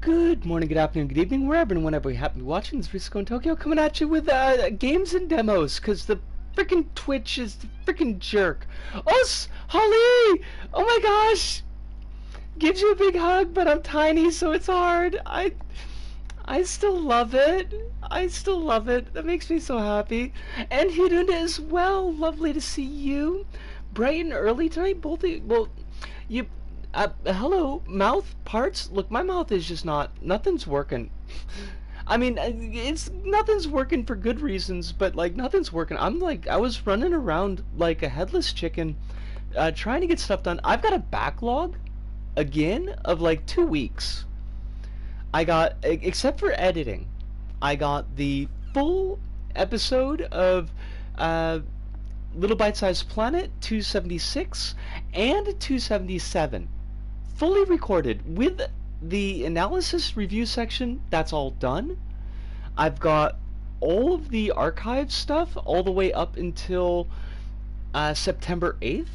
Good morning, good afternoon, good evening, wherever and whenever you happen to be watching. This is Risco in Tokyo coming at you with games and demos, because the freaking Twitch is the freaking jerk. Holly! Oh my gosh! Gives you a big hug, but I'm tiny, so it's hard. I still love it. I still love it. That makes me so happy. And Hiruna as well. Lovely to see you. Bright and early tonight. Both of you. Well, you. Hello, mouth parts. Look, my mouth is just nothing's working. I mean, nothing's working for good reasons, but like nothing's working. I was running around like a headless chicken, trying to get stuff done. I've got a backlog, again, of like 2 weeks. I got, except for editing, I got the full episode of LittleBite-sizedPlanet 276 and 277. Fully recorded with the analysis review section. That's all done. I've got all of the archive stuff all the way up until September 8th.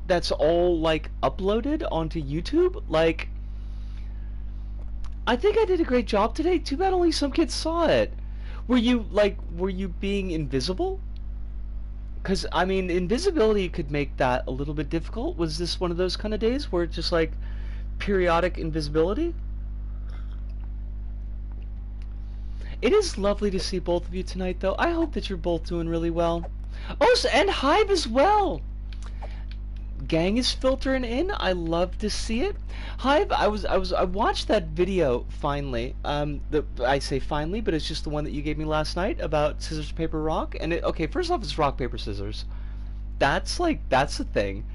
That's all like uploaded onto YouTube. Like, I think I did a great job today. Too bad only some kids saw it. Were you being invisible? Because, I mean, invisibility could make that a little bit difficult. Was this one of those kind of days where it's just like periodic invisibility? It is lovely to see both of you tonight, though. I hope that you're both doing really well. Oh, and Hive as well. Gang is filtering in. I love to see it. Hive, I watched that video finally. I say finally, but it's just the one that you gave me last night about scissors, paper, rock. And okay, first off, it's rock, paper, scissors. That's the thing.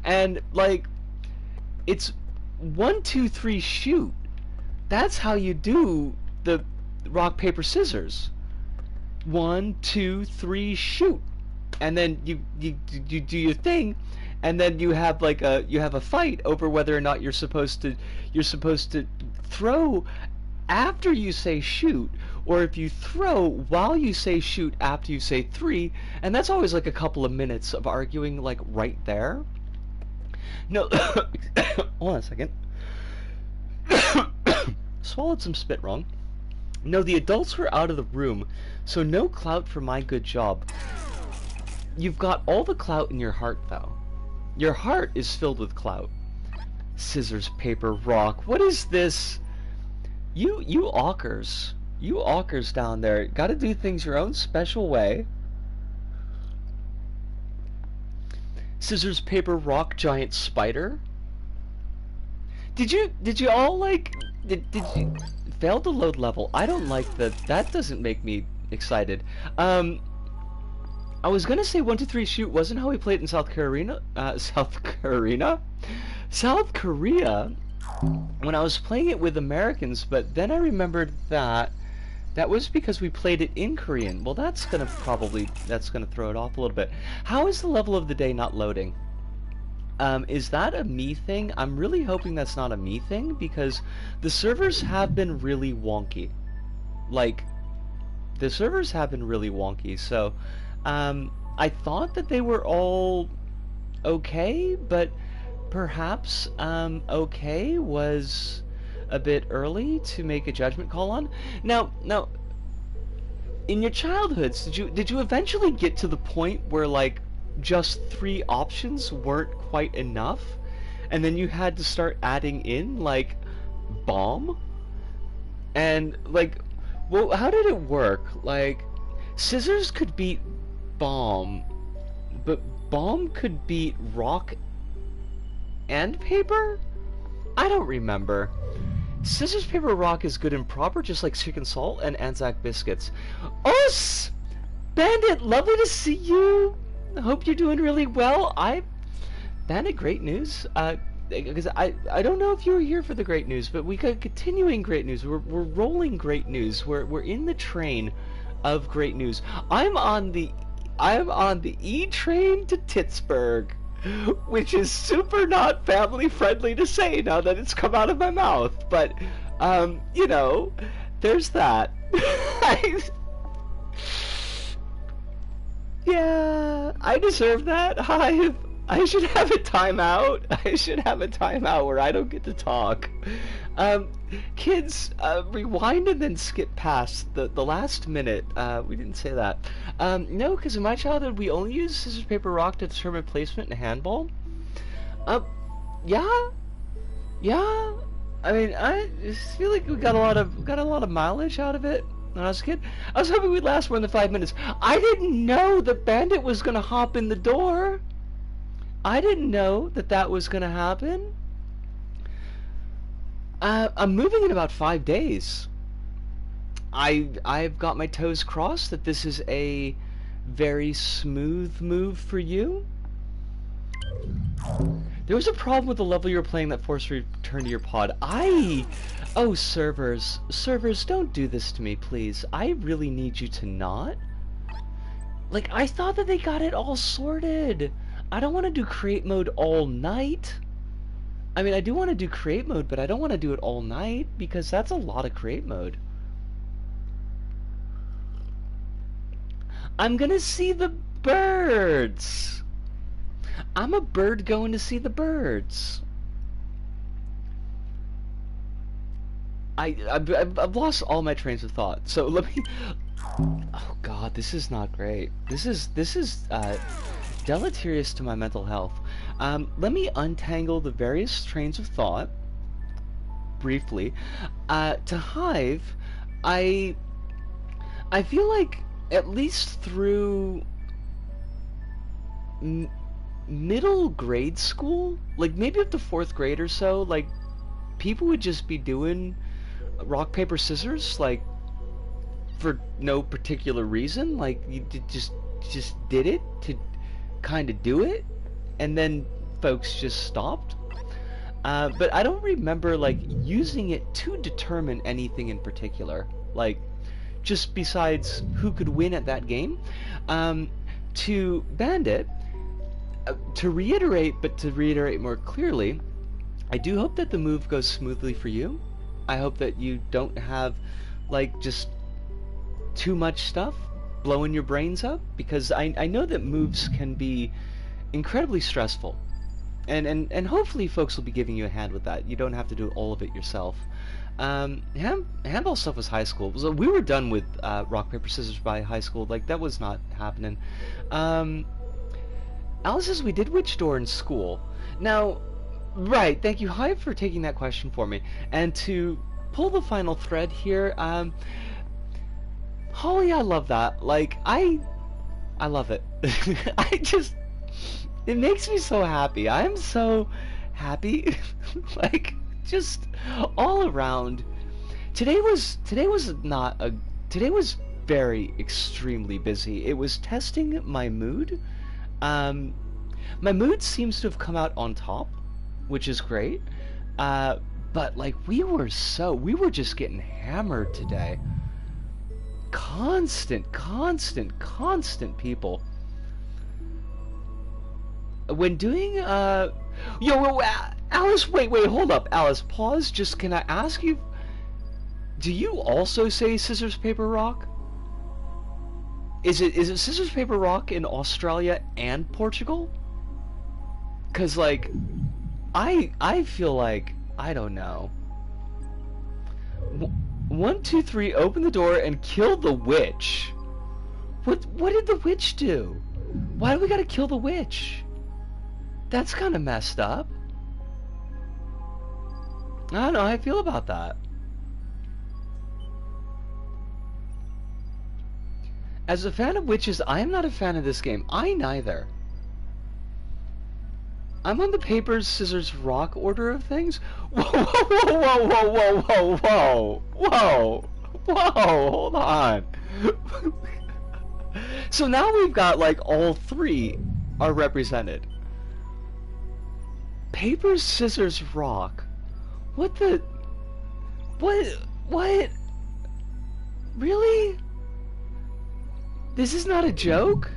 And like, it's 1, 2, 3, shoot. That's how you do the rock, paper, scissors. 1, 2, 3, shoot. And then you do your thing. And then you have like a fight over whether or not you're supposed to throw after you say shoot, or if you throw while you say shoot after you say 3, and that's always like a couple of minutes of arguing like right there. No, hold on a second. Swallowed some spit wrong. No, the adults were out of the room, so no clout for my good job. You've got all the clout in your heart, though. Your heart is filled with clout. Scissors, paper, rock. What is this? You awkers. You awkers down there. Gotta do things your own special way. Scissors, paper, rock, giant spider. Did you all like... Did you... Failed to load level. I don't like that doesn't make me excited. I was gonna say 1, 2, 3, shoot wasn't how we played in South Korea. South Korea, when I was playing it with Americans, but then I remembered that was because we played it in Korean. Well, that's gonna throw it off a little bit. How is the level of the day not loading? Is that a me thing? I'm really hoping that's not a me thing, because the servers have been really wonky. Like, the servers have been really wonky, so I thought that they were all okay, but perhaps okay was a bit early to make a judgment call on. Now, in your childhoods, did you eventually get to the point where like just 3 options weren't quite enough, and then you had to start adding in like bomb? And like, well, how did it work? Like, scissors could beat bomb, but bomb could beat rock and paper? I don't remember. Scissors, paper, rock is good and proper, just like chicken salt and Anzac biscuits. Oh, Bandit, lovely to see you. I hope you're doing really well. Bandit, great news. Because I don't know if you were here for the great news, but we got continuing great news. We're rolling great news. We're in the train of great news. I'm on the E train to Pittsburgh, which is super not family friendly to say now that it's come out of my mouth. But you know, there's that. Yeah, I deserve that. Hive. I should have a timeout. I should have a timeout where I don't get to talk. Um, Kids, rewind and then skip past the last minute. We didn't say that. No, because in my childhood we only used scissors, paper, rock to determine placement in handball. Um, yeah, yeah. I mean, I just feel like we got a lot of mileage out of it when I was a kid. I was hoping we'd last more than 5 minutes. I didn't know the bandit was gonna hop in the door. I didn't know that that was gonna happen. I'm moving in about 5 days. I've got my toes crossed that this is a very smooth move for you. There was a problem with the level you were playing that forced you to return to your pod. Oh, servers, don't do this to me, please. I really need you to not. Like, I thought that they got it all sorted. I don't want to do create mode all night. I mean, I do want to do create mode, but I don't want to do it all night because that's a lot of create mode. I'm gonna see the birds. I'm a bird going to see the birds. I've lost all my trains of thought. So let me. Oh God, this is not great. This is deleterious to my mental health. Let me untangle the various trains of thought briefly. To Hive, I feel like at least through middle grade school, like maybe up to 4th grade or so, like people would just be doing rock paper scissors, like for no particular reason. Like you just did it to kind of do it, and then folks just stopped. But I don't remember like using it to determine anything in particular, like just besides who could win at that game. To Bandit, to reiterate more clearly, I do hope that the move goes smoothly for you. I hope that you don't have like just too much stuff blowing your brains up, because I know that moves can be incredibly stressful, and hopefully folks will be giving you a hand with that. You don't have to do all of it yourself. Handball stuff was high school. So we were done with rock paper scissors by high school. Like that was not happening. Alice says we did Witch Door in school. Now, right, thank you, Hive, for taking that question for me. And to pull the final thread here, Holly, I love that. Like, I love it. It makes me so happy. I'm so happy. Like, just all around. Today was very extremely busy. It was testing my mood. My mood seems to have come out on top, which is great. But like we were just getting hammered today. Constant people. When doing Alice, wait, hold up, Alice, pause. Just can I ask you? Do you also say scissors paper rock? Is it scissors paper rock in Australia and Portugal? Cause like, I feel like I don't know. 1, 2, 3. Open the door and kill the witch. What did the witch do? Why do we gotta kill the witch? That's kind of messed up. I don't know how I feel about that. As a fan of witches, I am not a fan of this game. I neither. I'm on the paper, scissors, rock order of things. Whoa, hold on. So now we've got like all 3 are represented. Paper, scissors, rock. What? Really? This is not a joke?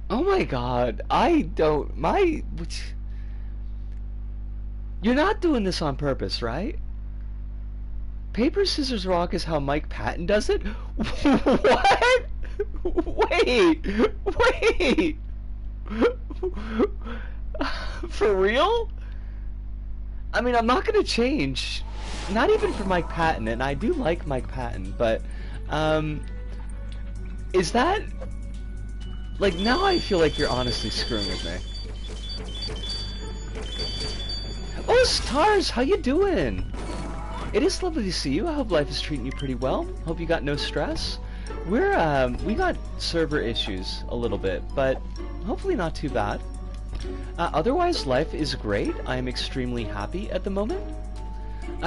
Oh my god, you're not doing this on purpose, right? Paper, scissors, rock is how Mike Patton does it? What? Wait! Wait! For real? I mean, I'm not gonna change. Not even for Mike Patton, and I do like Mike Patton, but, is that... Like, now I feel like you're honestly screwing with me. Oh, Stars, how you doing? It is lovely to see you. I hope life is treating you pretty well. Hope you got no stress. We got server issues a little bit, but hopefully not too bad. Otherwise, life is great. I am extremely happy at the moment.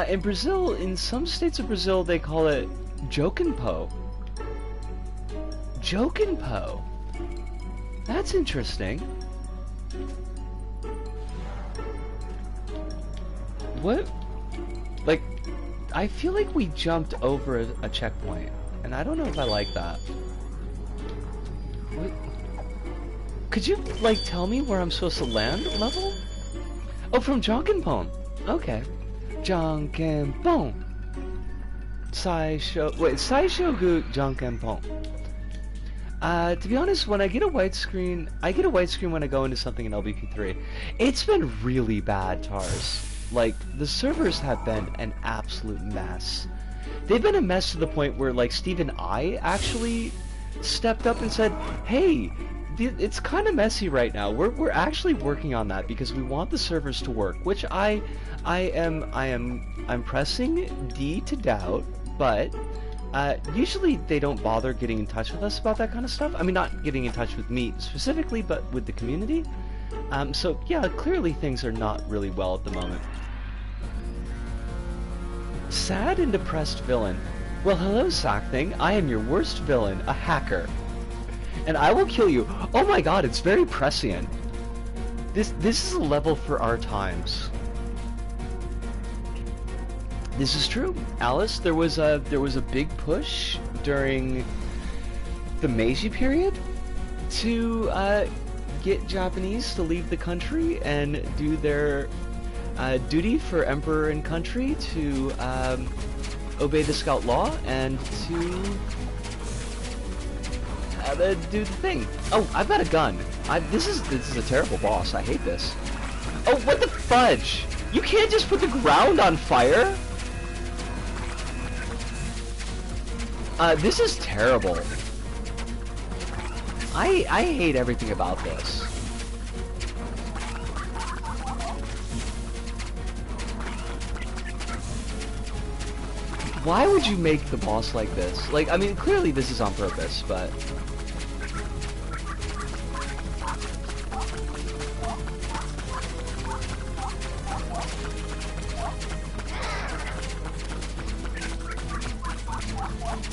In Brazil, in some states of Brazil, they call it Jokenpo. Jokenpo. That's interesting. What? Like, I feel like we jumped over a checkpoint, and I don't know if I like that. What? Could you, like, tell me where I'm supposed to land level? Oh, from Jonkenpon. Okay. Jonkenpon. Saishogu Jonkenpon. To be honest, when I get a white screen when I go into something in LBP3. It's been really bad, Tars. Like, the servers have been an absolute mess. They've been a mess to the point where, like, Steve and I actually stepped up and said, hey, it's kind of messy right now. We're actually working on that because we want the servers to work, which I'm pressing D to doubt, but usually they don't bother getting in touch with us about that kind of stuff. I mean, not getting in touch with me specifically, but with the community. So yeah, clearly things are not really well at the moment. Sad and depressed villain. Well, hello, Sackthing. I am your worst villain, a hacker. And I will kill you. Oh my god, it's very prescient. This is a level for our times. This is true, Alice. There was a big push during the Meiji period to get Japanese to leave the country and do their duty for emperor and country, to obey the Scout Law and to do the thing. Oh, I've got a gun. This is a terrible boss. I hate this. Oh, what the fudge? You can't just put the ground on fire? This is terrible. I hate everything about this. Why would you make the boss like this? Like, I mean, clearly this is on purpose, but...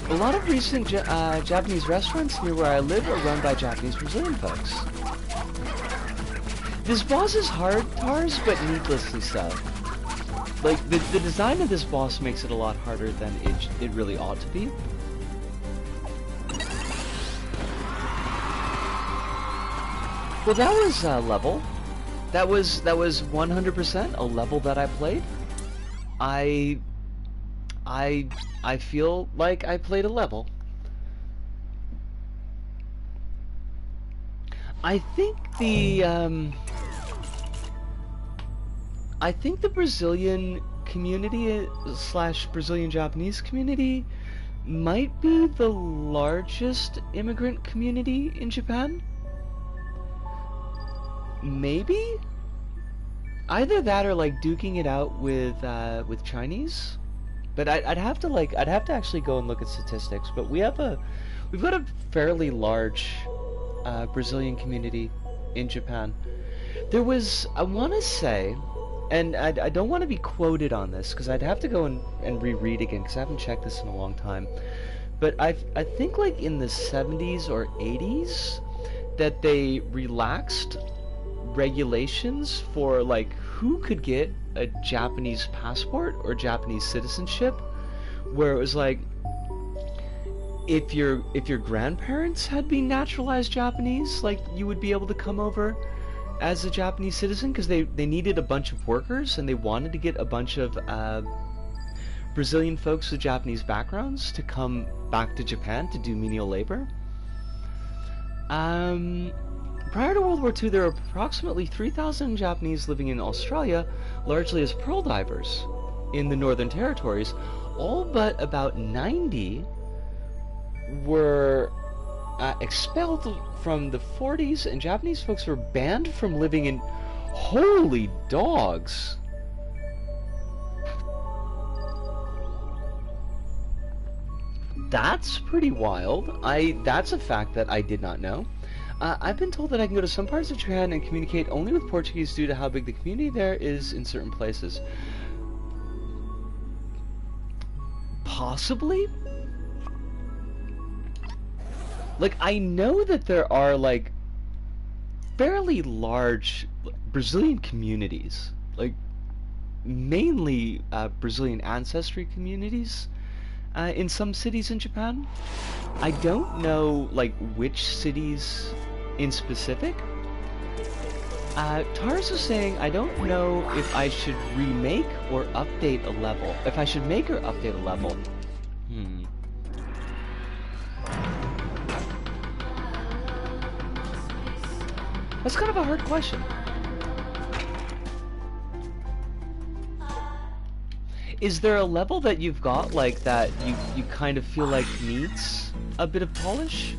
A lot of recent Japanese restaurants near where I live are run by Japanese Brazilian folks. This boss is hard, Tars, but needlessly so. Like, the design of this boss makes it a lot harder than it really ought to be. Well, that was a level. That was 100% a level that I played. I feel like I played a level. I think the Brazilian community / Brazilian Japanese community might be the largest immigrant community in Japan. Maybe? Either that or like duking it out with Chinese. But I'd have to actually go and look at statistics. But we've got a fairly large Brazilian community in Japan. There was, I want to say, and I don't want to be quoted on this because I'd have to go and reread again because I haven't checked this in a long time. But I think like in the 70s or 80s that they relaxed regulations for like who could get a Japanese passport or Japanese citizenship, where it was like if your grandparents had been naturalized Japanese, like you would be able to come over as a Japanese citizen because they needed a bunch of workers and they wanted to get a bunch of Brazilian folks with Japanese backgrounds to come back to Japan to do menial labor. Prior to World War II, there were approximately 3,000 Japanese living in Australia, largely as pearl divers in the Northern Territories. All but about 90 were expelled from the 40s, and Japanese folks were banned from living in... Holy dogs! That's pretty wild. That's a fact that I did not know. I've been told that I can go to some parts of Japan and communicate only with Portuguese due to how big the community there is in certain places. Possibly? Like, I know that there are, like, fairly large Brazilian communities. Like, mainly Brazilian ancestry communities in some cities in Japan. I don't know, like, which cities in specific. Tars is saying, I don't know if I should remake or update a level. If I should make or update a level. That's kind of a hard question. Is there a level that you've got, like, that you kind of feel like needs a bit of polish?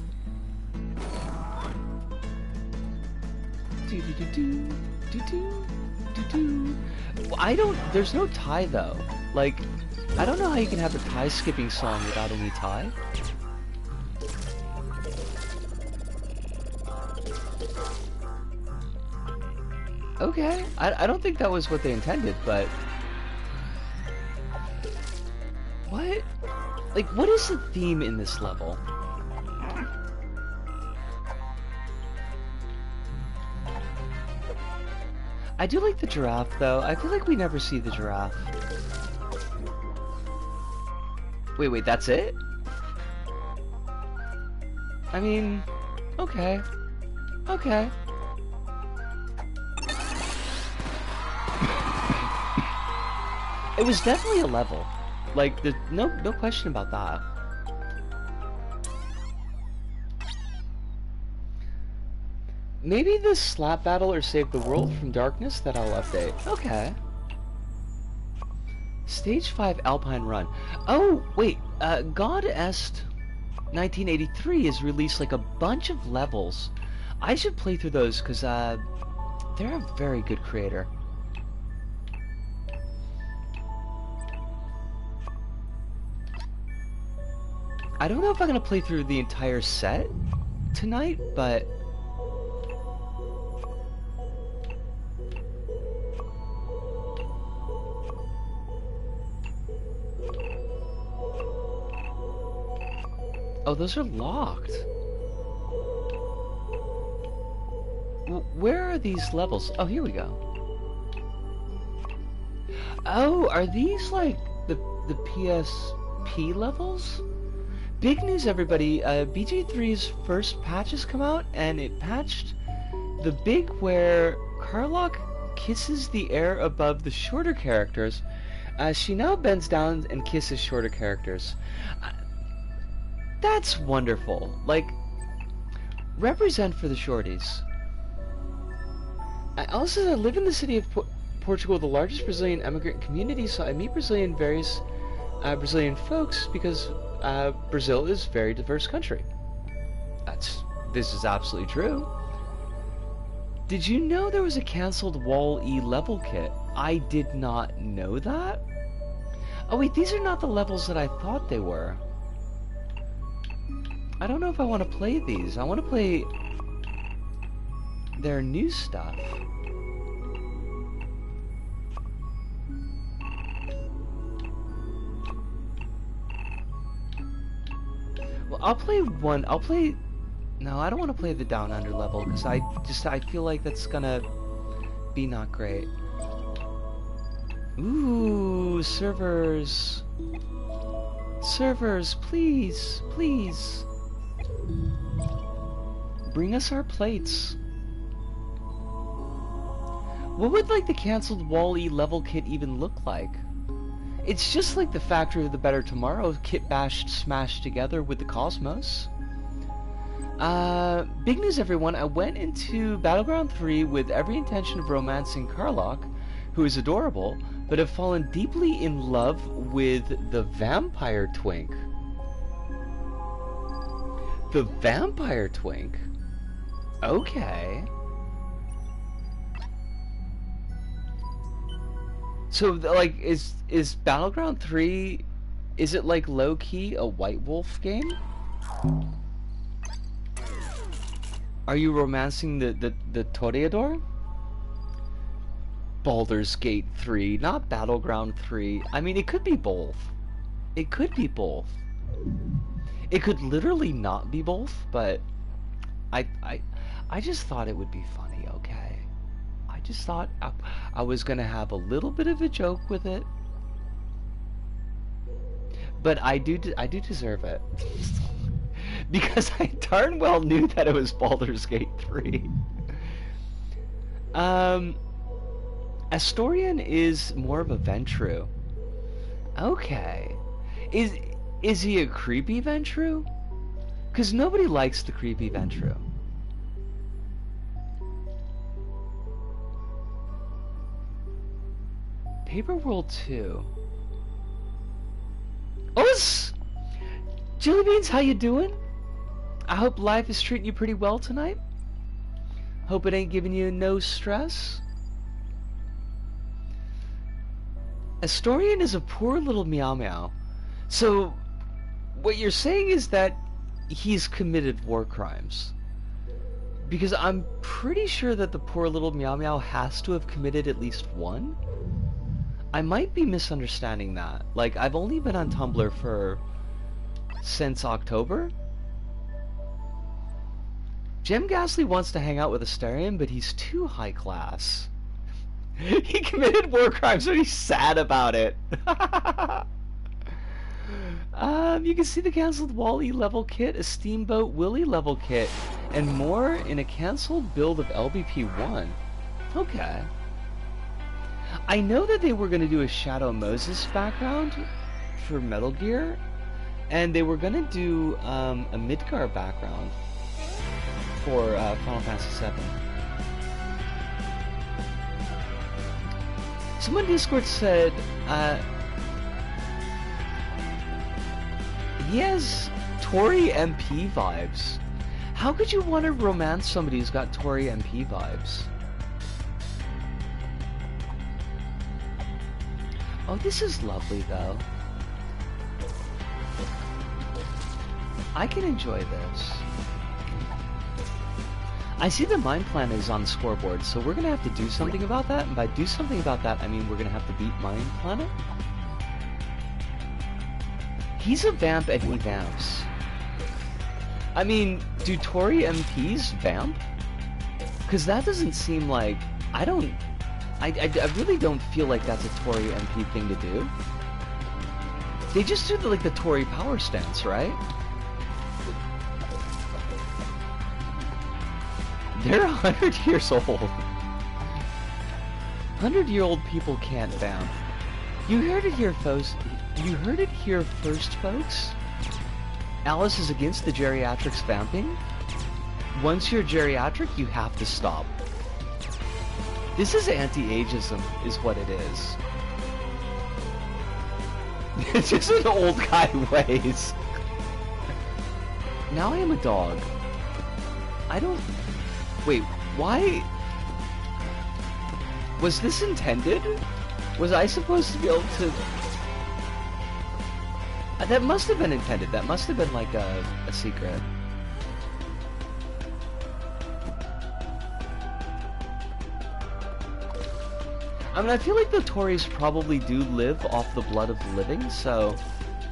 I don't... There's no tie, though. Like, I don't know how you can have a tie skipping song without any tie. Okay, I don't think that was what they intended, but... What? Like, what is the theme in this level? I do like the giraffe, though. I feel like we never see the giraffe. Wait, that's it? I mean... Okay. Okay. It was definitely a level. Like, there's no question about that. Maybe the slap battle or save the world from darkness that I'll update. Okay. Stage 5 Alpine Run. Oh, wait. God Est 1983 has released like a bunch of levels. I should play through those because they're a very good creator. I don't know if I'm going to play through the entire set tonight, but... Oh, those are locked. Where are these levels? Oh, here we go. Oh, are these like the PSP levels? Big news, everybody. BG3's first patch has come out, and it patched the big where Carlock kisses the air above the shorter characters. She now bends down and kisses shorter characters. That's wonderful. Like, represent for the shorties. I also live in the city of Portugal, the largest Brazilian immigrant community, so I meet Brazilian folks because Brazil is a very diverse country. This is absolutely true. Did you know there was a cancelled Wall-E level kit? I did not know that. Oh wait, these are not the levels that I thought they were. I don't know if I want to play these. I want to play their new stuff. Well, I'll play one. No, I don't want to play the Down Under level because I feel like that's gonna be not great. Ooh, servers. Servers, please, please. Bring us our plates. What would like the cancelled Wall-E level kit even look like? It's just like the Factory of the Better Tomorrow kit bashed smashed together with the Cosmos. Big news, everyone. I went into Battleground 3 with every intention of romancing Karlach, who is adorable, but have fallen deeply in love with the Vampire Twink. The Vampire Twink? Okay. So, like, is Battleground 3, is it, like, low-key a White Wolf game? Are you romancing the Toreador? Baldur's Gate 3, not Battleground 3. I mean, it could be both. It could be both. It could literally not be both, but I just thought it would be funny, okay? I just thought I was gonna have a little bit of a joke with it. But I do deserve it. Because I darn well knew that it was Baldur's Gate 3. Astorian is more of a Ventru. Okay. Is he a creepy Ventru? Because nobody likes the creepy Ventru. Paper World 2. Oh, Jelly Beans, how you doing? I hope life is treating you pretty well tonight. Hope it ain't giving you no stress. Astorian is a poor little meow meow. So, what you're saying is that he's committed war crimes. Because I'm pretty sure that the poor little meow meow has to have committed at least one. I might be misunderstanding that. Like, I've only been on Tumblr since October. Jem Gasly wants to hang out with Asterion, but he's too high class. He committed war crimes, so he's sad about it. You can see the cancelled Wall-E level kit, a Steamboat Willie level kit, and more in a cancelled build of LBP1. Okay. I know that they were going to do a Shadow Moses background for Metal Gear, and they were going to do a Midgar background for Final Fantasy VII. Someone in Discord said he has Tory MP vibes. How could you want to romance somebody who's got Tory MP vibes? Oh, this is lovely, though. I can enjoy this. I see the Mind Planet is on the scoreboard, so we're gonna have to do something about that. And by do something about that, I mean we're gonna have to beat Mind Planet. He's a vamp and he vamps. I mean, do Tory MPs vamp? Because that doesn't seem like... I really don't feel like that's a Tory MP thing to do. They just do the Tory power stance, right? They're 100 years old. 100-year-old people can't vamp. You heard it here, folks. You heard it here first, folks. Alice is against the geriatrics vamping. Once you're geriatric, you have to stop. This is anti-ageism, is what it is. It's just an old guy ways. Now I am a dog. I don't... Wait, why... Was this intended? Was I supposed to be able to... That must have been intended. That must have been like a secret. I mean, I feel like the Tories probably do live off the blood of the living, so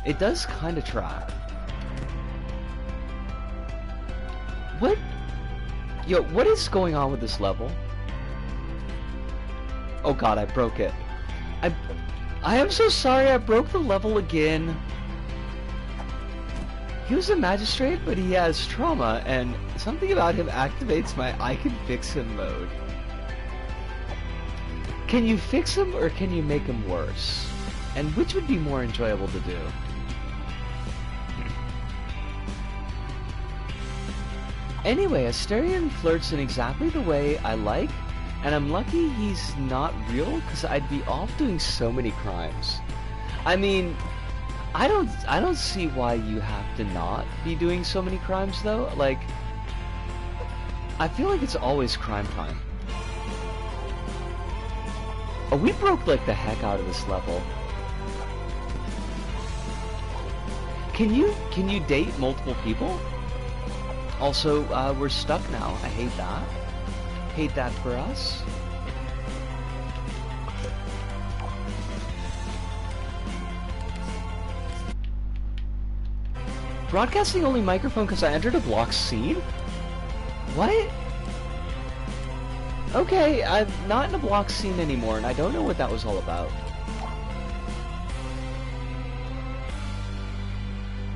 it does kind of track. What? Yo, what is going on with this level? Oh god, I broke it. I am so sorry, I broke the level again. He was a magistrate, but he has trauma, and something about him activates my I can fix him mode. Can you fix him, or can you make him worse? And which would be more enjoyable to do? Anyway, Asterion flirts in exactly the way I like, and I'm lucky he's not real, because I'd be off doing so many crimes. I mean, I don't see why you have to not be doing so many crimes, though. Like, I feel like it's always crime time. Oh, we broke, like, the heck out of this level. Can you date multiple people? Also, we're stuck now. I hate that. Hate that for us. Broadcasting only microphone because I entered a block scene? What? Okay, I'm not in a block scene anymore, and I don't know what that was all about.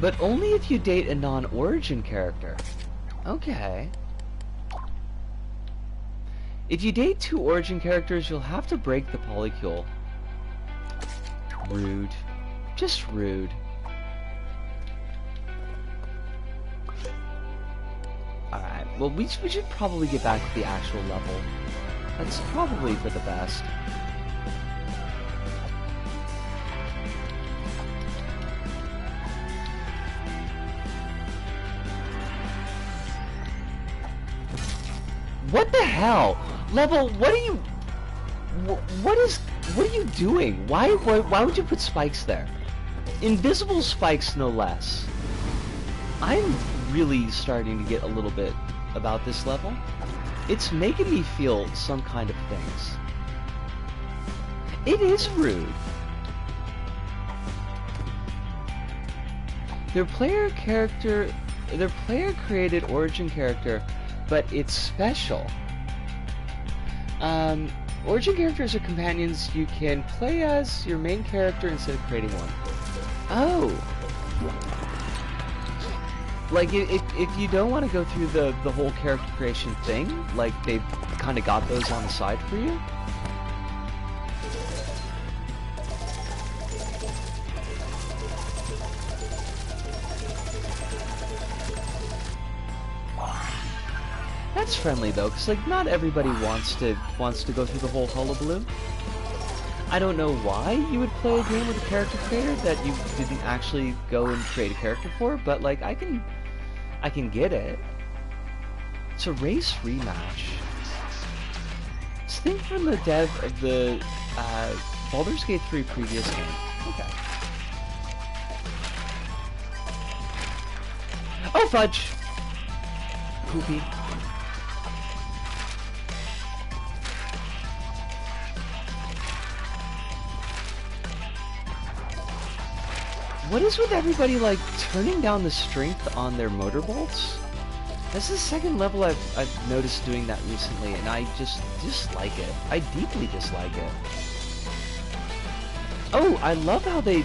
But only if you date a non-origin character. Okay. If you date 2 origin characters, you'll have to break the polycule. Rude. Just rude. Alright, well we should probably get back to the actual level. That's probably for the best. What the hell? Level, what are you... What are you doing? Why would you put spikes there? Invisible spikes, no less. I'm really starting to get a little bit about this level. It's making me feel some kind of things. It is rude. Their player created origin character, but it's special. Origin characters are companions you can play as your main character instead of creating one. Oh! Like, if you don't want to go through the whole character creation thing, like, they've kind of got those on the side for you. That's friendly though, because like not everybody wants to go through the whole hullabaloo. I don't know why you would play a game with a character creator that you didn't actually go and create a character for, but like I can get it. It's a race rematch. It's a thing from the dev of the Baldur's Gate 3 previous game. Okay. Oh fudge! Poopy. What is with everybody, like, turning down the strength on their motor bolts? This is the second level I've noticed doing that recently, and I just dislike it. I deeply dislike it. Oh, I love how they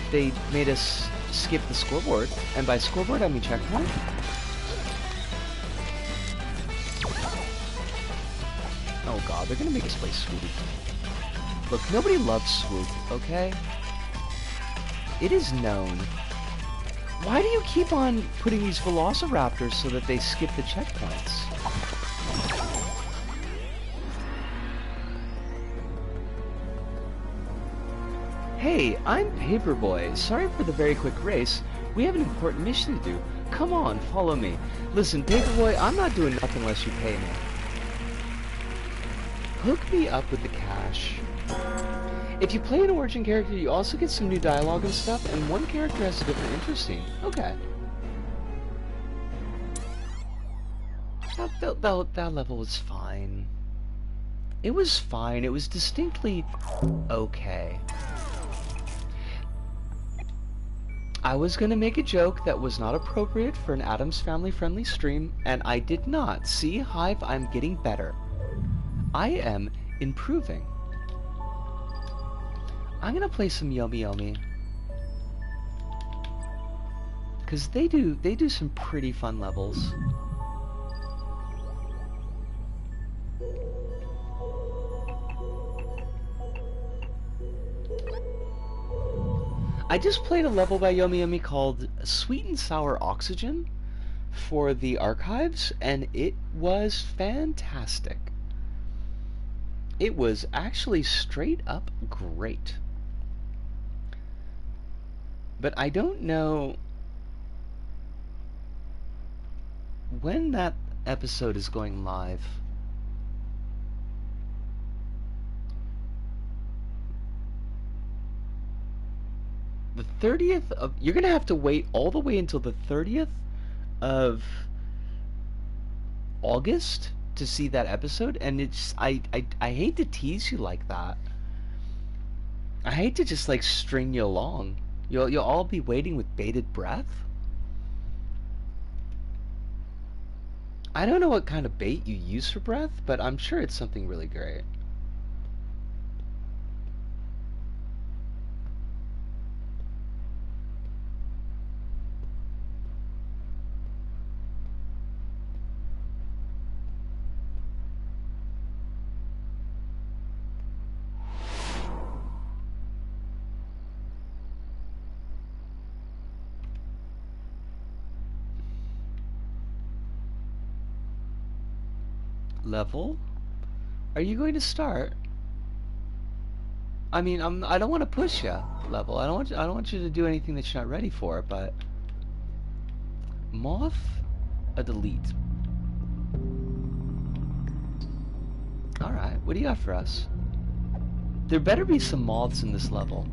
made us skip the scoreboard. And by scoreboard, I mean checkpoint. Oh god, they're gonna make us play Swoop. Look, nobody loves Swoop, okay? It is known. Why do you keep on putting these velociraptors so that they skip the checkpoints? Hey, I'm Paperboy. Sorry for the very quick race. We have an important mission to do. Come on, follow me. Listen, Paperboy, I'm not doing nothing unless you pay me. Hook me up with the cash. If you play an origin character, you also get some new dialogue and stuff, and one character has a different interest scene. Okay. That level was fine. It was fine. It was distinctly okay. I was gonna make a joke that was not appropriate for an Addams Family friendly stream, and I did not. See, Hive, I'm getting better. I am improving. I'm gonna play some Yomi Yomi, cause they do some pretty fun levels. I just played a level by Yomi Yomi called Sweet and Sour Oxygen for the archives, and it was fantastic. It was actually straight up great. But I don't know when that episode is going live. The 30th of... You're gonna have to wait all the way until the 30th of August to see that episode, and it's... I hate to tease you like that. I hate to just, like, string you along. You'll all be waiting with bated breath. I don't know what kind of bait you use for breath, but I'm sure it's something really great. Level? Are you going to start? I mean, I don't want to push you. Level. I don't want you to do anything that you're not ready for. But moth, a delete. All right. What do you got for us? There better be some moths in this level.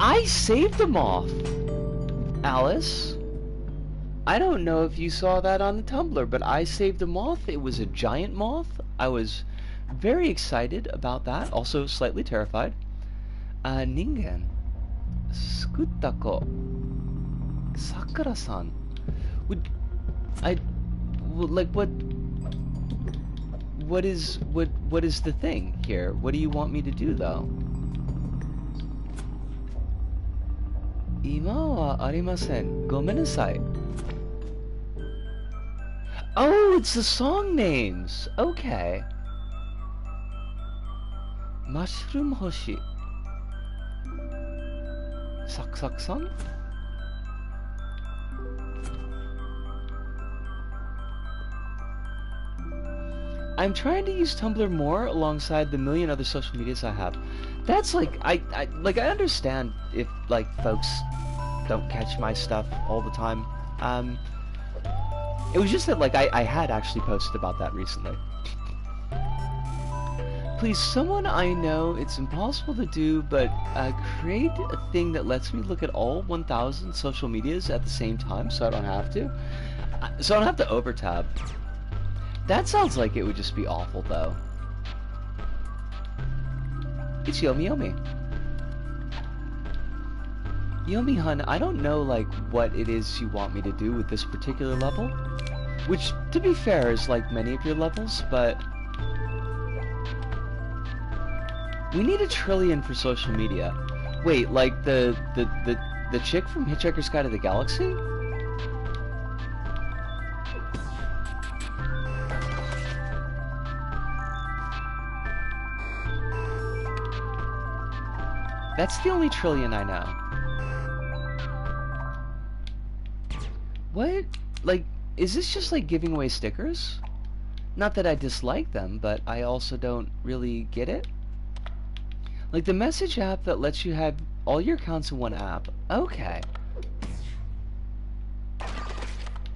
I saved the moth, Alice. I don't know if you saw that on the Tumblr, but I saved a moth. It was a giant moth. I was very excited about that. Also slightly terrified. Ningen. Skutako. Sakura-san. What is the thing here? What do you want me to do though? 今はありません。ごめんなさい。Oh, it's the song names. Okay. Mushroom Hoshi. Sak-sak-san? I'm trying to use Tumblr more alongside the million other social medias I have. That's like, I understand if, like, folks don't catch my stuff all the time. It was just that, like, I had actually posted about that recently. Please, someone I know, it's impossible to do, but create a thing that lets me look at all 1,000 social medias at the same time so I don't have to. So I don't have to over-tab. That sounds like it would just be awful, though. It's Yomi Yomi. Yomi-hun, I don't know, like, what it is you want me to do with this particular level. Which, to be fair, is like many of your levels, but... we need 1 trillion for social media. Wait, like the chick from Hitchhiker's Guide to the Galaxy? That's the only trillion I know. What? Like, is this just like giving away stickers? Not that I dislike them, but I also don't really get it. Like the message app that lets you have all your accounts in one app. Okay.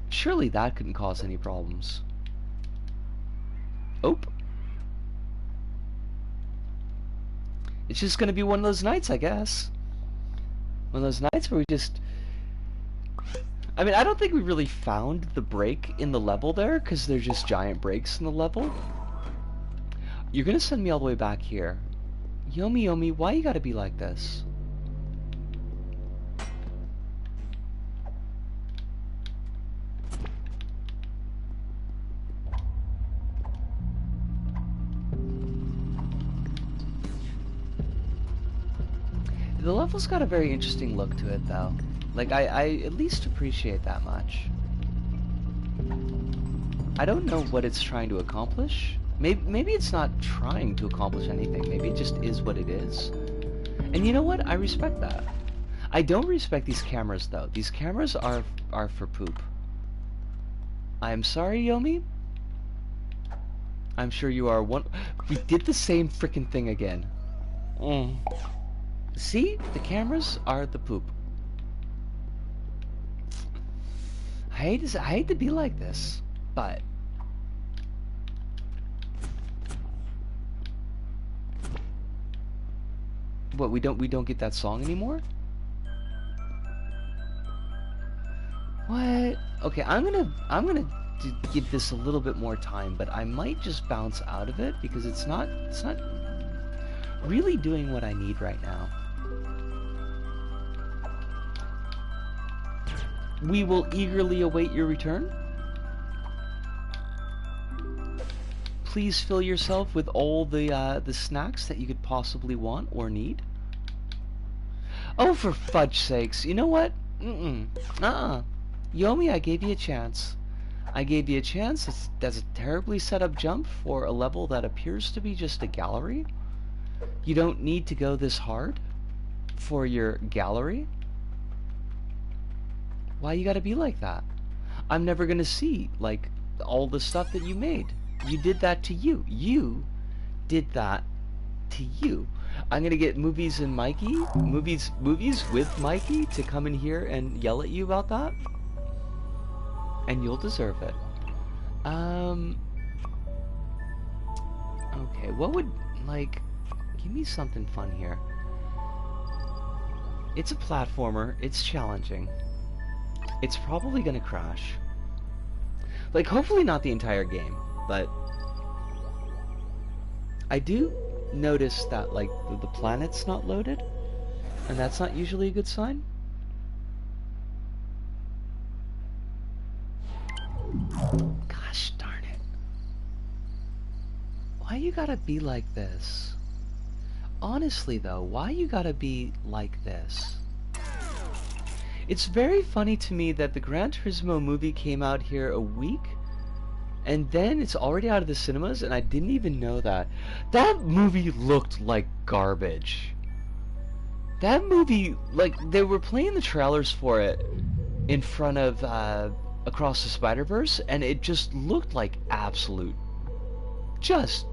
Surely that couldn't cause any problems. Oop. It's just gonna be one of those nights, I guess. One of those nights where we just... I mean, I don't think we really found the break in the level there, because there's just giant breaks in the level. You're gonna send me all the way back here. Yomi Yomi, why you gotta be like this? The level's got a very interesting look to it, though. Like, I at least appreciate that much. I don't know what it's trying to accomplish. Maybe it's not trying to accomplish anything. Maybe it just is what it is. And you know what? I respect that. I don't respect these cameras, though. These cameras are for poop. I am sorry, Yomi. I'm sure you are one... We did the same frickin' thing again. See? The cameras are the poop. I hate to be like this, but... What, we don't get that song anymore? What? Okay, I'm gonna give this a little bit more time, but I might just bounce out of it because it's not really doing what I need right now. We will eagerly await your return. Please fill yourself with all the snacks that you could possibly want or need. Oh, for fudge sakes! You know what? Yomi, I gave you a chance. I gave you a chance. That's a terribly set up jump for a level that appears to be just a gallery. You don't need to go this hard for your gallery. Why you gotta be like that? I'm never gonna see, like, all the stuff that you made. You did that to you. You did that to you. I'm gonna get Movies with Mikey to come in here and yell at you about that. And you'll deserve it. Okay, what would, like, give me something fun here. It's a platformer, it's challenging. It's probably gonna crash. Like, hopefully not the entire game, but I do notice that, like, the planet's not loaded, and that's not usually a good sign. Gosh darn it. Why you gotta be like this? Honestly though, why you gotta be like this? It's very funny to me that the Gran Turismo movie came out here a week, and then it's already out of the cinemas, and I didn't even know that. That movie looked like garbage. That movie, like, they were playing the trailers for it in front of Across the Spider-Verse, and it just looked like absolute, just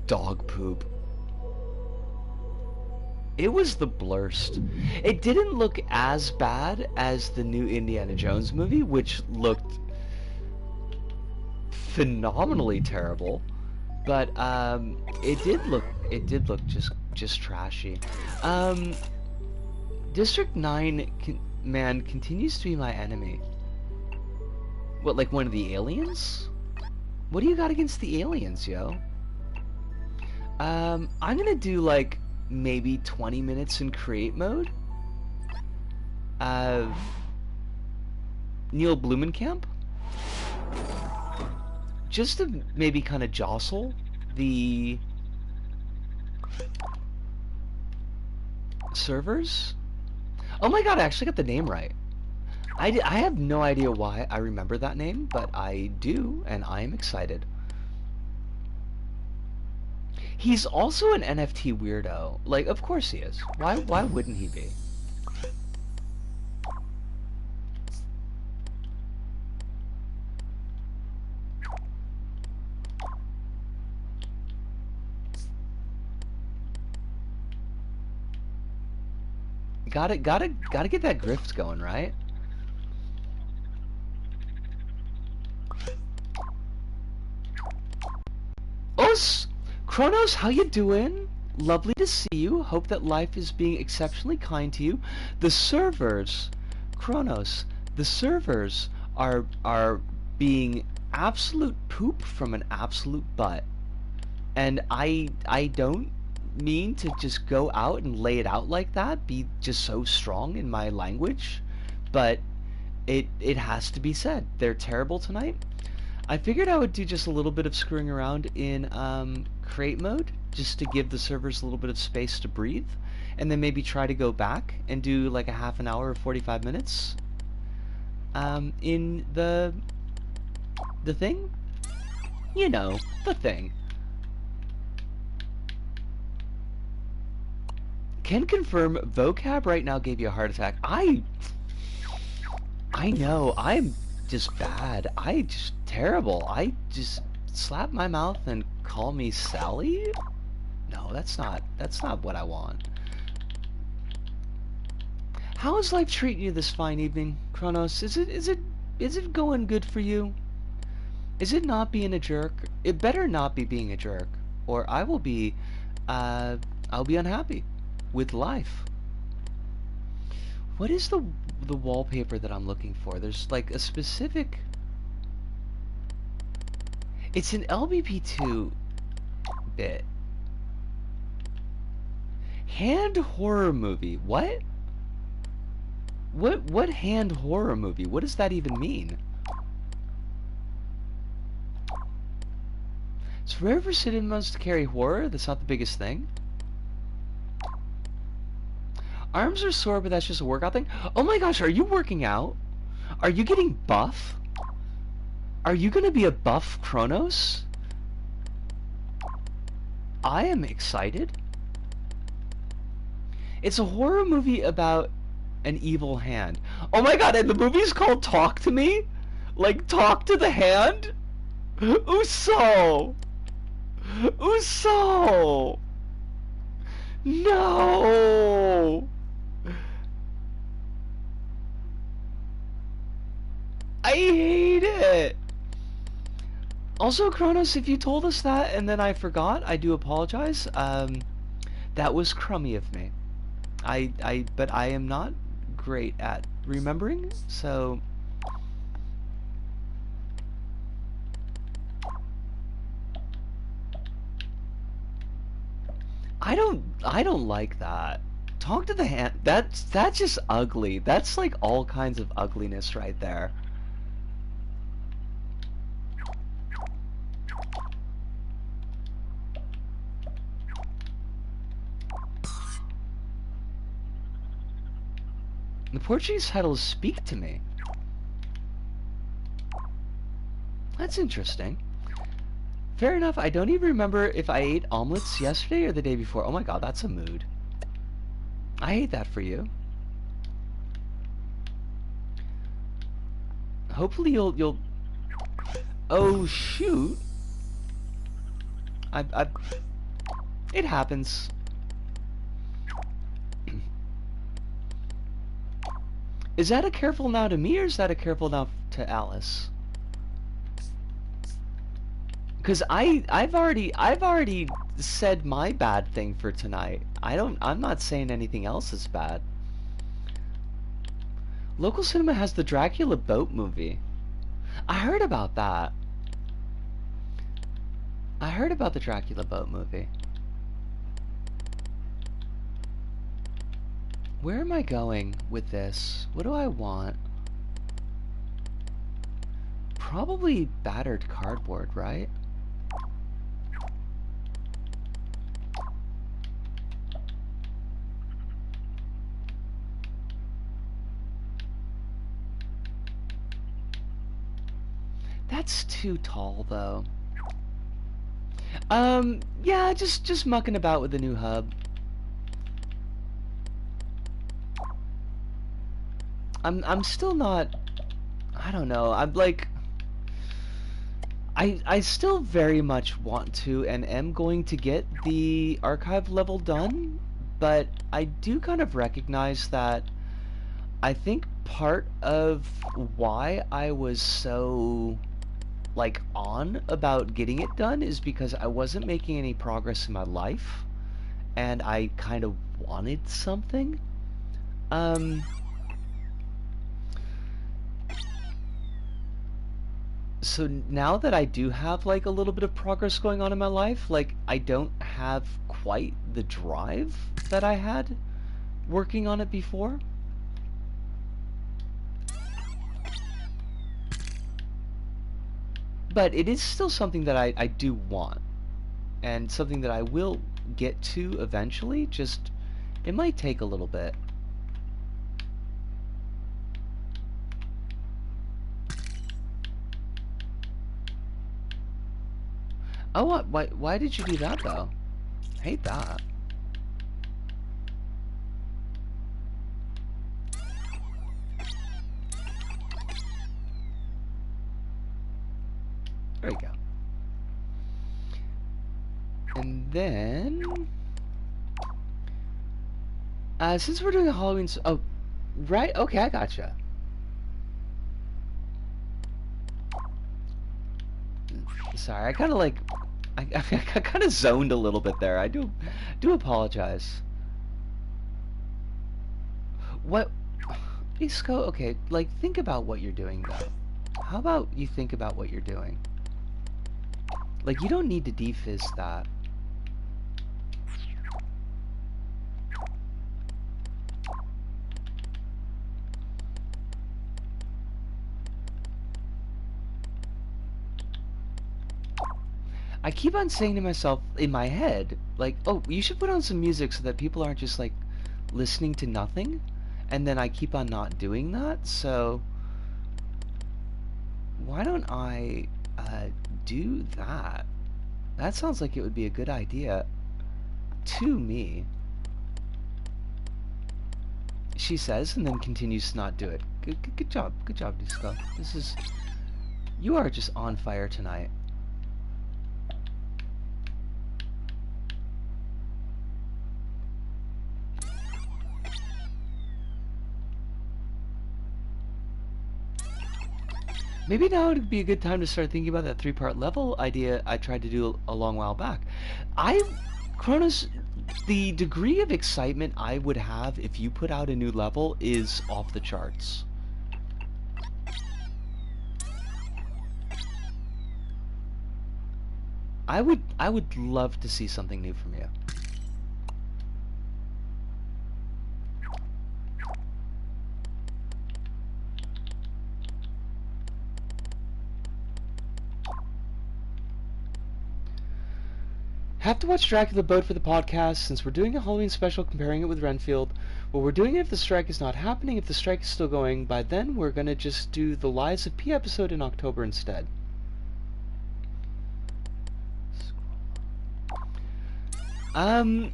dog poop. It was the blurst. It didn't look as bad as the new Indiana Jones movie, which looked phenomenally terrible, but it did look just trashy. District 9 man continues to be my enemy. What, like one of the aliens? What do you got against the aliens, yo? I'm gonna do like maybe 20 minutes in create mode. Neil Blumenkamp, just to maybe kind of jostle the servers. Oh my god, I actually got the name right. I have no idea why I remember that name, but I do, and I am excited. He's also an NFT weirdo. Like, of course he is. Why wouldn't he be? Gotta get that grift going, right? Kronos, how you doing? Lovely to see you. Hope that life is being exceptionally kind to you. The servers, Kronos, the servers are being absolute poop from an absolute butt. And I don't mean to just go out and lay it out like that, be just so strong in my language, but it has to be said. They're terrible tonight. I figured I would do just a little bit of screwing around in create mode, just to give the servers a little bit of space to breathe, and then maybe try to go back and do like a half an hour or 45 minutes in the The Thing? You know, The Thing. Can confirm vocab right now gave you a heart attack. I know, I'm just bad. I just terrible. I just slap my mouth and call me Sally? No, that's not what I want. How is life treating you this fine evening, Kronos? Is it going good for you? Is it not being a jerk? It better not be being a jerk, or I will be I'll be unhappy with life. What is the wallpaper that I'm looking for? There's like a specific... It's an LBP2 bit. Hand horror movie. What? What hand horror movie? What does that even mean? It's rare for cinemas to carry horror. That's not the biggest thing. Arms are sore, but that's just a workout thing. Oh my gosh, are you working out? Are you getting buff? Are you gonna be a buff Kronos? I am excited. It's a horror movie about an evil hand. Oh my god, and the movie's called Talk to Me? Like, talk to the hand? Uso! Uso! No! I hate it! Also, Kronos, if you told us that and then I forgot, I do apologize. That was crummy of me. But I am not great at remembering, so... I don't like that. Talk to the hand. That's just ugly. That's like all kinds of ugliness right there. The Portuguese title is Speak to Me. That's interesting. Fair enough, I don't even remember if I ate omelets yesterday or the day before. Oh my god, that's a mood. I hate that for you. Hopefully you'll... Oh, shoot. It happens. Is that a careful now to me, or is that a careful now to Alice? Because I've already said my bad thing for tonight. I'm not saying anything else is bad. Local cinema has the Dracula boat movie. I heard about that. I heard about the Dracula boat movie. Where am I going with this? What do I want? Probably battered cardboard, right? That's too tall, though. Yeah, just mucking about with the new hub. I'm still not... I don't know. I'm like... I still very much want to and am going to get the archive level done, but I do kind of recognize that I think part of why I was so like on about getting it done is because I wasn't making any progress in my life and I kind of wanted something. So now that I do have like a little bit of progress going on in my life, like I don't have quite the drive that I had working on it before. But it is still something that I do want, and something that I will get to eventually, just it might take a little bit. Oh, what? Why did you do that, though? I hate that. There you go. And then... since we're doing Halloween... Oh, right. Okay, I gotcha. Sorry, I kind of like... I kind of zoned a little bit there. I do apologize. What... Isco, okay, like, think about what you're doing, though. How about you think about what you're doing? Like, you don't need to defizz that. I keep on saying to myself in my head, like, oh, you should put on some music so that people aren't just, like, listening to nothing. And then I keep on not doing that, so... Why don't I, do that? That sounds like it would be a good idea to me. She says, and then continues to not do it. Good job, Disco. This is... You are just on fire tonight. Maybe now would be a good time to start thinking about that 3-part level idea I tried to do a long while back. Cronus, the degree of excitement I would have if you put out a new level is off the charts. I would love to see something new from you. Have to watch Dracula Boat for the podcast since we're doing a Halloween special comparing it with Renfield. Well, we're doing it if the strike is not happening. If the strike is still going, by then we're gonna just do the Lies of P episode in October instead. I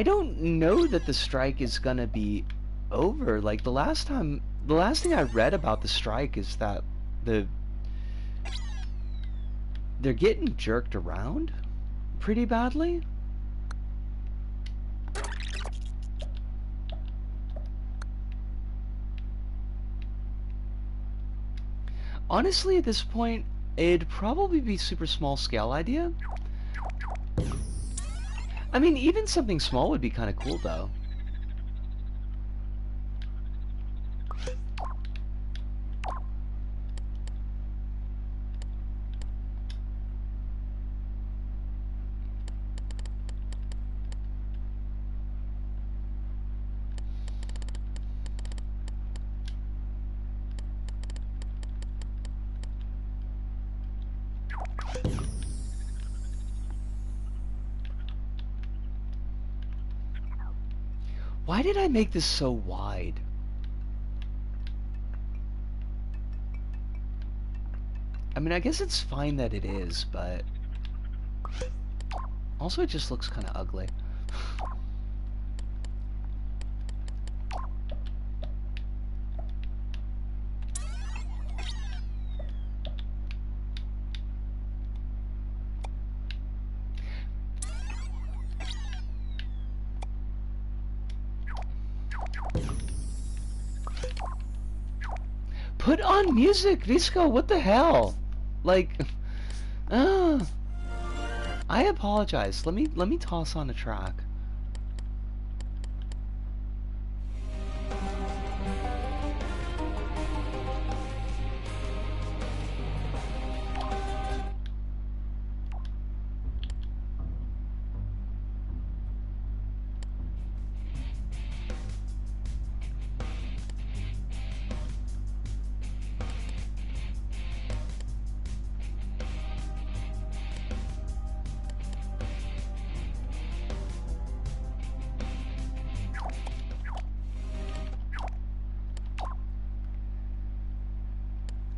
don't know that the strike is gonna be over. Like the last thing I read about the strike is that they're getting jerked around pretty badly. Honestly, at this point, it'd probably be super small scale idea. I mean, even something small would be kind of cool, though. Why did I make this so wide? I mean, I guess it's fine that it is, but... Also, it just looks kind of ugly. Put on music, Disco, what the hell? Like, I apologize. Let me toss on a track.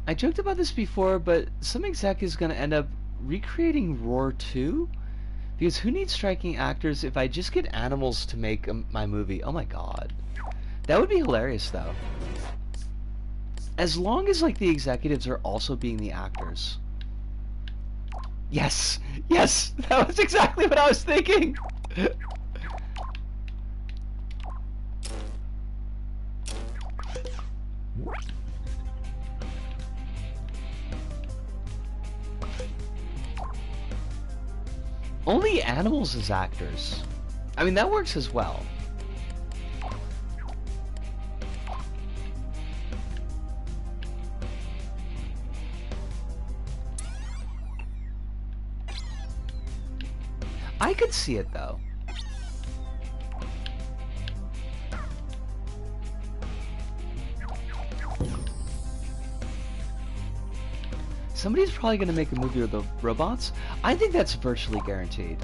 I joked about this before, but some exec is going to end up recreating Roar 2, because who needs striking actors if I just get animals to make my movie? Oh my god. That would be hilarious, though. As long as, like, the executives are also being the actors. Yes! Yes! That was exactly what I was thinking! Only animals as actors. I mean, that works as well. I could see it, though. Somebody's probably going to make a movie with the robots. I think that's virtually guaranteed.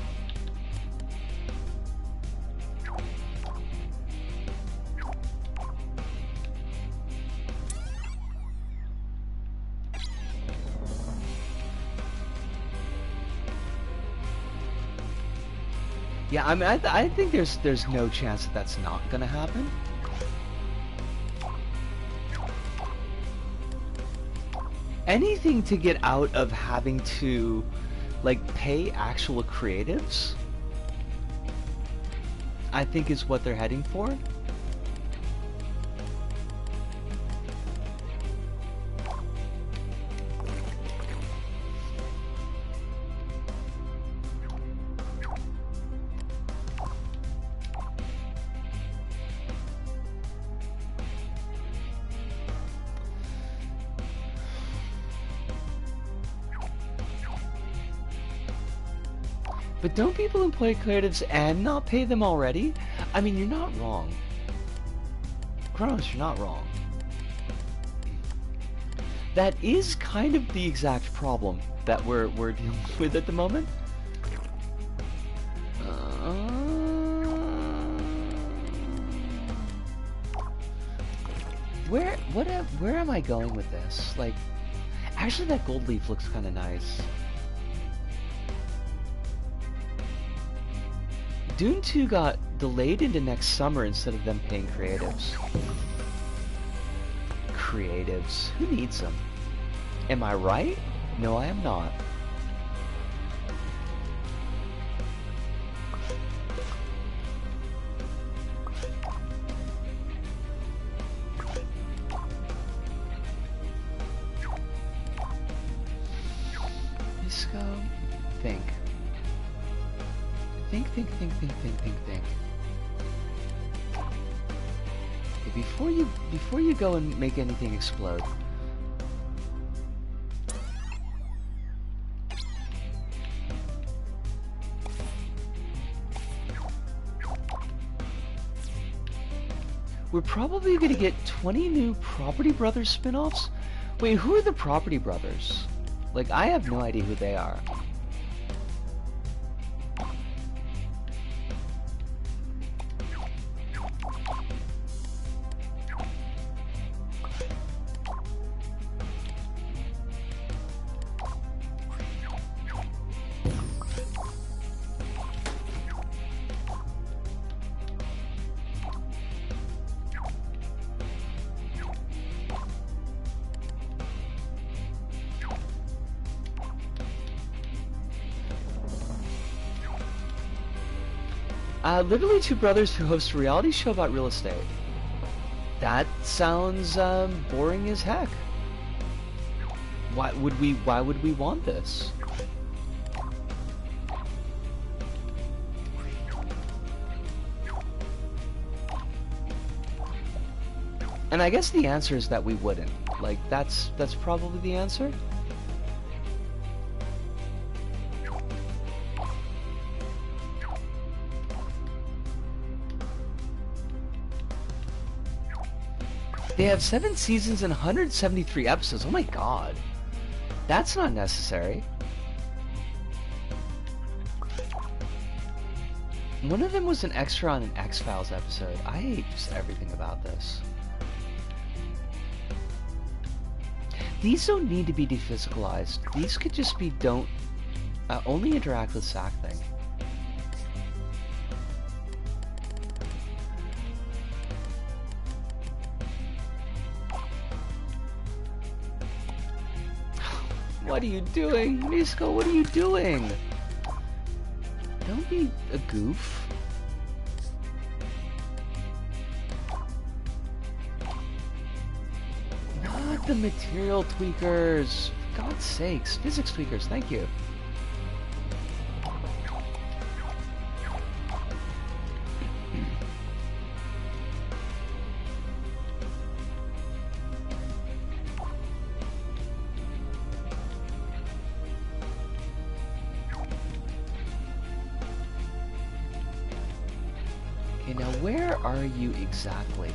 Yeah, I mean, I think there's no chance that that's not going to happen. Anything to get out of having to, like, pay actual creatives, I think is what they're heading for. But don't people employ creatives and not pay them already? I mean, you're not wrong. Kronos, you're not wrong. That is kind of the exact problem that we're dealing with at the moment. Where am I going with this? Like, actually that gold leaf looks kind of nice. Dune 2 got delayed into next summer instead of them paying creatives. Creatives. Who needs them? Am I right? No, I am not. Let's go. Think. Think. Okay, before you go and make anything explode. We're probably gonna get 20 new Property Brothers spin-offs? Wait, who are the Property Brothers? Like, I have no idea who they are. Literally two brothers who host a reality show about real estate. That sounds boring as heck. Why would we want this? And I guess the answer is that we wouldn't. Like, that's probably the answer. They have 7 seasons and 173 episodes. Oh my god. That's not necessary. One of them was an extra on an X-Files episode. I hate just everything about this. These don't need to be dephysicalized. These could just be don't only interact with sack thing. What are you doing? Nisco, what are you doing? Don't be a goof. Not the material tweakers. For God's sakes. Physics tweakers, thank you. Okay, now where are you exactly?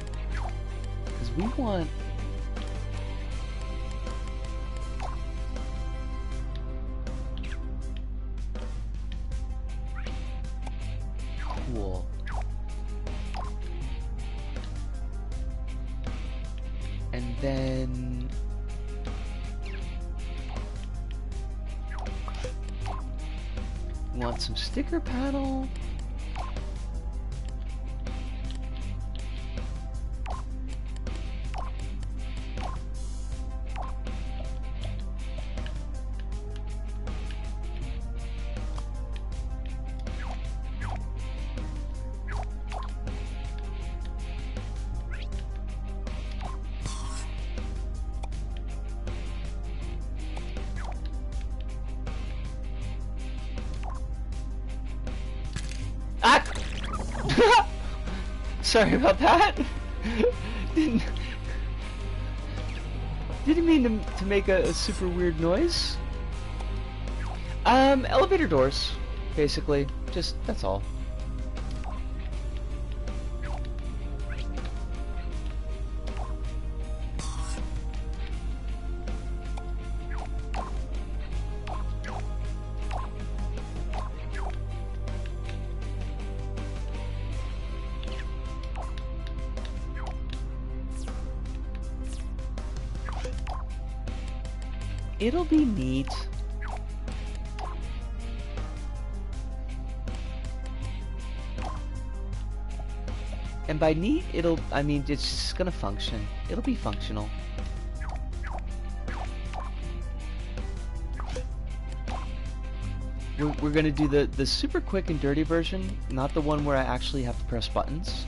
Because we want... Cool. And then... we want some sticker panel. Sorry about that. Didn't mean to make a super weird noise. Elevator doors, basically. Just that's all. It'll be neat. And by neat, I mean, it's just gonna function. It'll be functional. We're gonna do the super quick and dirty version, not the one where I actually have to press buttons.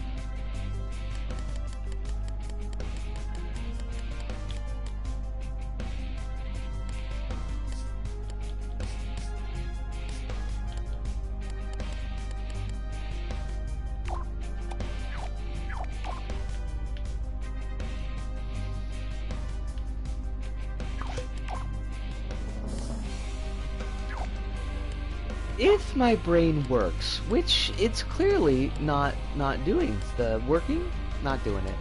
If my brain works, which it's clearly not doing. The working, not doing it.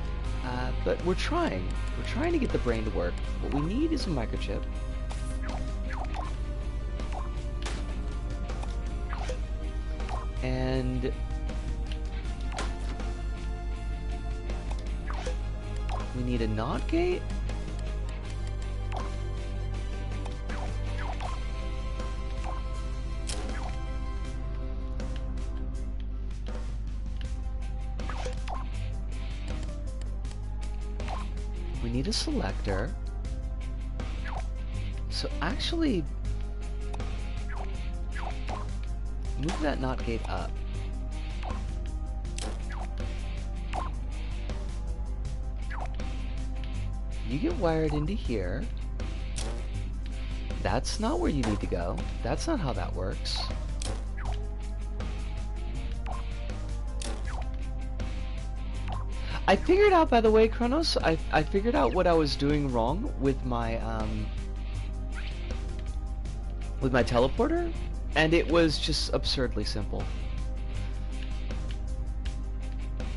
But we're trying. We're trying to get the brain to work. What we need is a microchip. And we need a NOT gate. We need a selector. So actually, move that NOT gate up. You get wired into here. That's not where you need to go. That's not how that works. I figured out, by the way, Kronos, I figured out what I was doing wrong with my teleporter, and it was just absurdly simple.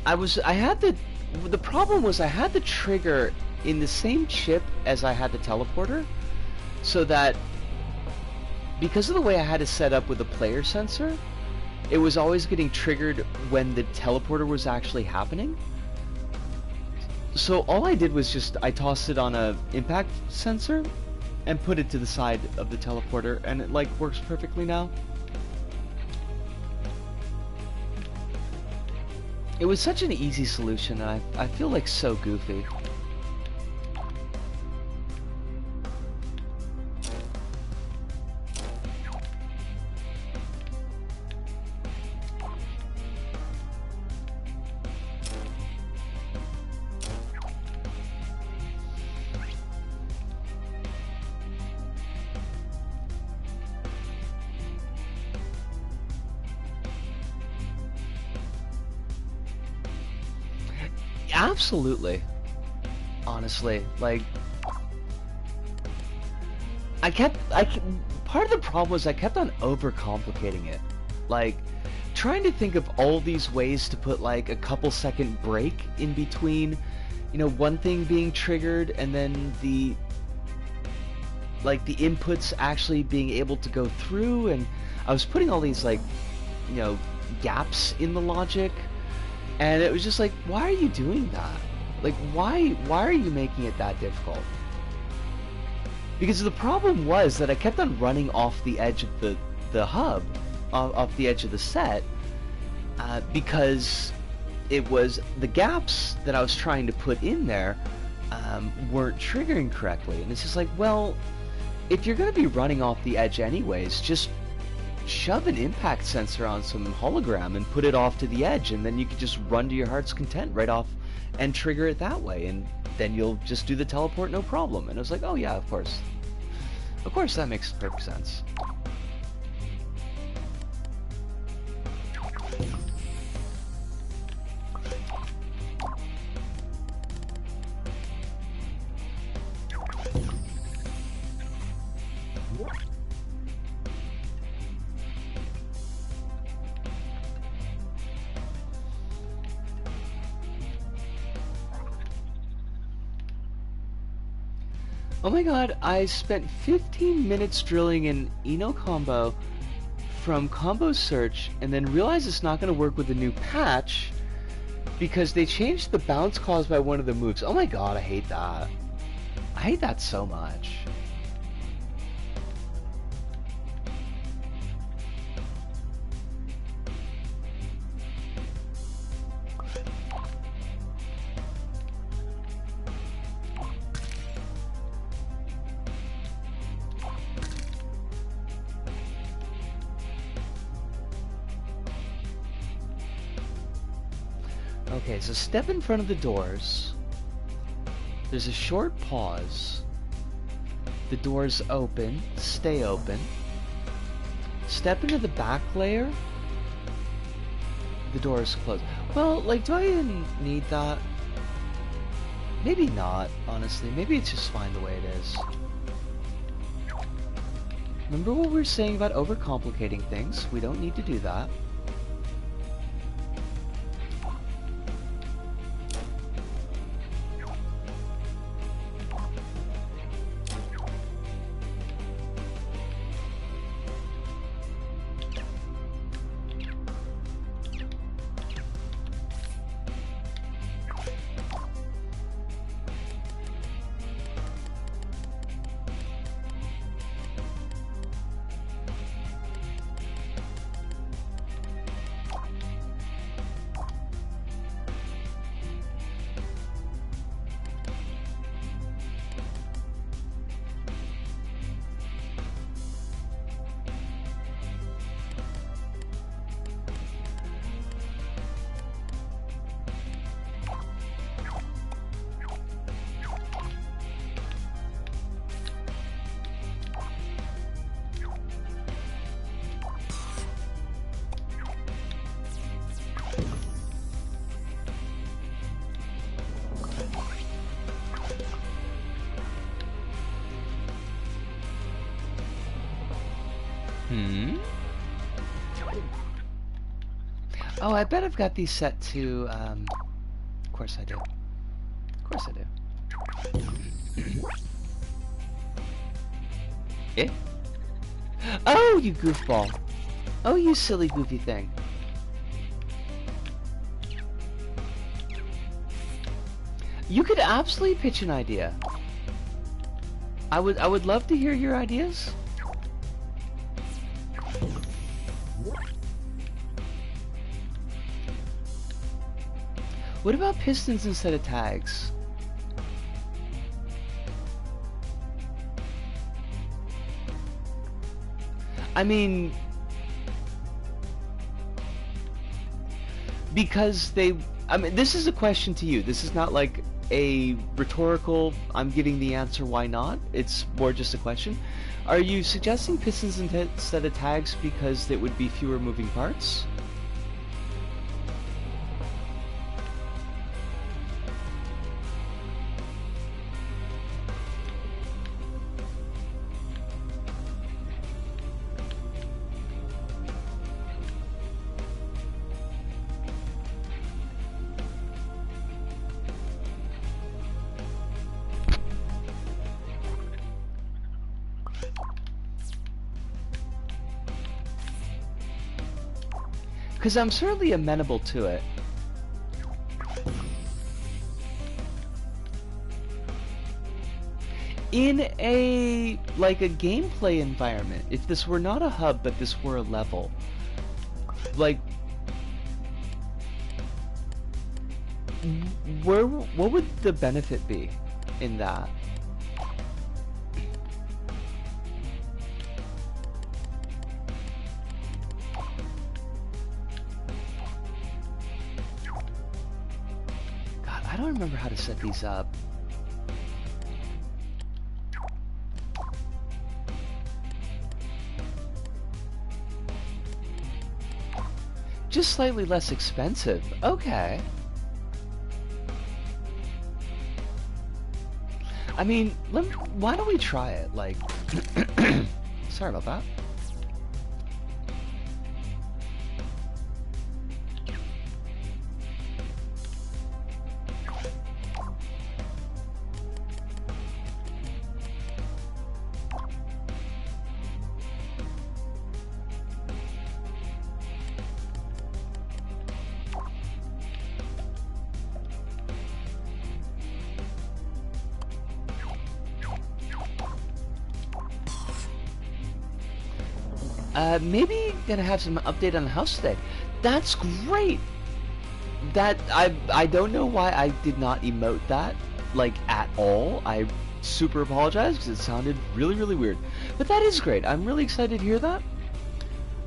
The problem was I had the trigger in the same chip as I had the teleporter, so that because of the way I had it set up with the player sensor, it was always getting triggered when the teleporter was actually happening. So all I did was just, I tossed it on a impact sensor and put it to the side of the teleporter, and it like works perfectly now. It was such an easy solution, and I feel like so goofy. Absolutely. Honestly, like, part of the problem was I kept on overcomplicating it. Like, trying to think of all these ways to put like a couple second break in between, you know, one thing being triggered and then the inputs actually being able to go through, and I was putting all these like, you know, gaps in the logic. And it was just like, why are you doing that? Like, why are you making it that difficult? Because the problem was that I kept on running off the edge of the hub, off the edge of the set, because it was the gaps that I was trying to put in there weren't triggering correctly. And it's just like, well, if you're going to be running off the edge anyways, just shove an impact sensor on some hologram and put it off to the edge, and then you could just run to your heart's content right off and trigger it that way, and then you'll just do the teleport no problem. And I was like, oh yeah, of course that makes perfect sense. Oh my god, I spent 15 minutes drilling an Eno combo from Combo Search and then realized it's not going to work with the new patch because they changed the bounce caused by one of the moves. Oh my god, I hate that. I hate that so much. Okay, so step in front of the doors. There's a short pause. The doors open. Stay open. Step into the back layer. The doors close. Well, like, do I even need that? Maybe not, honestly. Maybe it's just fine the way it is. Remember what we were saying about overcomplicating things? We don't need to do that. Oh, I bet I've got these set to, of course I do. Of course I do. Eh? Oh, you goofball. Oh, you silly goofy thing. You could absolutely pitch an idea. I would love to hear your ideas. What about pistons instead of tags? I mean, because I mean, this is a question to you. This is not like a rhetorical, I'm giving the answer, why not? It's more just a question. Are you suggesting pistons instead of tags because there would be fewer moving parts? Because I'm certainly amenable to it. In a gameplay environment, if this were not a hub but this were a level, like, what would the benefit be in that? I don't remember how to set these up. Just slightly less expensive. Okay. I mean, why don't we try it? Like, sorry about that. Maybe gonna have some update on the house today. That's great. That I don't know why I did not emote that like at all. I super apologize because it sounded really weird. But that is great. I'm really excited to hear that.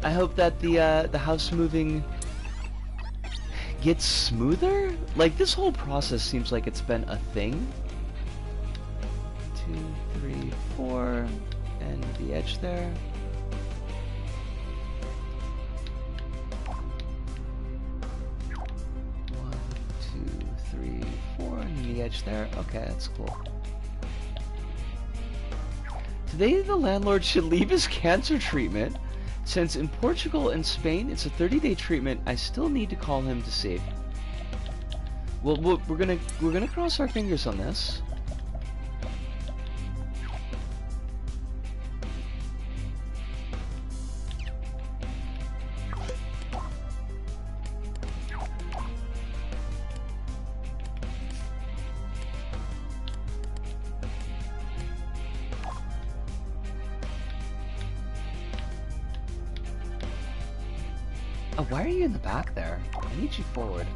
I hope that the house moving gets smoother. Like, this whole process seems like it's been a thing. 2, 3, 4, and the edge there. 3, 4, and the edge there. Okay, that's cool. Today the landlord should leave his cancer treatment. Since in Portugal and Spain it's a 30-day treatment, I still need to call him to see. Well, we're gonna cross our fingers on this. Oh, why are you in the back there? I need you forward.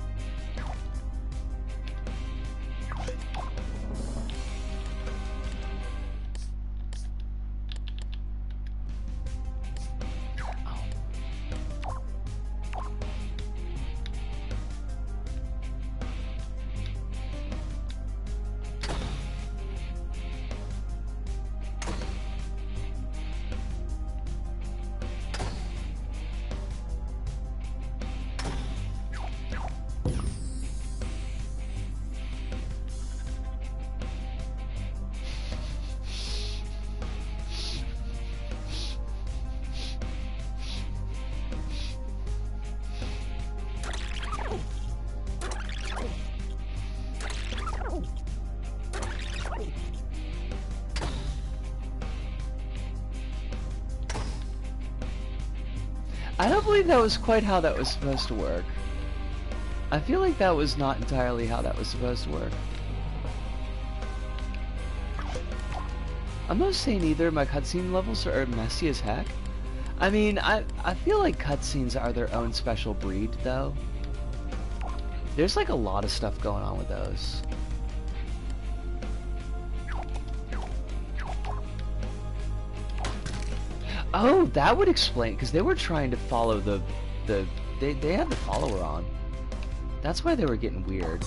I don't believe that was quite how that was supposed to work. I feel like that was not entirely how that was supposed to work. I'm not saying either. My cutscene levels are messy as heck. I mean, I feel like cutscenes are their own special breed, though. There's like a lot of stuff going on with those. Oh, that would explain, because they were trying to follow they had the follower on. That's why they were getting weird.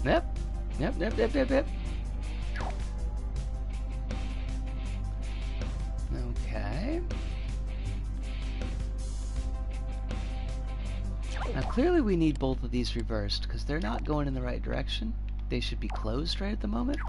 Yep. Okay. Now clearly we need both of these reversed, because they're not going in the right direction. They should be closed right at the moment.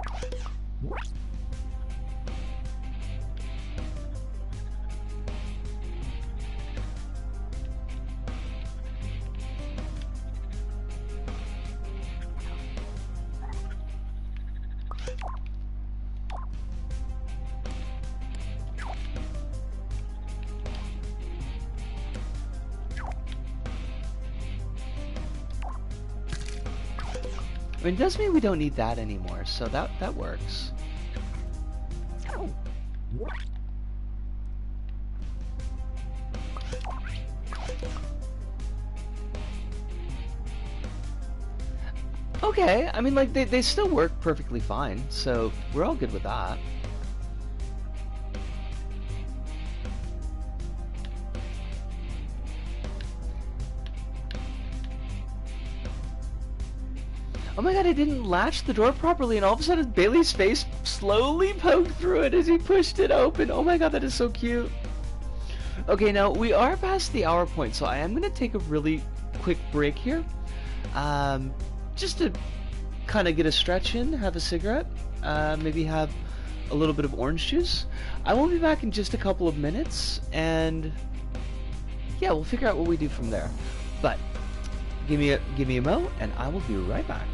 I mean, it does mean we don't need that anymore, so that works. Okay, I mean, like, they still work perfectly fine, so we're all good with that. Oh my god, I didn't latch the door properly, and all of a sudden Bailey's face slowly poked through it as he pushed it open. Oh my god, that is so cute. Okay, now we are past the hour point, so I am going to take a really quick break here. Just to kind of get a stretch in, have a cigarette, maybe have a little bit of orange juice. I will be back in just a couple of minutes, and yeah, we'll figure out what we do from there. But give me a mo, and I will be right back.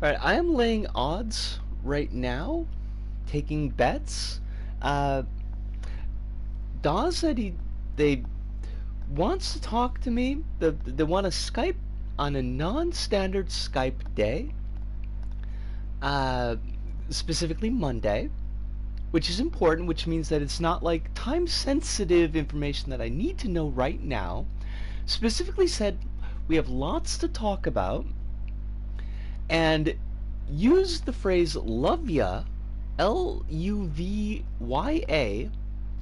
All right, I am laying odds right now, taking bets. Uh, Dawes said they wants to talk to me. They want to Skype on a non-standard Skype day, uh, specifically Monday, which is important, which means that it's not like time-sensitive information that I need to know right now. Specifically said, we have lots to talk about, and use the phrase love ya, Luvya,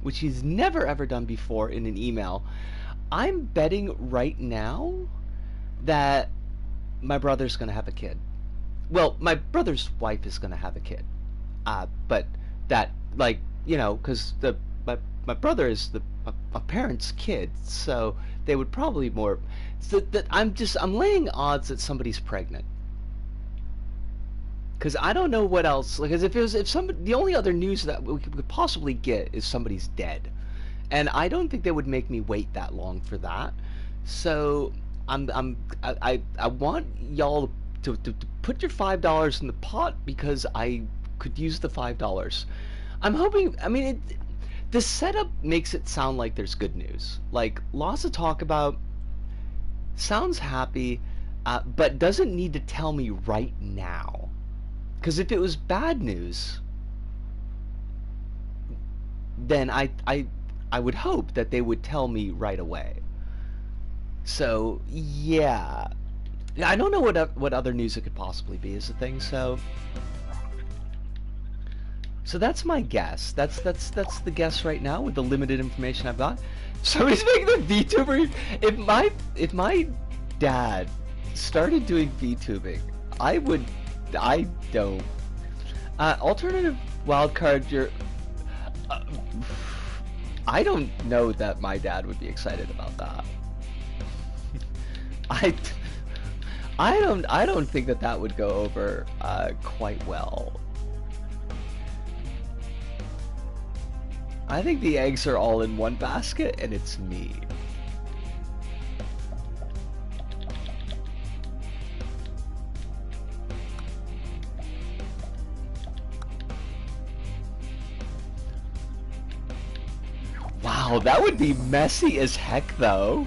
which he's never ever done before in an email. I'm betting right now that my brother's gonna have a kid. Well, my brother's wife is gonna have a kid. But that, like, because my brother is a parent's kid, so they would probably more. So that I'm laying odds that somebody's pregnant. Because I don't know what else. Because the only other news that we could possibly get is somebody's dead, and I don't think they would make me wait that long for that. So I want y'all to put your $5 in the pot because I could use the $5. I'm hoping. I mean, the setup makes it sound like there's good news, like lots to talk about. Sounds happy, but doesn't need to tell me right now. Because if it was bad news, then I would hope that they would tell me right away. So yeah, I don't know what other news it could possibly be is the thing. So that's my guess. That's the guess right now with the limited information I've got. Somebody's making the VTuber. If my dad started doing VTubing, I don't. Alternative wildcard. I don't know that my dad would be excited about that. I don't think that would go over quite well. I think the eggs are all in one basket, and it's me. Wow, that would be messy as heck, though.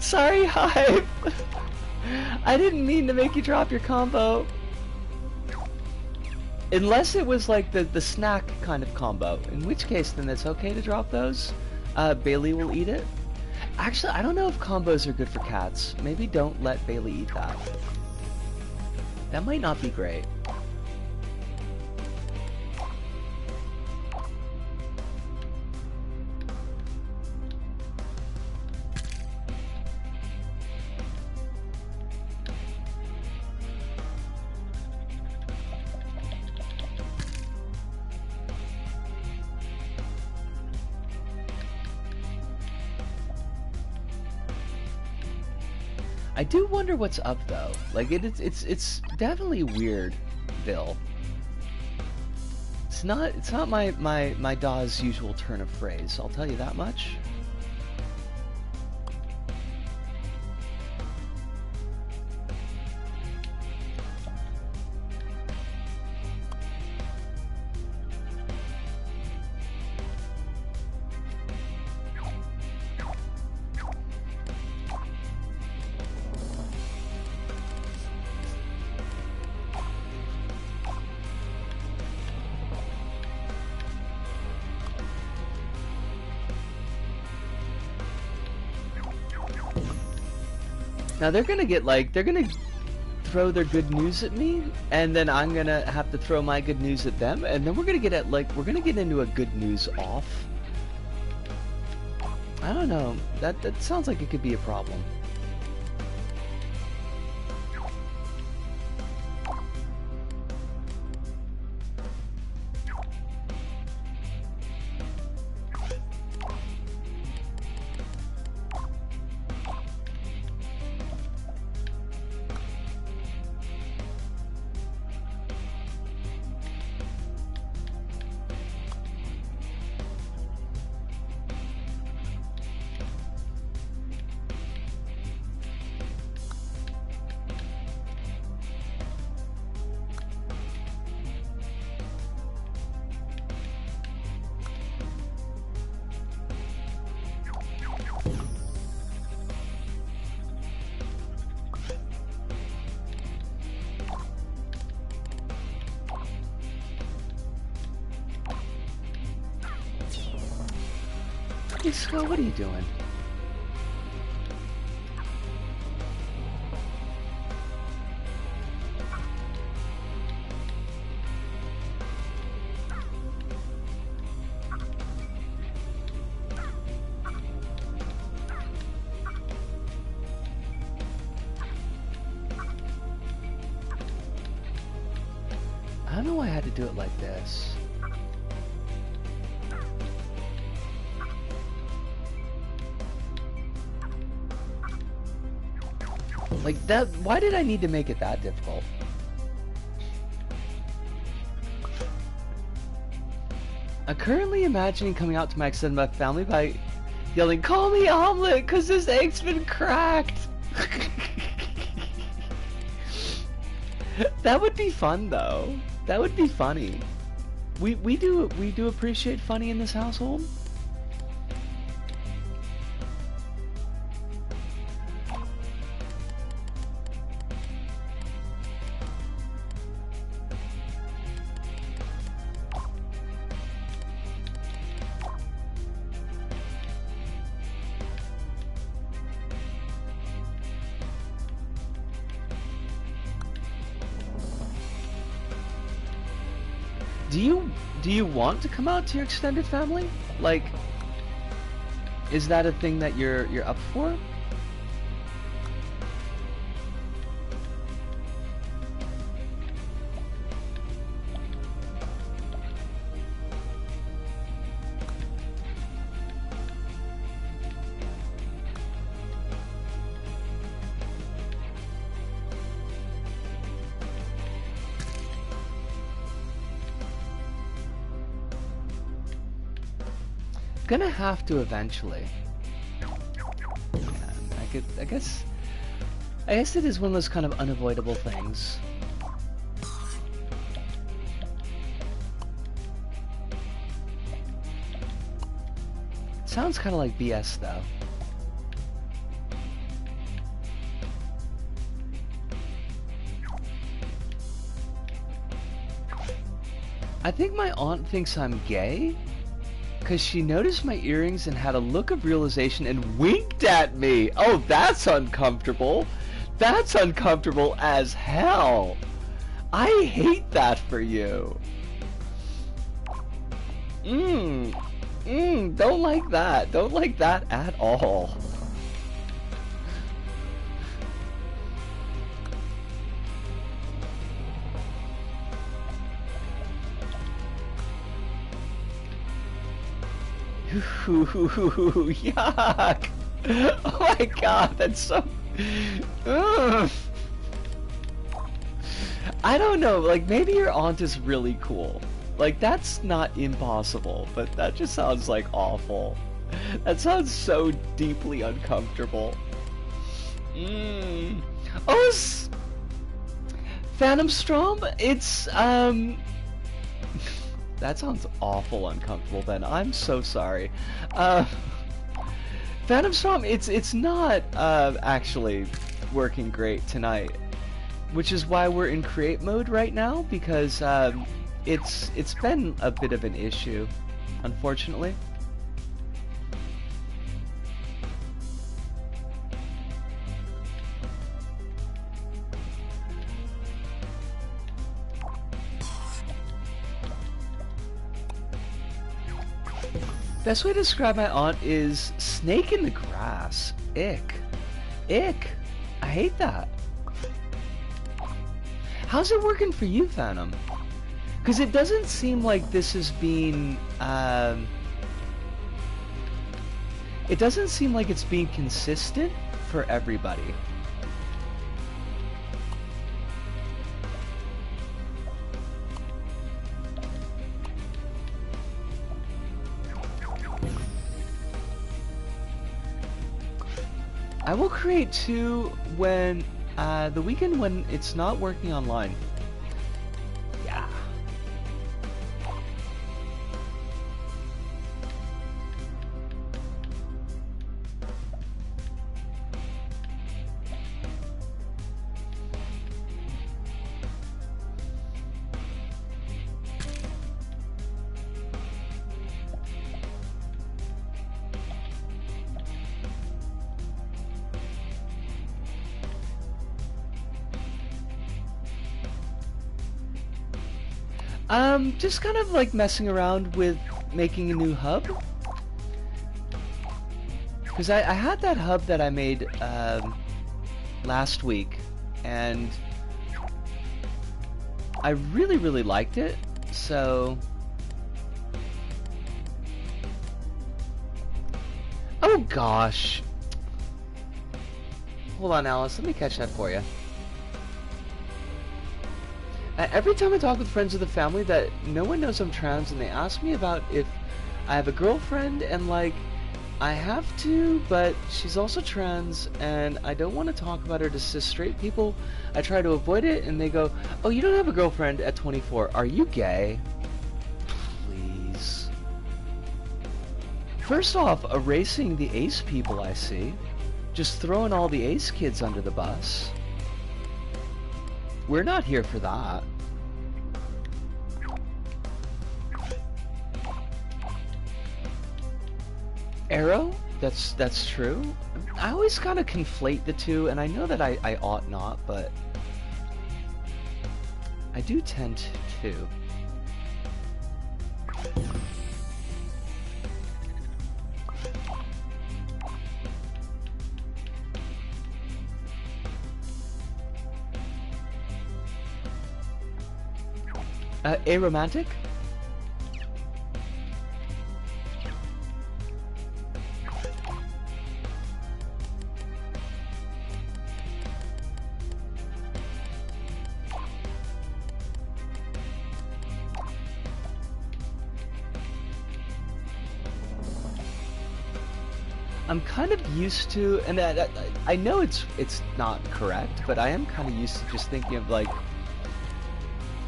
Sorry, Hype. I didn't mean to make you drop your combo. Unless it was like the snack kind of combo, in which case then it's okay to drop those. Bailey will eat it. Actually, I don't know if combos are good for cats. Maybe don't let Bailey eat that. That might not be great. I do wonder what's up though. Like it's definitely weird, Bill. It's not my Dawes usual turn of phrase. I'll tell you that much. Now they're gonna throw their good news at me, and then I'm gonna have to throw my good news at them, and then we're gonna get into a good news off. I don't know. That sounds like it could be a problem. Hey, Scott, what are you doing? I don't know why I had to do it like this. Like that, why did I need to make it that difficult? I'm currently imagining coming out to my extended family by yelling, "Call me omelet, cause this egg's been cracked." That would be fun though. That would be funny. We do appreciate funny in this household. Do you want to come out to your extended family? Like, is that a thing that you're up for? Gonna have to eventually. I guess it is one of those kind of unavoidable things. Sounds kind of like BS though. I think my aunt thinks I'm gay. Because she noticed my earrings and had a look of realization and winked at me. Oh, that's uncomfortable. That's uncomfortable as hell. I hate that for you. Don't like that. Don't like that at all. Yuck! Oh my god, that's so... Ugh. I don't know, like, maybe your aunt is really cool. Like, that's not impossible, but that just sounds, like, awful. That sounds so deeply uncomfortable. Oh, Phantom Strom? It's, That sounds awful uncomfortable then. I'm so sorry. Phantom Storm, it's not actually working great tonight. Which is why we're in create mode right now, because it's been a bit of an issue, unfortunately. Best way to describe my aunt is snake in the grass. Ick. Ick. I hate that. How's it working for you, Phantom? Because it doesn't seem like this has been, it doesn't seem like it's being consistent for everybody. I will create 2 when, the weekend when it's not working online. Yeah. Just kind of like messing around with making a new hub. Because I had that hub that I made last week, and I really, really liked it, so... Oh gosh! Hold on, Alice, let me catch that for you. Every time I talk with friends of the family that no one knows I'm trans, and they ask me about if I have a girlfriend, and like, I have to, but she's also trans, and I don't want to talk about her to cis straight people. I try to avoid it, and they go, "Oh, you don't have a girlfriend at 24. Are you gay?" Please. First off, erasing the ace people I see. Just throwing all the ace kids under the bus. We're not here for that. Arrow? That's true. I always kind of conflate the two, and I know that I ought not, but I do tend to. Aromantic? I'm kind of used to, and I know it's not correct, but I am kind of used to just thinking of like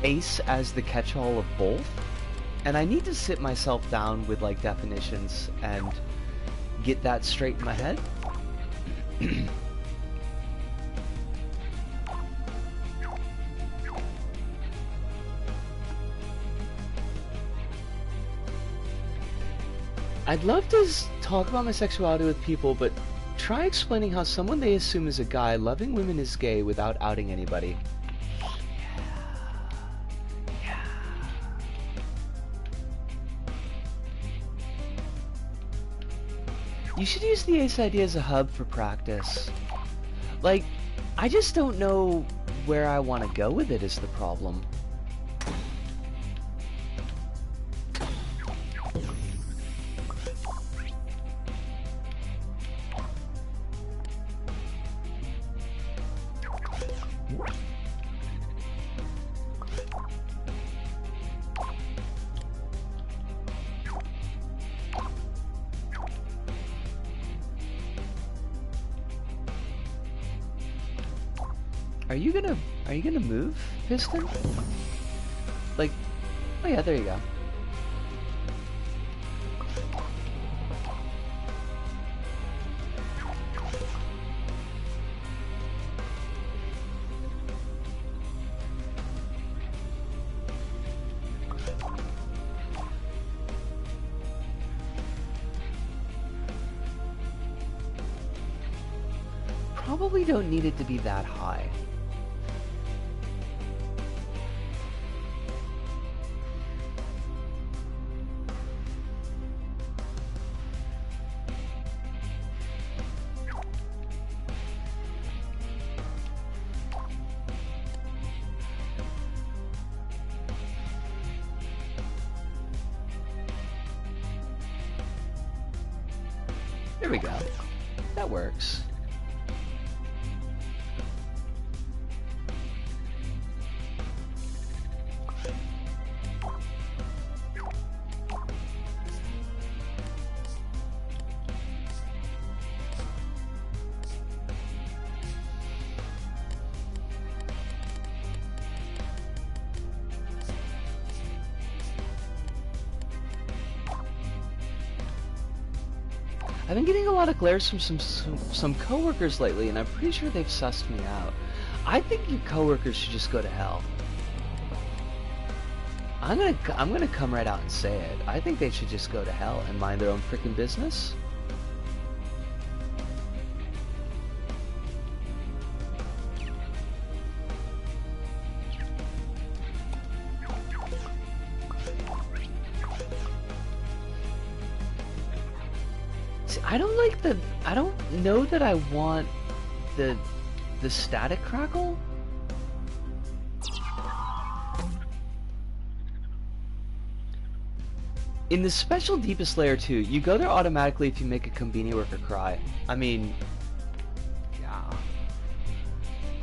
ace as the catch-all of both, and I need to sit myself down with like definitions and get that straight in my head. I'd love to talk about my sexuality with people, but try explaining how someone they assume is a guy loving women is gay without outing anybody. Yeah. You should use the ace idea as a hub for practice. Like, I just don't know where I want to go with it is the problem. Are you gonna move, Piston? Like, oh yeah, there you go. Probably don't need it to be that high. There we go. That works. I've been getting a lot of glares from some coworkers lately, and I'm pretty sure they've sussed me out. I think your coworkers should just go to hell. I'm gonna come right out and say it. I think they should just go to hell and mind their own freaking business. I don't know that I want the static crackle. In the special deepest layer 2, you go there automatically if you make a Combini worker cry. I mean, yeah.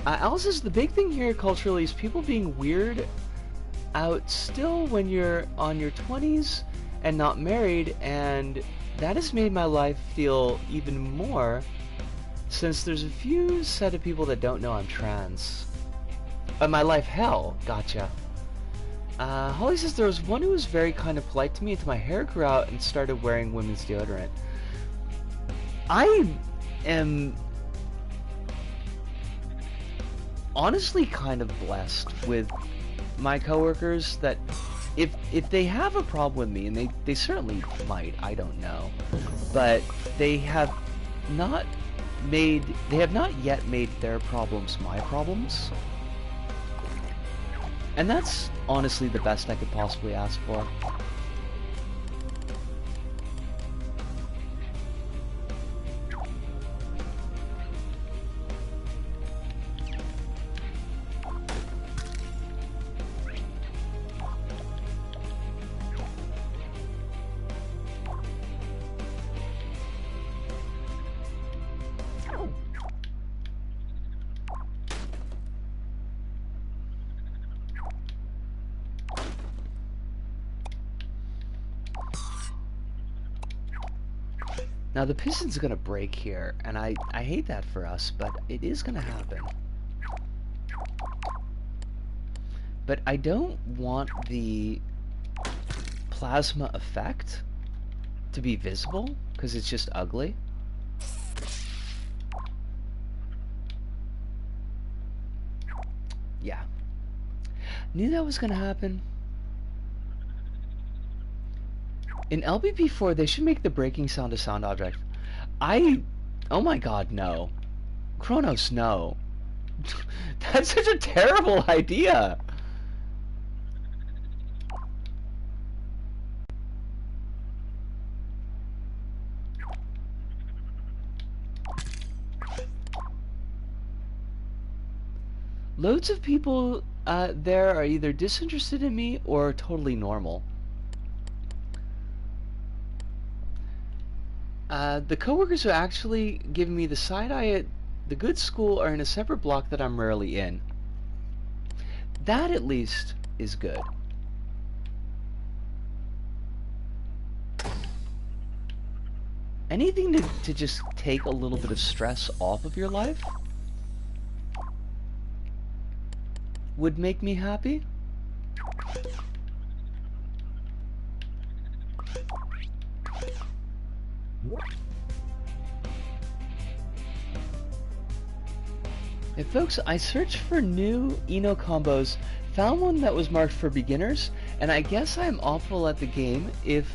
Alice says the big thing here culturally is people being weird out still when you're on your 20s and not married, and that has made my life feel even more since there's a few set of people that don't know I'm trans. My life hell, gotcha. Holly says there was one who was very kind of polite to me until my hair grew out and started wearing women's deodorant. I am honestly kind of blessed with my coworkers that if they have a problem with me, and they certainly might, I don't know, but they have not yet made their problems my problems. And that's honestly the best I could possibly ask for. Now the piston's gonna break here, and I hate that for us, but it is gonna happen. But I don't want the plasma effect to be visible, because it's just ugly. Yeah. Knew that was gonna happen. In LBP4, they should make the breaking sound a sound object. Oh my god, no. Kronos, no. That's such a terrible idea. Loads of people there are either disinterested in me or totally normal. The coworkers who actually give me the side eye at the good school are in a separate block that I'm rarely in. That at least is good. Anything to just take a little bit of stress off of your life would make me happy. Hey folks, I searched for new Eno combos, found one that was marked for beginners, and I guess I'm awful at the game if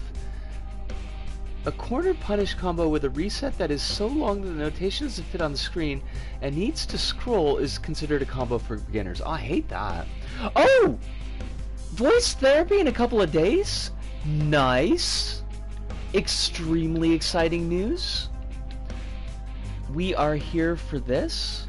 a corner punish combo with a reset that is so long that the notation doesn't fit on the screen and needs to scroll is considered a combo for beginners. Oh, I hate that. Oh! Voice therapy in a couple of days? Nice. Extremely exciting news. We are here for this.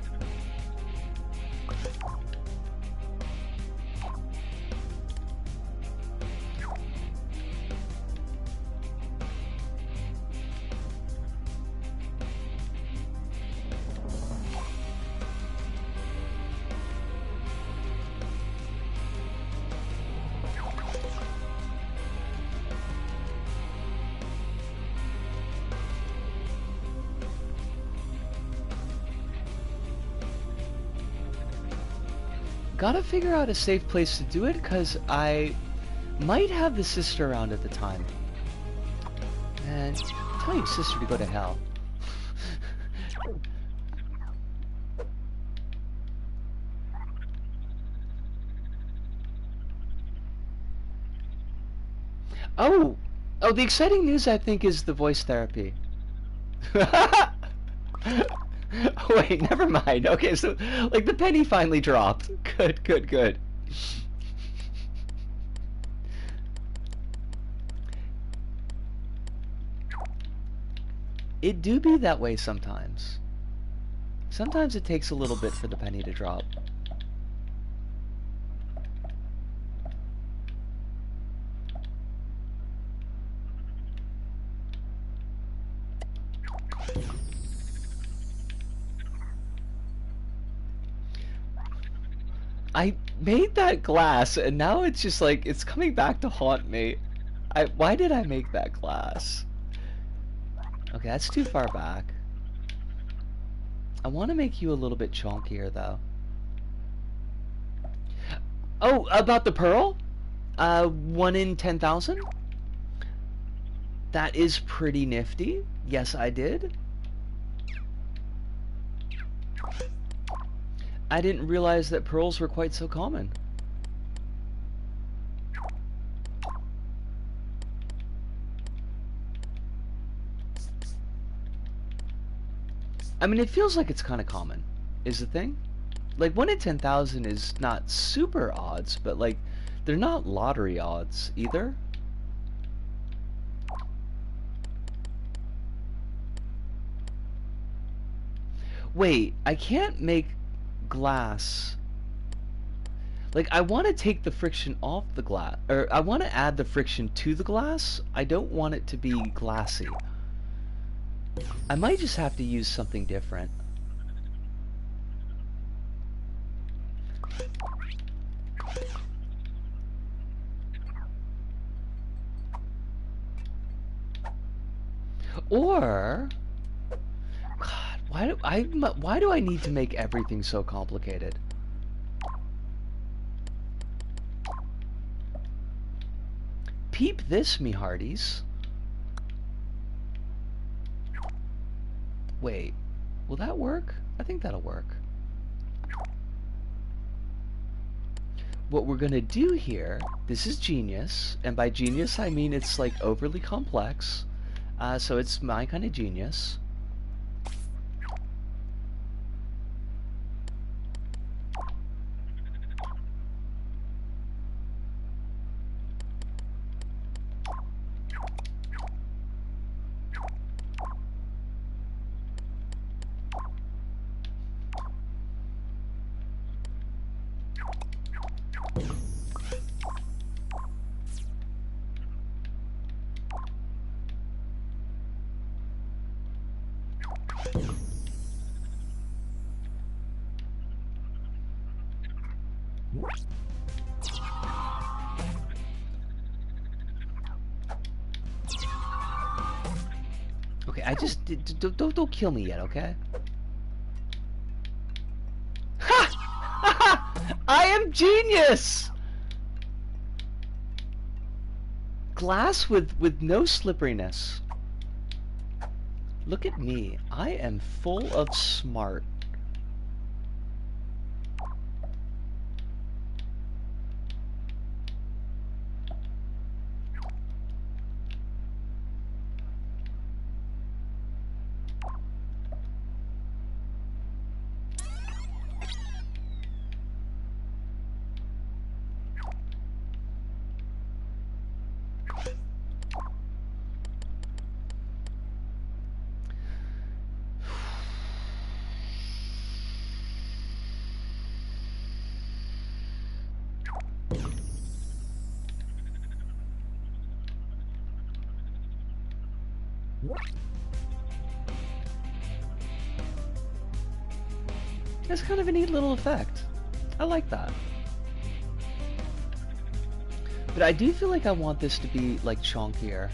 Gotta figure out a safe place to do it, because I might have the sister around at the time. And tell your sister to go to hell. Oh, the exciting news I think is the voice therapy. Oh, wait, never mind. Okay, so, like, the penny finally dropped. Good, good, good. It do be that way sometimes. Sometimes it takes a little bit for the penny to drop. I made that glass and now it's just like, it's coming back to haunt me. Why did I make that glass? Okay, that's too far back. I want to make you a little bit chunkier though. Oh, about the pearl? 1 in 10,000? That is pretty nifty. Yes, I did. I didn't realize that pearls were quite so common. I mean, it feels like it's kind of common, is the thing. Like, 1 in 10,000 is not super odds, but, like, they're not lottery odds either. Wait, I can't make glass. Like, I want to take the friction off the glass, or I want to add the friction to the glass. I don't want it to be glassy. I might just have to use something different. Or, God, why do I need to make everything so complicated? Peep this, me hearties. Wait, will that work? I think that'll work. What we're gonna do here, this is genius, and by genius I mean it's like overly complex, so it's my kind of genius. Okay, I just don't kill me yet, okay? Ha! I am genius. Glass with no slipperiness. Look at me. I am full of smart. That's kind of a neat little effect. I like that. But I do feel like I want this to be like chunkier.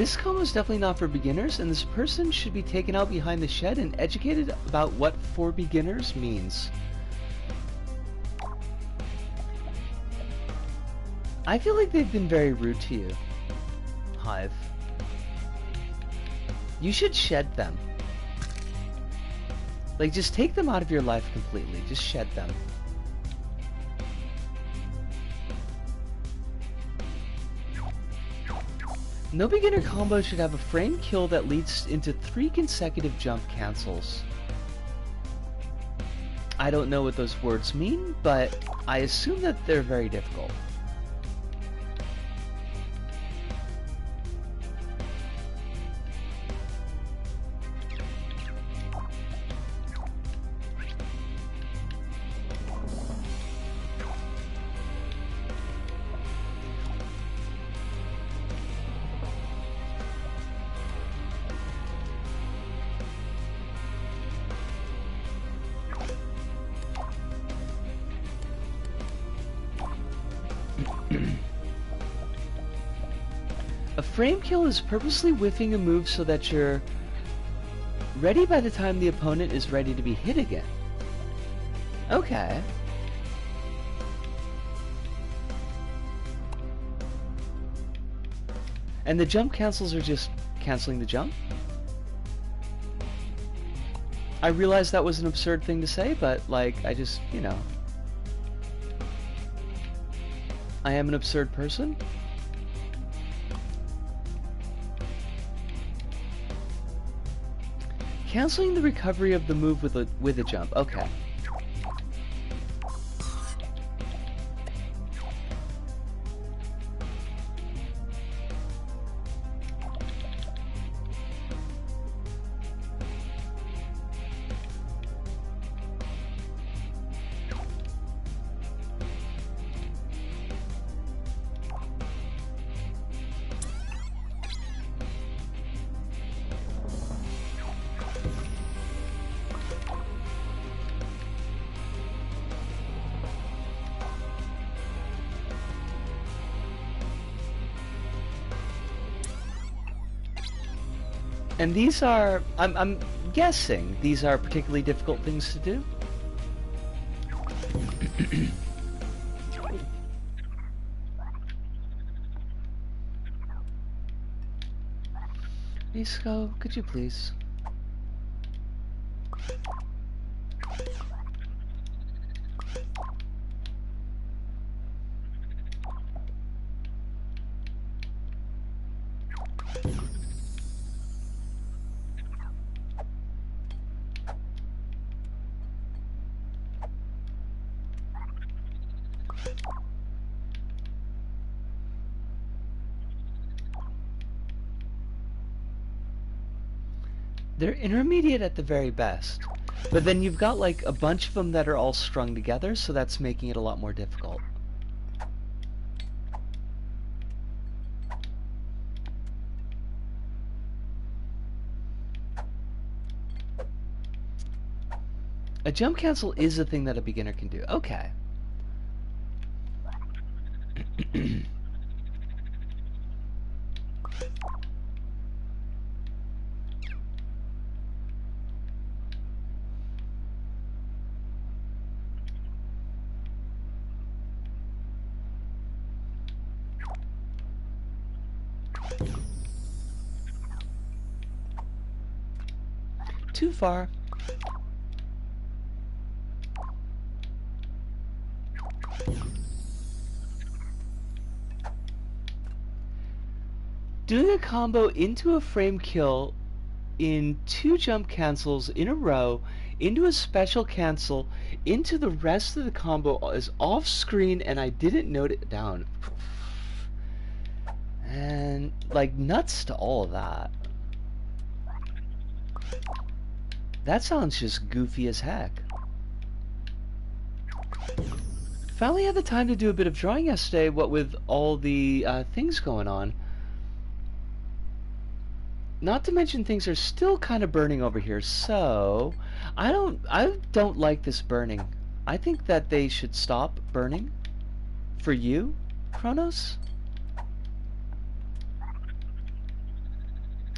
This combo is definitely not for beginners, and this person should be taken out behind the shed and educated about what for beginners means. I feel like they've been very rude to you, Hive. You should shed them. Like, just take them out of your life completely. Just shed them. No beginner combo should have a frame kill that leads into 3 consecutive jump cancels. I don't know what those words mean, but I assume that they're very difficult. A frame kill is purposely whiffing a move so that you're ready by the time the opponent is ready to be hit again. Okay. And the jump cancels are just canceling the jump? I realize that was an absurd thing to say, but like, I just, you know. I am an absurd person. Canceling the recovery of the move with a jump. Okay. And these are, I'm guessing, these are particularly difficult things to do. Nisco, could you please? They're intermediate at the very best, but then you've got like a bunch of them that are all strung together, so that's making it a lot more difficult. A jump cancel is a thing that a beginner can do. Okay. Too far. Doing a combo into a frame kill in 2 jump cancels in a row, into a special cancel, into the rest of the combo is off screen and I didn't note it down. And like nuts to all of that. That sounds just goofy as heck. Finally had the time to do a bit of drawing yesterday, what with all the things going on. Not to mention things are still kind of burning over here, so I don't like this burning. I think that they should stop burning. For you, Kronos?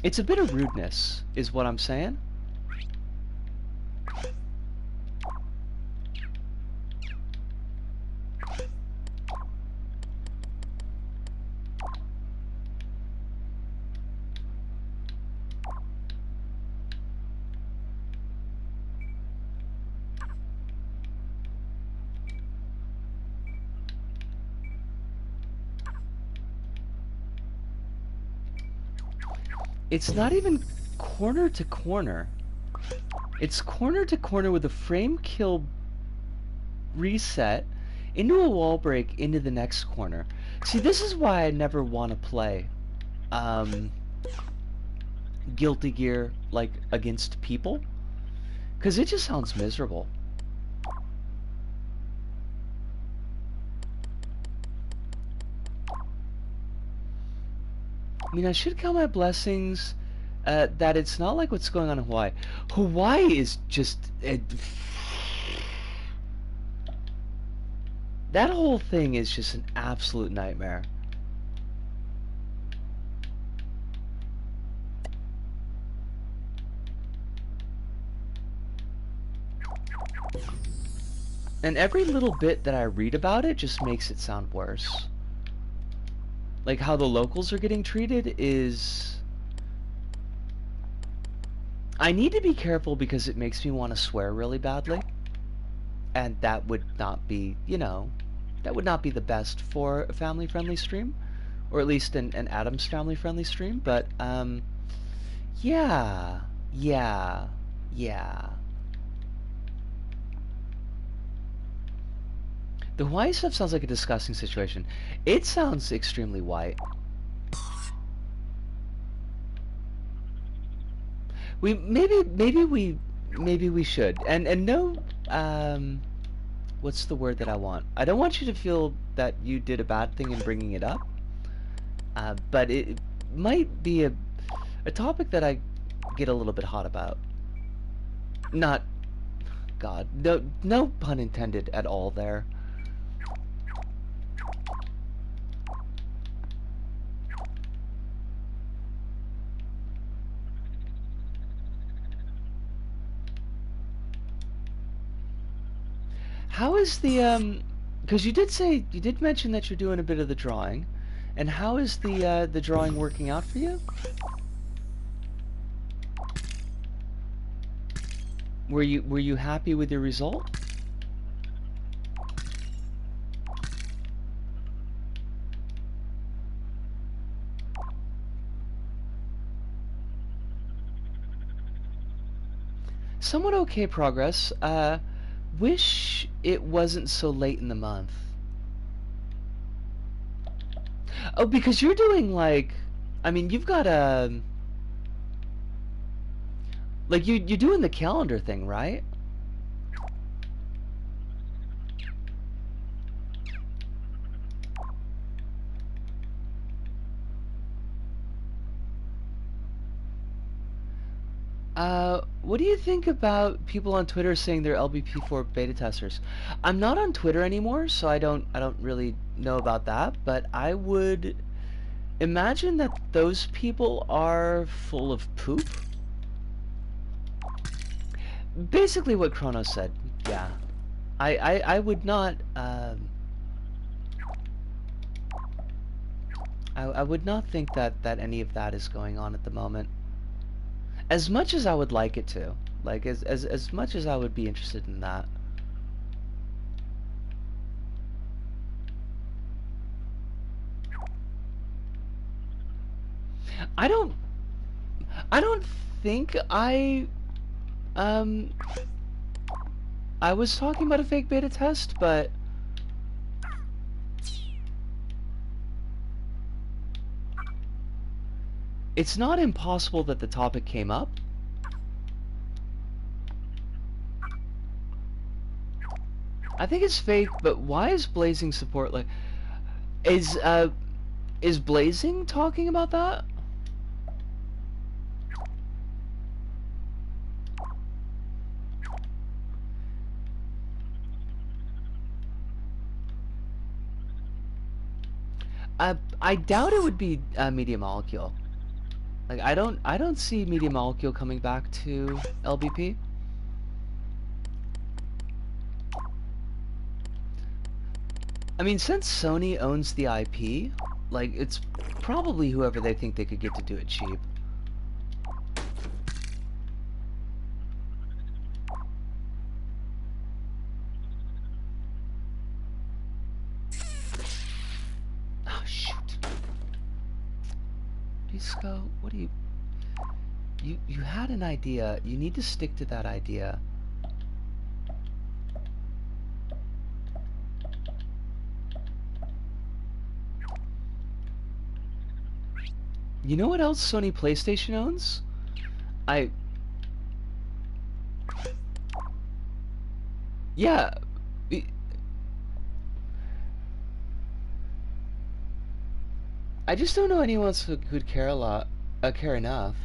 It's a bit of rudeness, is what I'm saying. It's not even corner to corner. It's corner to corner with a frame kill reset into a wall break into the next corner. See, this is why I never want to play Guilty Gear like against people, because it just sounds miserable. I mean, I should count my blessings that it's not like what's going on in Hawaii. Hawaii is just... that whole thing is just an absolute nightmare. And every little bit that I read about it just makes it sound worse. Like how the locals are getting treated is... I need to be careful because it makes me want to swear really badly. And that would not be, you know, that would not be the best for a family-friendly stream. Or at least an Adam's family-friendly stream. But, yeah. The Hawaii stuff sounds like a disgusting situation. It sounds extremely white. Maybe we should. And no, what's the word that I want? I don't want you to feel that you did a bad thing in bringing it up. But it might be a topic that I get a little bit hot about. Not, God, no pun intended at all there. How is the because you did mention that you're doing a bit of the drawing, and how is the drawing working out for you? Were you happy with your result? Somewhat okay progress. Wish it wasn't so late in the month. Oh, because you're doing like, I mean, you've got a, like you're doing the calendar thing, right? What do you think about people on Twitter saying they're LBP4 beta testers? I'm not on Twitter anymore, so I don't really know about that, but I would imagine that those people are full of poop. Basically what Chronos said, yeah. I would not, I would not think that any of that is going on at the moment. As much as I would like it to. Like, as much as I would be interested in that. I don't think I was talking about a fake beta test, but it's not impossible that the topic came up. I think it's fake, but why is Blazing support like... Is Blazing talking about that? I doubt it would be Media Molecule. Like I don't see Media Molecule coming back to LBP. I mean, since Sony owns the IP, like it's probably whoever they think they could get to do it cheap. Oh shoot. Disco, what do you you had an idea. You need to stick to that idea. You know what else Sony PlayStation owns? Yeah. I just don't know anyone else who'd care a lot, care enough.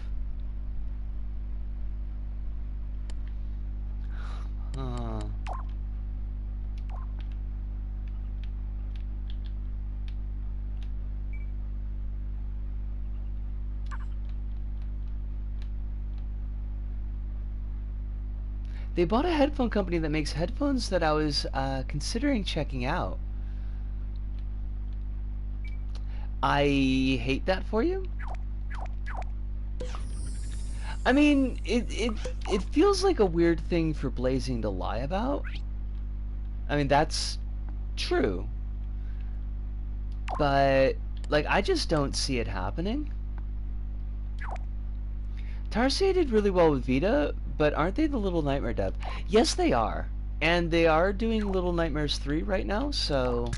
Uh, they bought a headphone company that makes headphones that I was considering checking out. I hate that for you. I mean, it feels like a weird thing for Blazing to lie about. I mean, that's true. But, like, I just don't see it happening. Tarsier did really well with Vita, but aren't they the Little Nightmare dev? Yes, they are. And they are doing Little Nightmares 3 right now, so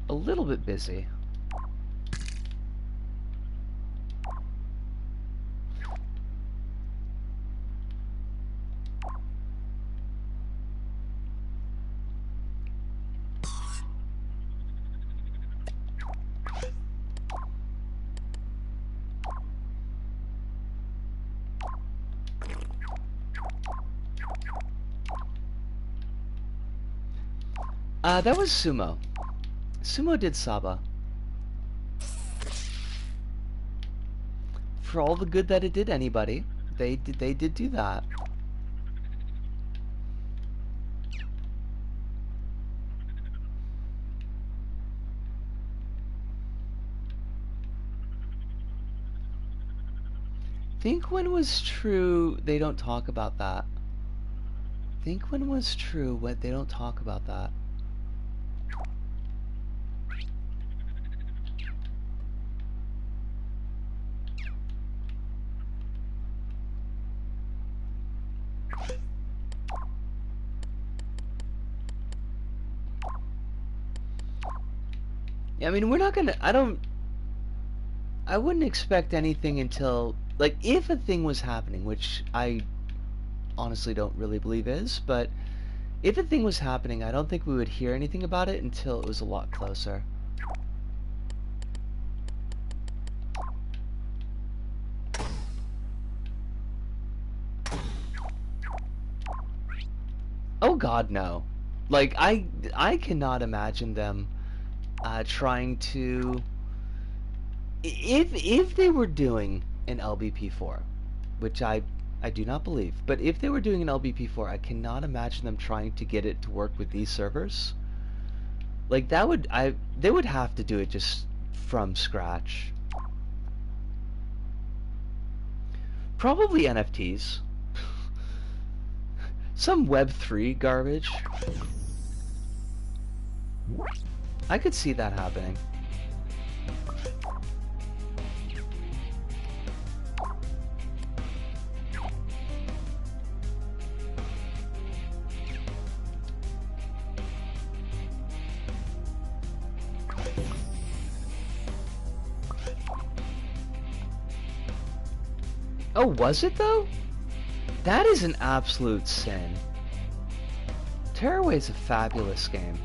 a little bit busy. That was Sumo. Sumo did Saba. For all the good that it did anybody, they did do that. Think when was true, they don't talk about that. Think when was true, what they don't talk about that. Yeah, I mean, we're not gonna, I wouldn't expect anything until, like, if a thing was happening, which I honestly don't really believe is, but if a thing was happening, I don't think we would hear anything about it until it was a lot closer. Oh God, no. Like, I cannot imagine them trying to, if they were doing an LBP4, which I do not believe, but if they were doing an LBP4, I cannot imagine them trying to get it to work with these servers. Like, that would, they would have to do it just from scratch. Probably NFTs. Some Web3 garbage. I could see that happening. Oh, was it though? That is an absolute sin. Tearaway is a fabulous game.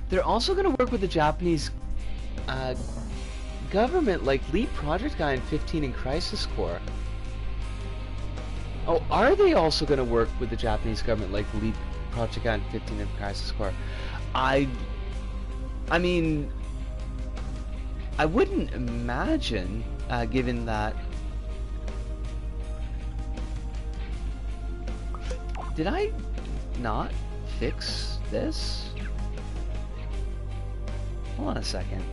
They're also going to work with the Japanese government like Lead Project Guy and 15 in Crisis Core. Oh, are they also going to work with the Japanese government like Lead Project Guy and 15 in Crisis Core? I mean, I wouldn't imagine, given that... Did I not fix this? Hold on a second.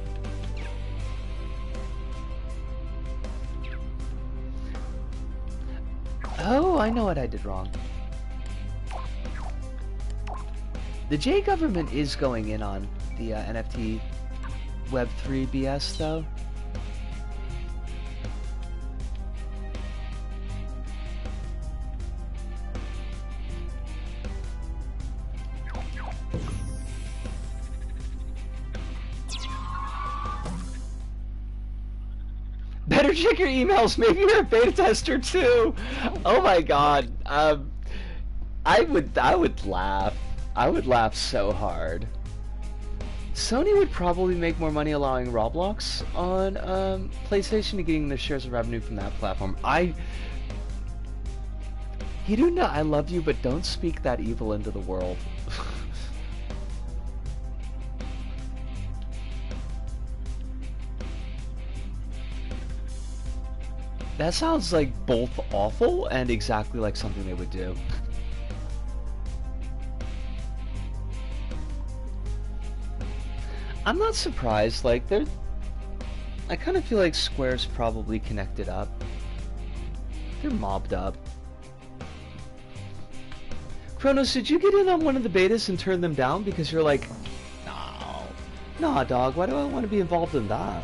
Oh, I know what I did wrong. The J government is going in on the NFT Web3 BS though. Better check your emails. Maybe you're a beta tester too. Oh my god. I would laugh. I would laugh so hard. Sony would probably make more money allowing Roblox on PlayStation and getting their shares of revenue from that platform. Hiruna, I love you, but don't speak that evil into the world. That sounds like both awful and exactly like something they would do. I'm not surprised, like, I kind of feel like Square's probably connected up. They're mobbed up. Kronos, did you get in on one of the betas and turn them down because you're like, no, nah, dog, why do I want to be involved in that?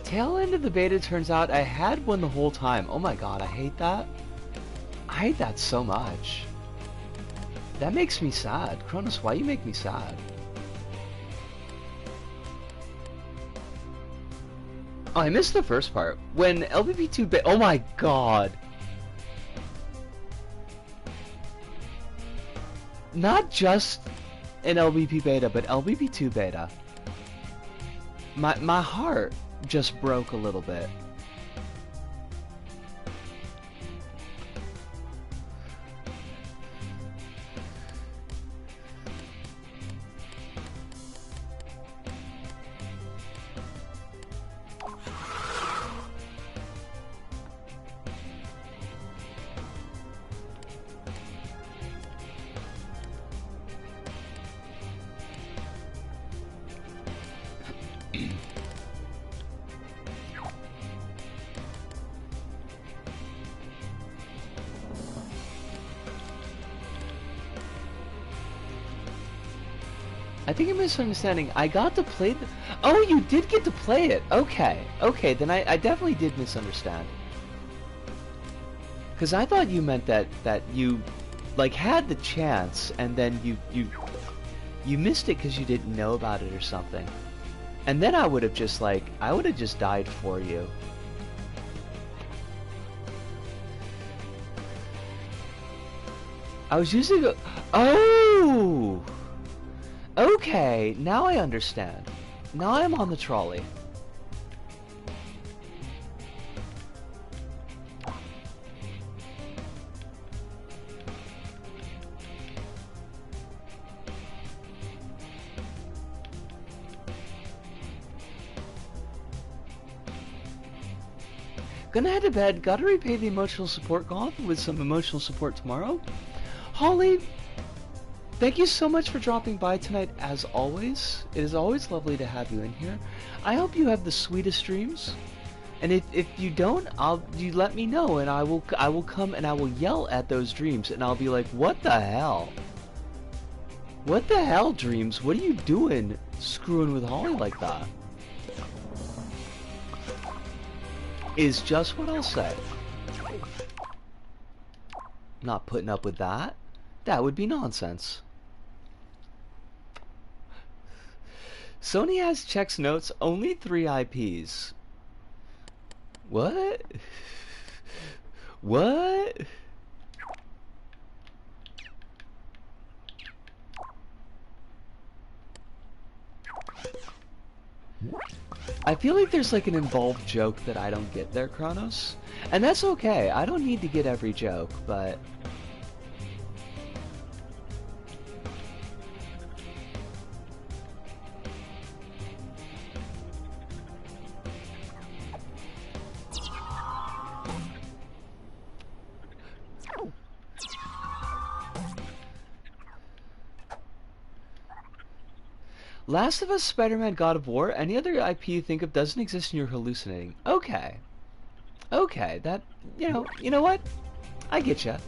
Tail end of the beta turns out I had one the whole time. Oh my god, I hate that. I hate that so much. That makes me sad. Kronos, why you make me sad? Oh, I missed the first part. When LBP2 beta... Oh my god. Not just an LBP beta, but LBP2 beta. My heart just broke a little bit. I think I'm misunderstanding. I got to play the... Oh, you did get to play it. Okay. Okay, then I definitely did misunderstand. Because I thought you meant that you, like, had the chance, and then you missed it because you didn't know about it or something. And then I would have just, like, I would have just died for you. I was using a... Oh! Okay, now I understand. Now I'm on the trolley. Gonna head to bed, gotta repay the emotional support goth with some emotional support tomorrow. Holly, thank you so much for dropping by tonight, as always. It is always lovely to have you in here. I hope you have the sweetest dreams. And if you don't, you let me know, and I will come and I will yell at those dreams, and I'll be like, what the hell? What the hell, dreams? What are you doing screwing with Holly like that? Is just what I'll say. Not putting up with that. That would be nonsense. Sony has checks notes, only 3 IPs. What? What? I feel like there's like an involved joke that I don't get there, Kronos. And that's okay. I don't need to get every joke, but... Last of Us, Spider-Man, God of War, any other IP you think of doesn't exist and you're hallucinating. Okay. Okay, that, you know what? I get ya.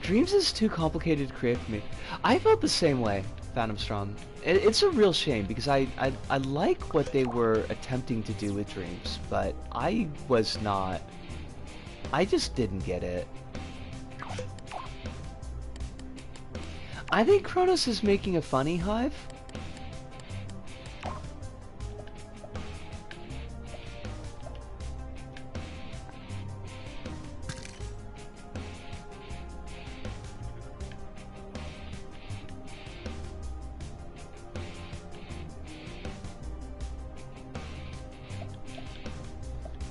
Dreams is too complicated to create for me. I felt the same way, Phantom Storm. It's a real shame because I like what they were attempting to do with Dreams, but I just didn't get it. I think Kronos is making a funny hive.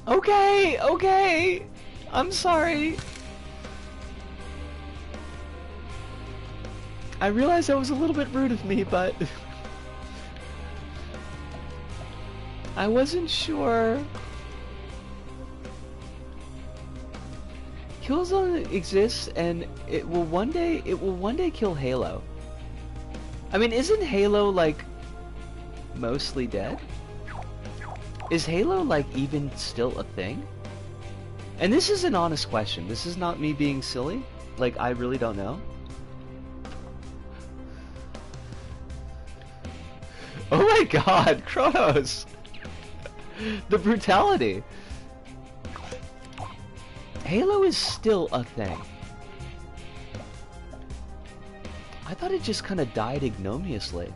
Okay, okay. I'm sorry. I realize that was a little bit rude of me, but I wasn't sure. Killzone exists, and it will one day kill Halo. I mean, isn't Halo like mostly dead? Is Halo like even still a thing? And this is an honest question. This is not me being silly. Like, I really don't know. Oh my god, Kronos! The brutality! Halo is still a thing. I thought it just kind of died ignominiously.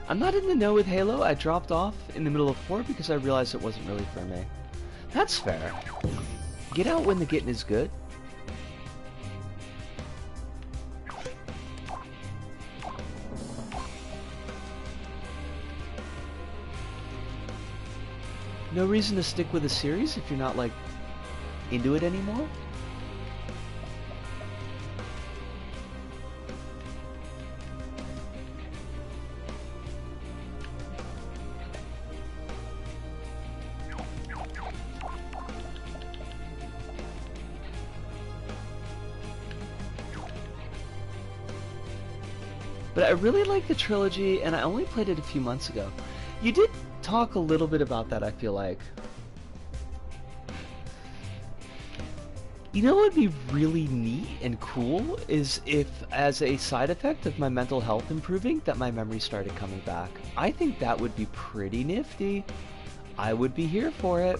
I'm not in the know with Halo. I dropped off in the middle of 4 because I realized it wasn't really for me. That's fair. Get out when the getting is good. No reason to stick with a series if you're not, like, into it anymore? But I really like the trilogy, and I only played it a few months ago. You did talk a little bit about that, I feel like. You know what would be really neat and cool is if, as a side effect of my mental health improving, that my memory started coming back. I think that would be pretty nifty. I would be here for it.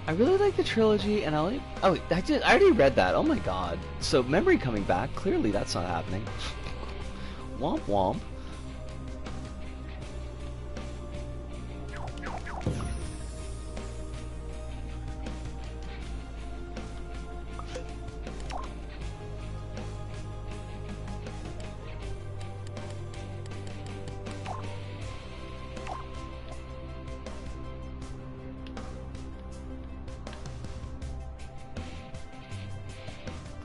I really like the trilogy, and I already read that. Oh my god. So memory coming back, clearly that's not happening. Womp womp.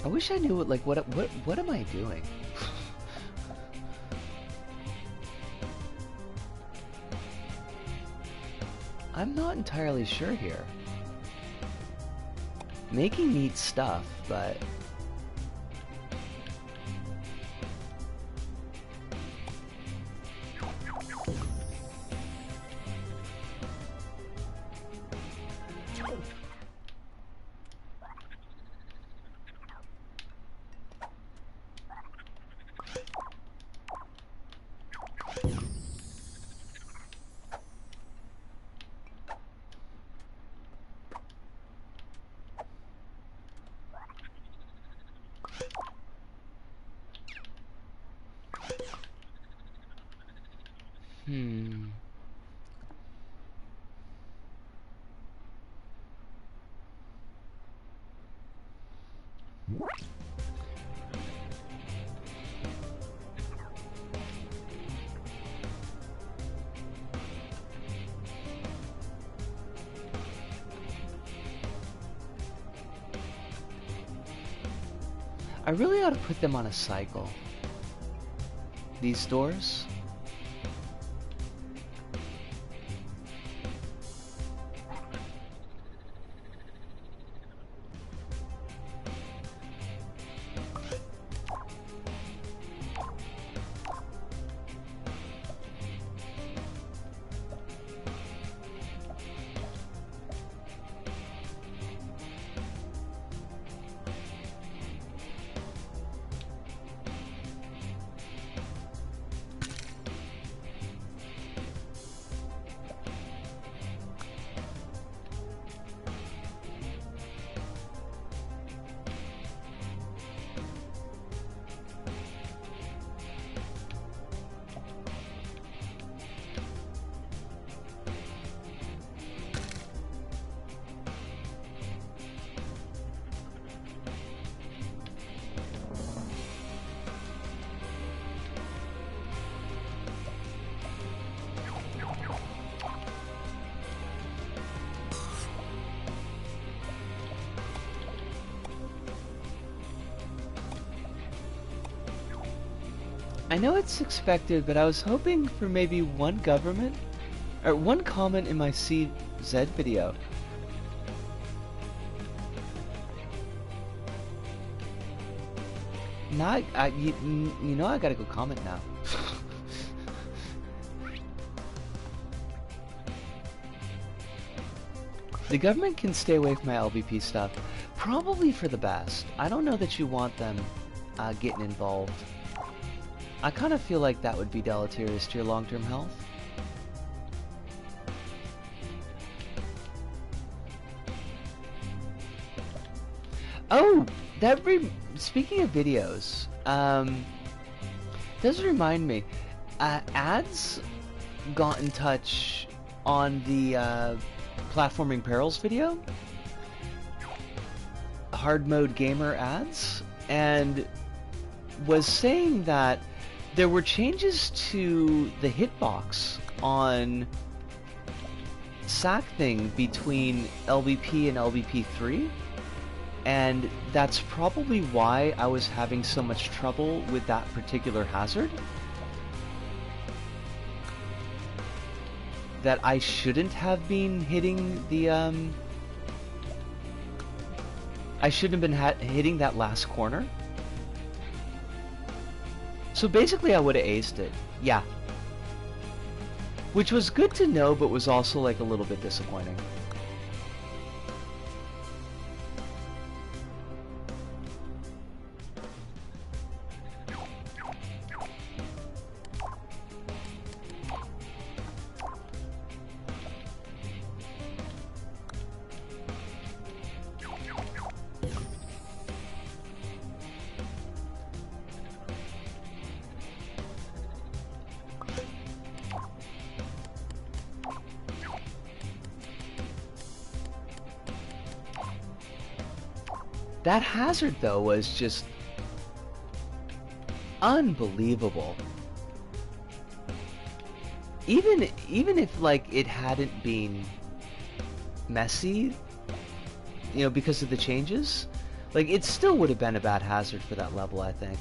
I wish I knew what am I doing? I'm not entirely sure here. Making neat stuff, but I really ought to put them on a cycle. These doors. I know it's expected, but I was hoping for maybe one comment in my CZ video. Now, you know I gotta go comment now. The government can stay away from my LBP stuff, probably for the best. I don't know that you want them getting involved. I kind of feel like that would be deleterious to your long-term health. Oh, speaking of videos, does remind me, ads got in touch on the Platforming Perils video, Hard Mode Gamer ads, and was saying that there were changes to the hitbox on Thing between LBP and LBP3, and that's probably why I was having so much trouble with that particular hazard. That I shouldn't have been hitting the I shouldn't have been hitting that last corner. So basically I would have aced it. Yeah. Which was good to know, but was also like a little bit disappointing. That hazard, though, was just unbelievable. Even if, like, it hadn't been messy, you know, because of the changes, Like, it still would have been a bad hazard for that level, I think.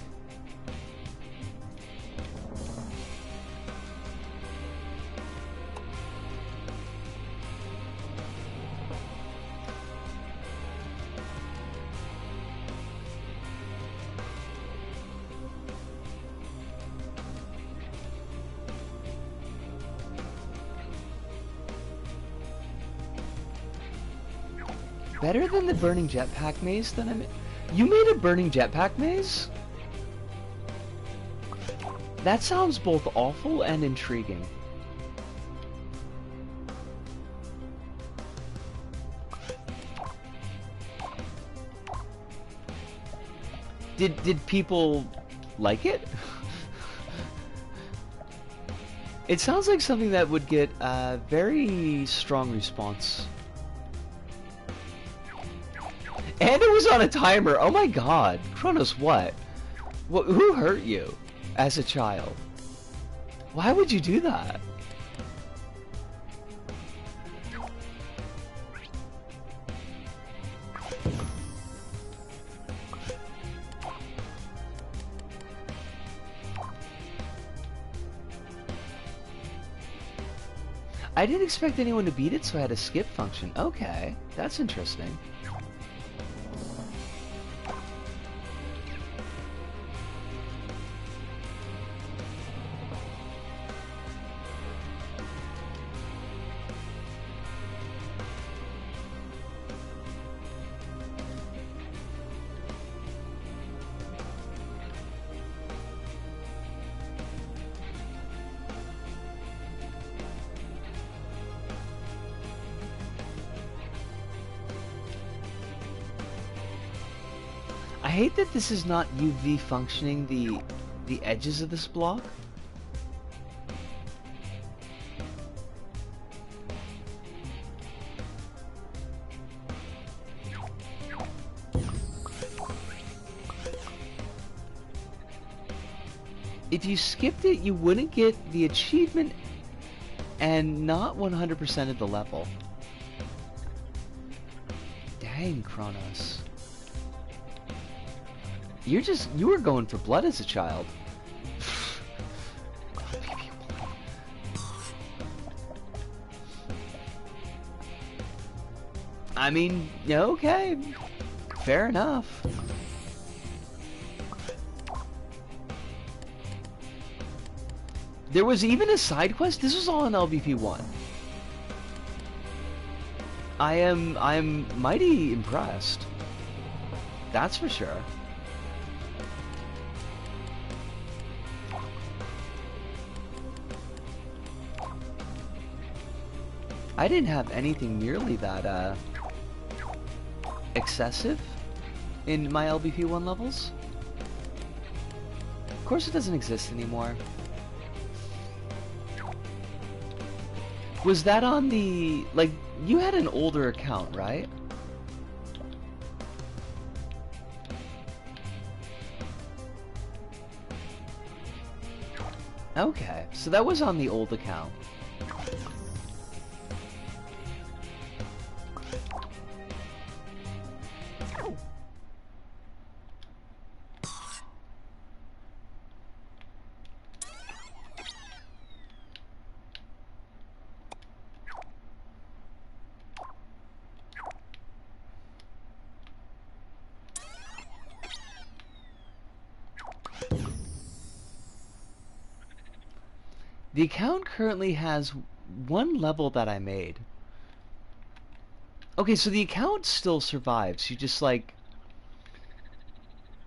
Better than the burning jetpack maze that I made? You made a burning jetpack maze? That sounds both awful and intriguing. Did people like it? It sounds like something that would get a very strong response. And it was on a timer. Oh my god. Kronos, what? Who hurt you as a child? Why would you do that? I didn't expect anyone to beat it, so I had a skip function. Okay, that's interesting. I hate that this is not UV functioning the edges of this block. If you skipped it, you wouldn't get the achievement and not 100% of the level. Dang, Kronos. You were going for blood as a child. I mean, yeah, okay. Fair enough. There was even a side quest. This was all in LBP 1. I'm mighty impressed. That's for sure. I didn't have anything nearly that excessive in my LBP1 levels. Of course it doesn't exist anymore. Was that on the... like, you had an older account, right? Okay, so that was on the old account. The account currently has one level that I made. Okay, so the account still survives. You just, like...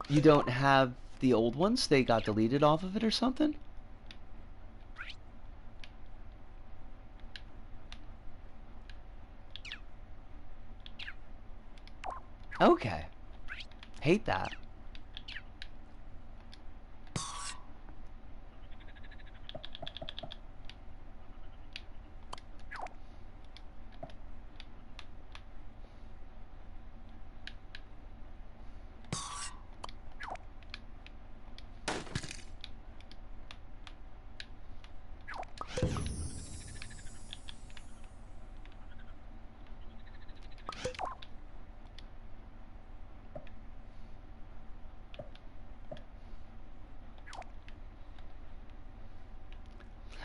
you don't have the old ones? They got deleted off of it or something? Okay. Hate that.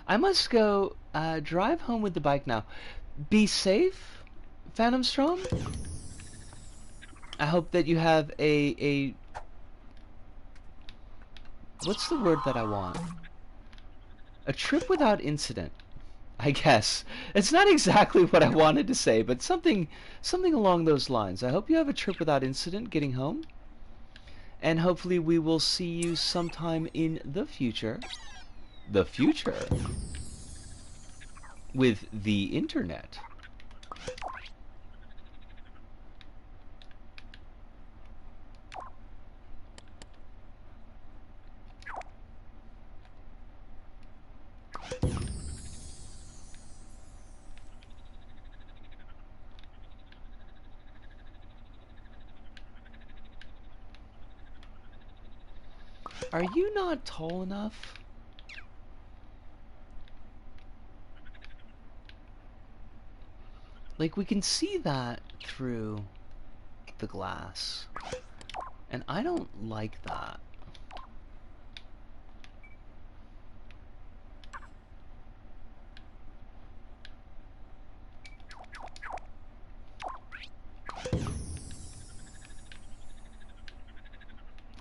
I must go drive home with the bike now. Be safe, Phantom Strom. I hope that you have a what's the word that I want? A trip without incident, I guess. It's not exactly what I wanted to say, but something along those lines. I hope you have a trip without incident getting home. And hopefully we will see you sometime in the future. The future? With the internet. Are you not tall enough? Like, we can see that through the glass. And I don't like that.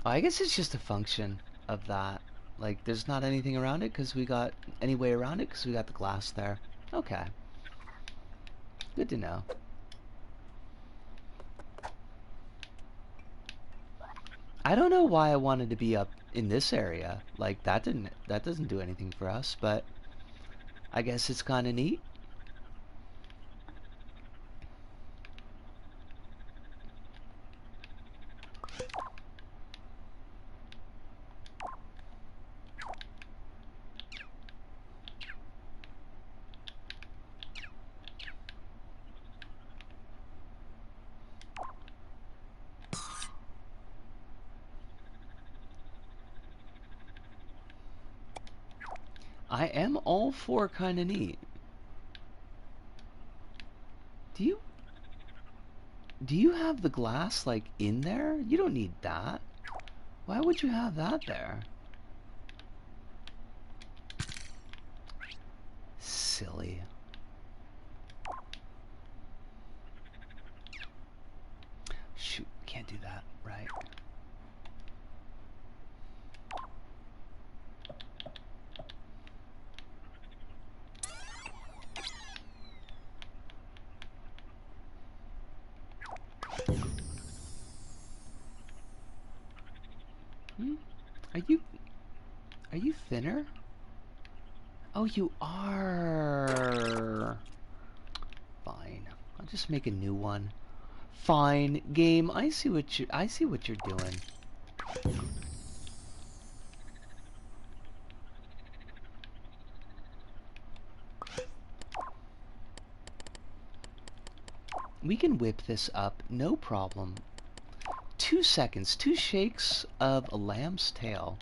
I guess it's just a function of that. Like, there's not anything around it because we got any way around it because we got the glass there. Okay. Good to know. I don't know why I wanted to be up in this area. Like, that doesn't do anything for us, but I guess it's kind of neat. I am all for kind of neat. Do you have the glass, like, in there? You don't need that. Why would you have that there? Silly. Shoot, can't do that, right? Are you thinner? Oh, you are. Fine. I'll just make a new one. Fine, game. I see what you're doing. We can whip this up, no problem. 2 seconds, 2 shakes of a lamb's tail.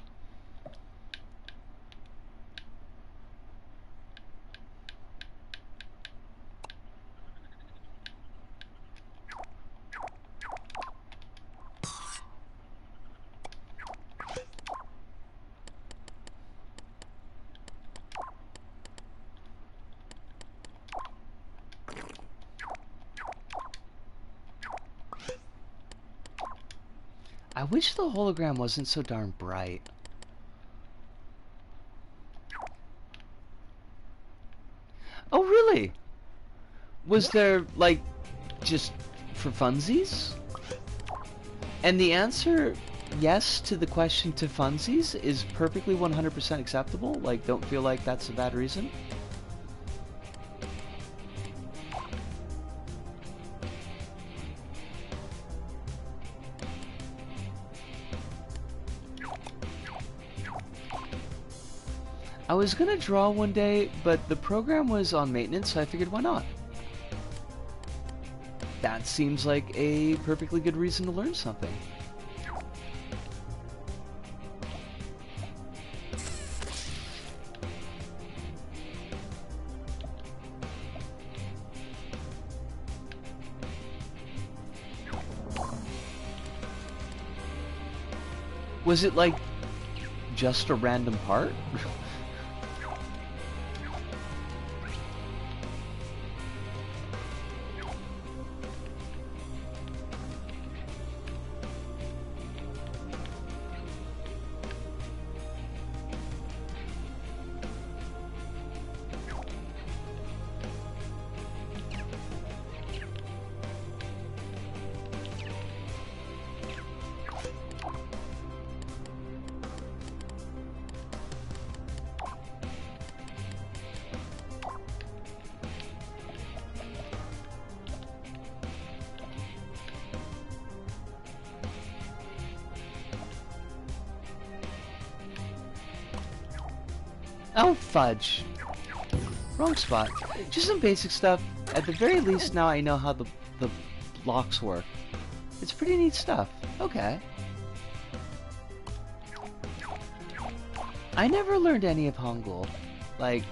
I wish the hologram wasn't so darn bright. Oh, really? Was there, like, just for funsies? And the answer, yes, to the question to funsies is perfectly 100% acceptable. Like, don't feel like that's a bad reason. I was gonna draw one day, but the program was on maintenance, so I figured why not? That seems like a perfectly good reason to learn something. Was it like just a random part? Oh, fudge. Wrong spot. Just some basic stuff. At the very least, now I know how the blocks work. It's pretty neat stuff. Okay. I never learned any of Hangul. Like,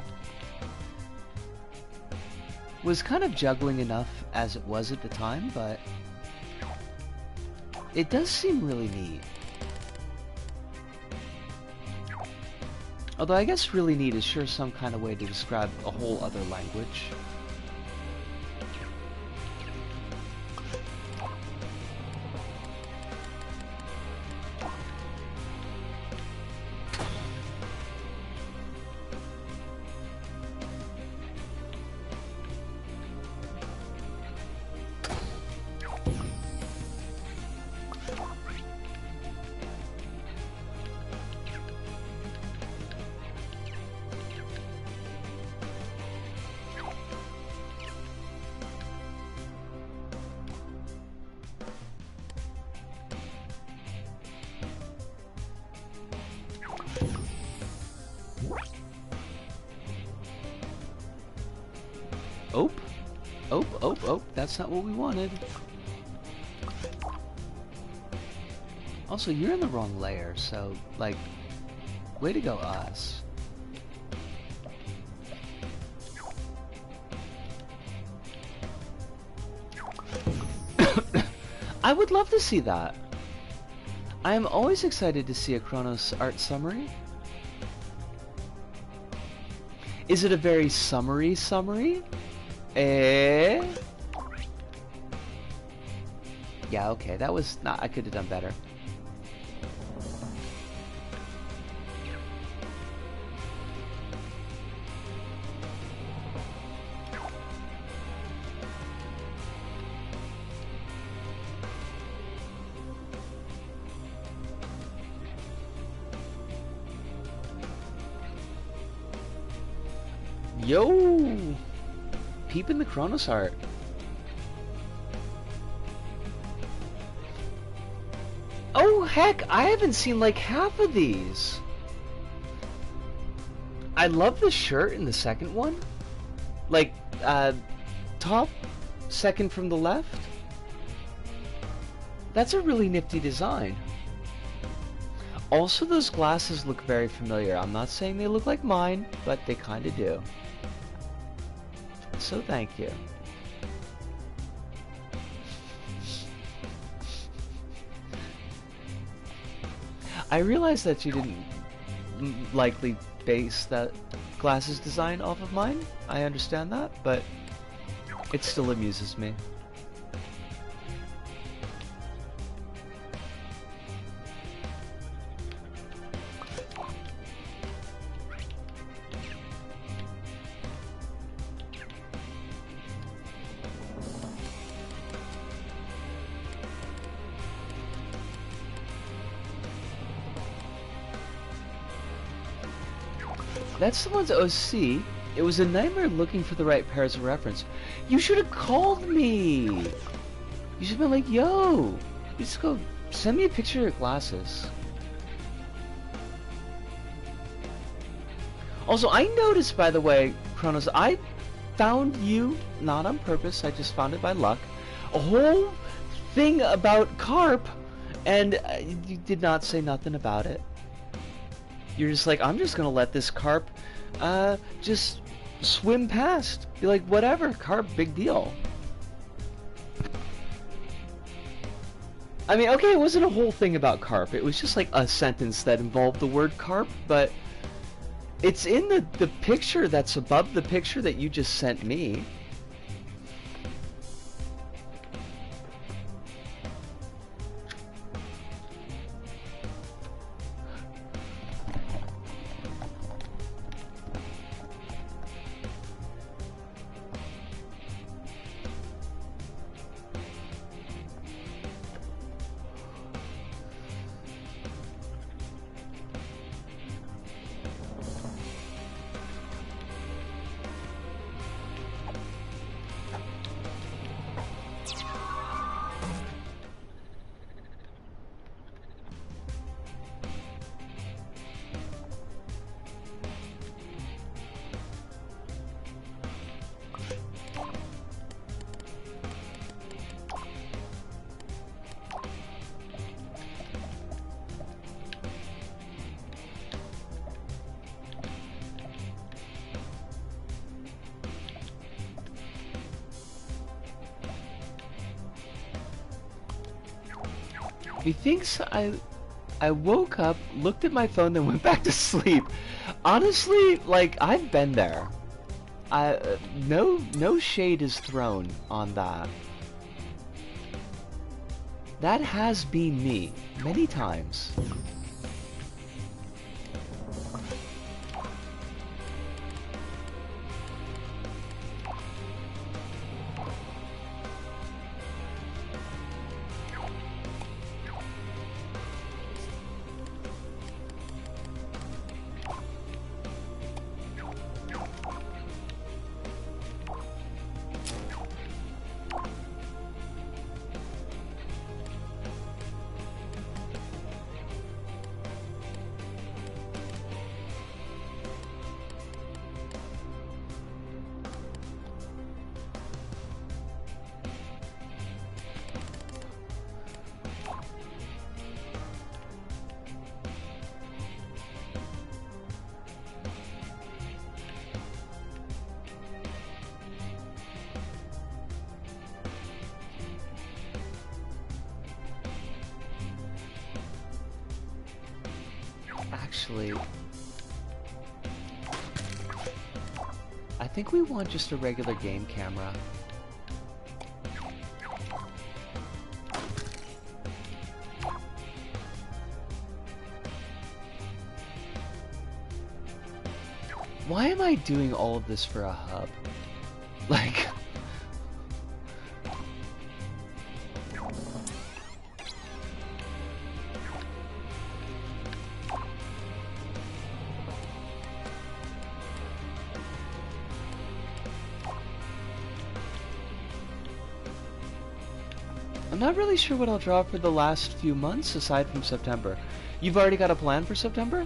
was kind of juggling enough as it was at the time, but it does seem really neat. Although I guess really neat is sure some kind of way to describe a whole other language. Oh, oh, oh, oh, that's not what we wanted. Also, you're in the wrong layer, so, like, way to go, us. I would love to see that. I am always excited to see a Chronos art summary. Is it a very summary? Eh? Yeah, okay, that was not, I could have done better. Yo! Peeping the Chronos art. Oh heck, I haven't seen like half of these. I love the shirt in the second one. Like, top, second from the left. That's a really nifty design. Also, those glasses look very familiar. I'm not saying they look like mine, but they kinda do. So thank you. I realize that you didn't likely base that glasses design off of mine. I understand that, but it still amuses me. That's the one's OC. It was a nightmare looking for the right pairs of reference. You should have called me! You should have been like, yo! You just go, send me a picture of your glasses. Also, I noticed, by the way, Chronos, I found you, not on purpose, I just found it by luck, a whole thing about carp, and you did not say nothing about it. You're just like, I'm just gonna let this carp just swim past. Be like, whatever, carp, big deal. I mean, okay, it wasn't a whole thing about carp. It was just like a sentence that involved the word carp, but it's in the picture that's above the picture that you just sent me. Methinks I woke up, looked at my phone, then went back to sleep. Honestly, like, I've been there. No shade is thrown on that. That has been me many times. Actually, I think we want just a regular game camera. Why am I doing all of this for a hub? Like... I'm not really sure what I'll draw for the last few months aside from September. You've already got a plan for September?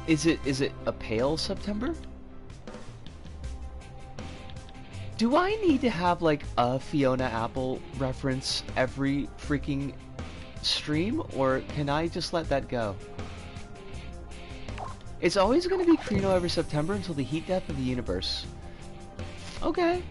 Is it a pale September? Do I need to have like a Fiona Apple reference every freaking stream, or can I just let that go? It's always going to be Krino every September until the heat death of the universe. Okay.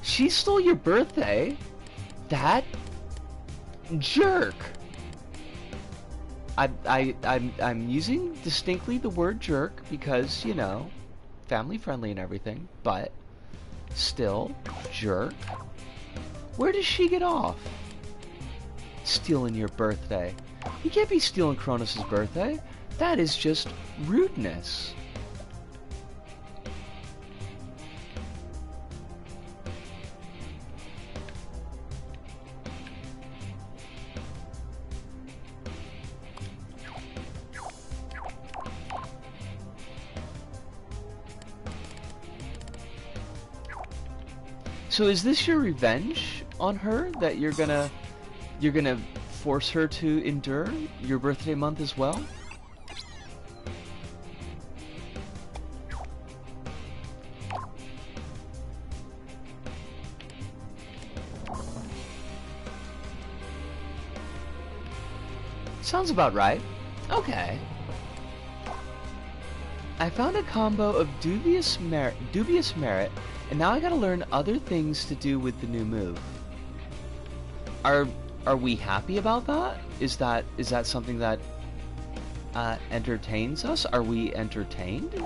She stole your birthday? That jerk. I'm using distinctly the word jerk because, you know, family friendly and everything, but still, jerk. Where does she get off? Stealing your birthday. You can't be stealing Kronos' birthday. That is just rudeness. So is this your revenge on her, that you're gonna force her to endure your birthday month as well? Sounds about right. Okay. I found a combo of dubious merit, and now I gotta learn other things to do with the new move. Are we happy about that? Is that something that entertains us? Are we entertained?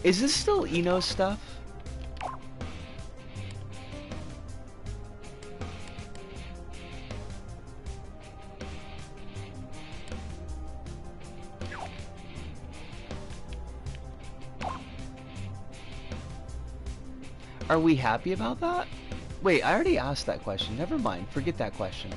Is this still Eno stuff? Are we happy about that? Wait, I already asked that question. Never mind. Forget that question.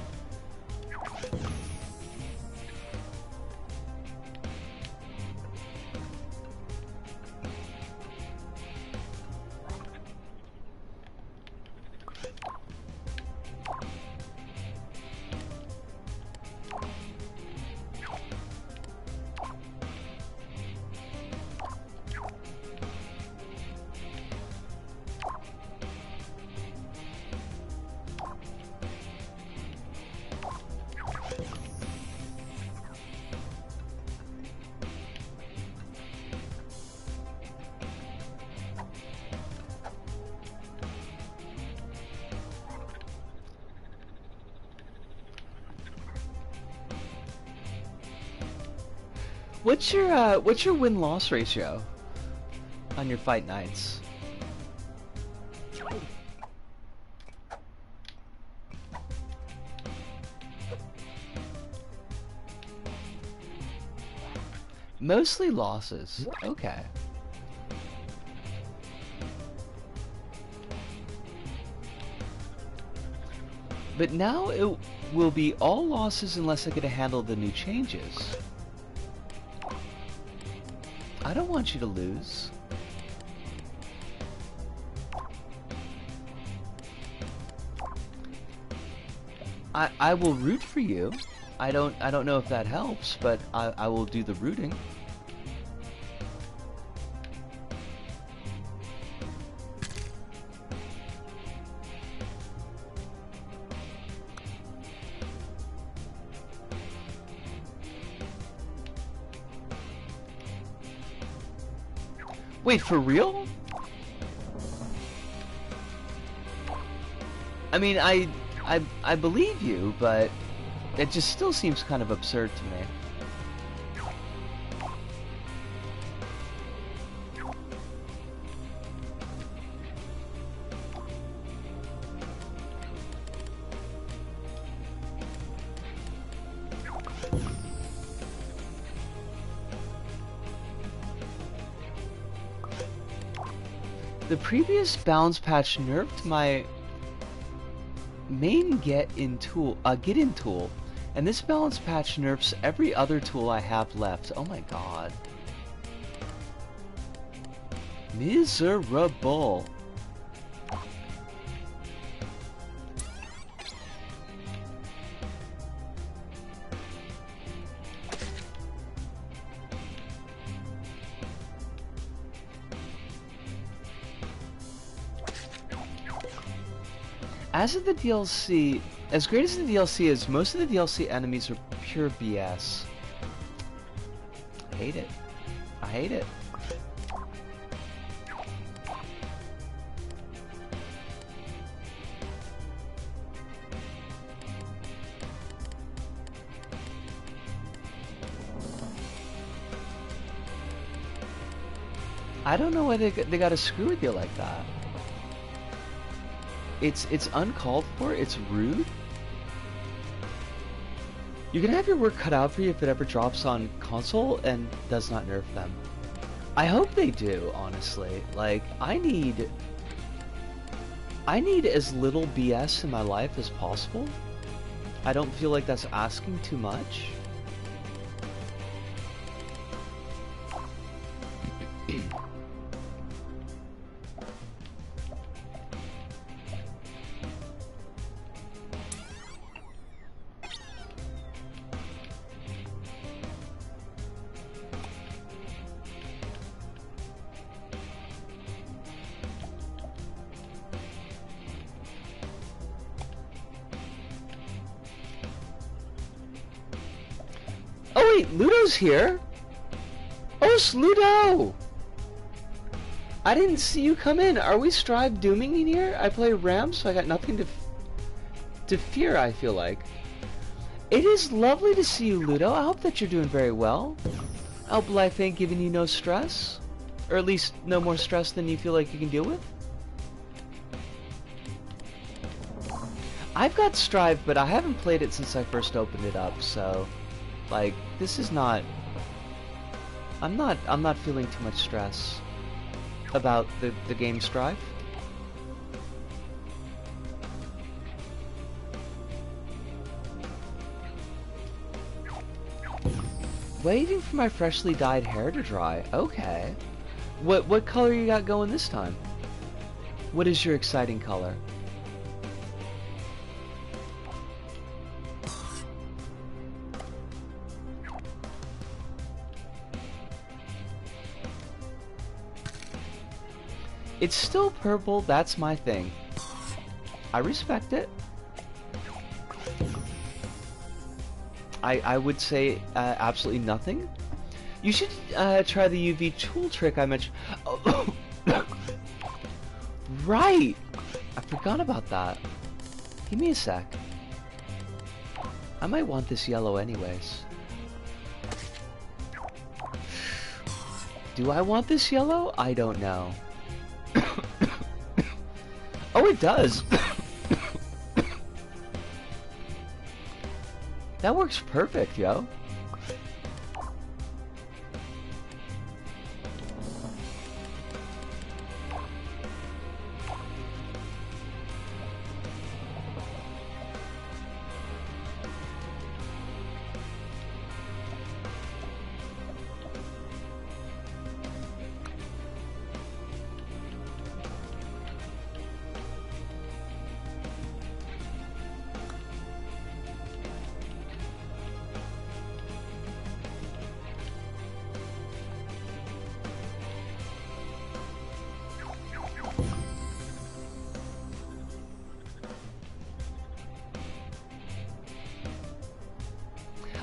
What's your win-loss ratio on your fight nights? Mostly losses. Okay. But now it will be all losses unless I get to handle the new changes. I don't want you to lose. I will root for you. I don't know if that helps, but I will do the rooting. Wait, for real? I mean, I believe you, but it just still seems kind of absurd to me. The previous balance patch nerfed my main get-in tool, and this balance patch nerfs every other tool I have left. Oh my god. Miserable. As of the DLC, as great as the DLC is, most of the DLC enemies are pure BS. I hate it. I hate it. I don't know why they gotta screw with you like that. It's uncalled for, it's rude. You can have your work cut out for you if it ever drops on console and does not nerf them. I hope they do, honestly. Like, I need as little BS in my life as possible. I don't feel like that's asking too much. Oh wait, Ludo's here! Oh, it's Ludo! I didn't see you come in. Are we strive dooming in here? I play Ram, so I got nothing to fear, I feel like. It is lovely to see you, Ludo. I hope that you're doing very well. I hope life ain't giving you no stress. Or at least no more stress than you feel like you can deal with. I've got Strive, but I haven't played it since I first opened it up, so... like, this is not... I'm not feeling too much stress about the game Strive. Waiting for my freshly dyed hair to dry. Okay. What color you got going this time? What is your exciting color? It's still purple, that's my thing. I respect it. I would say absolutely nothing. You should try the UV tool trick I mentioned. Oh, right! I forgot about that. Give me a sec. I might want this yellow anyways. Do I want this yellow? I don't know. Oh, it does! That works perfect, yo.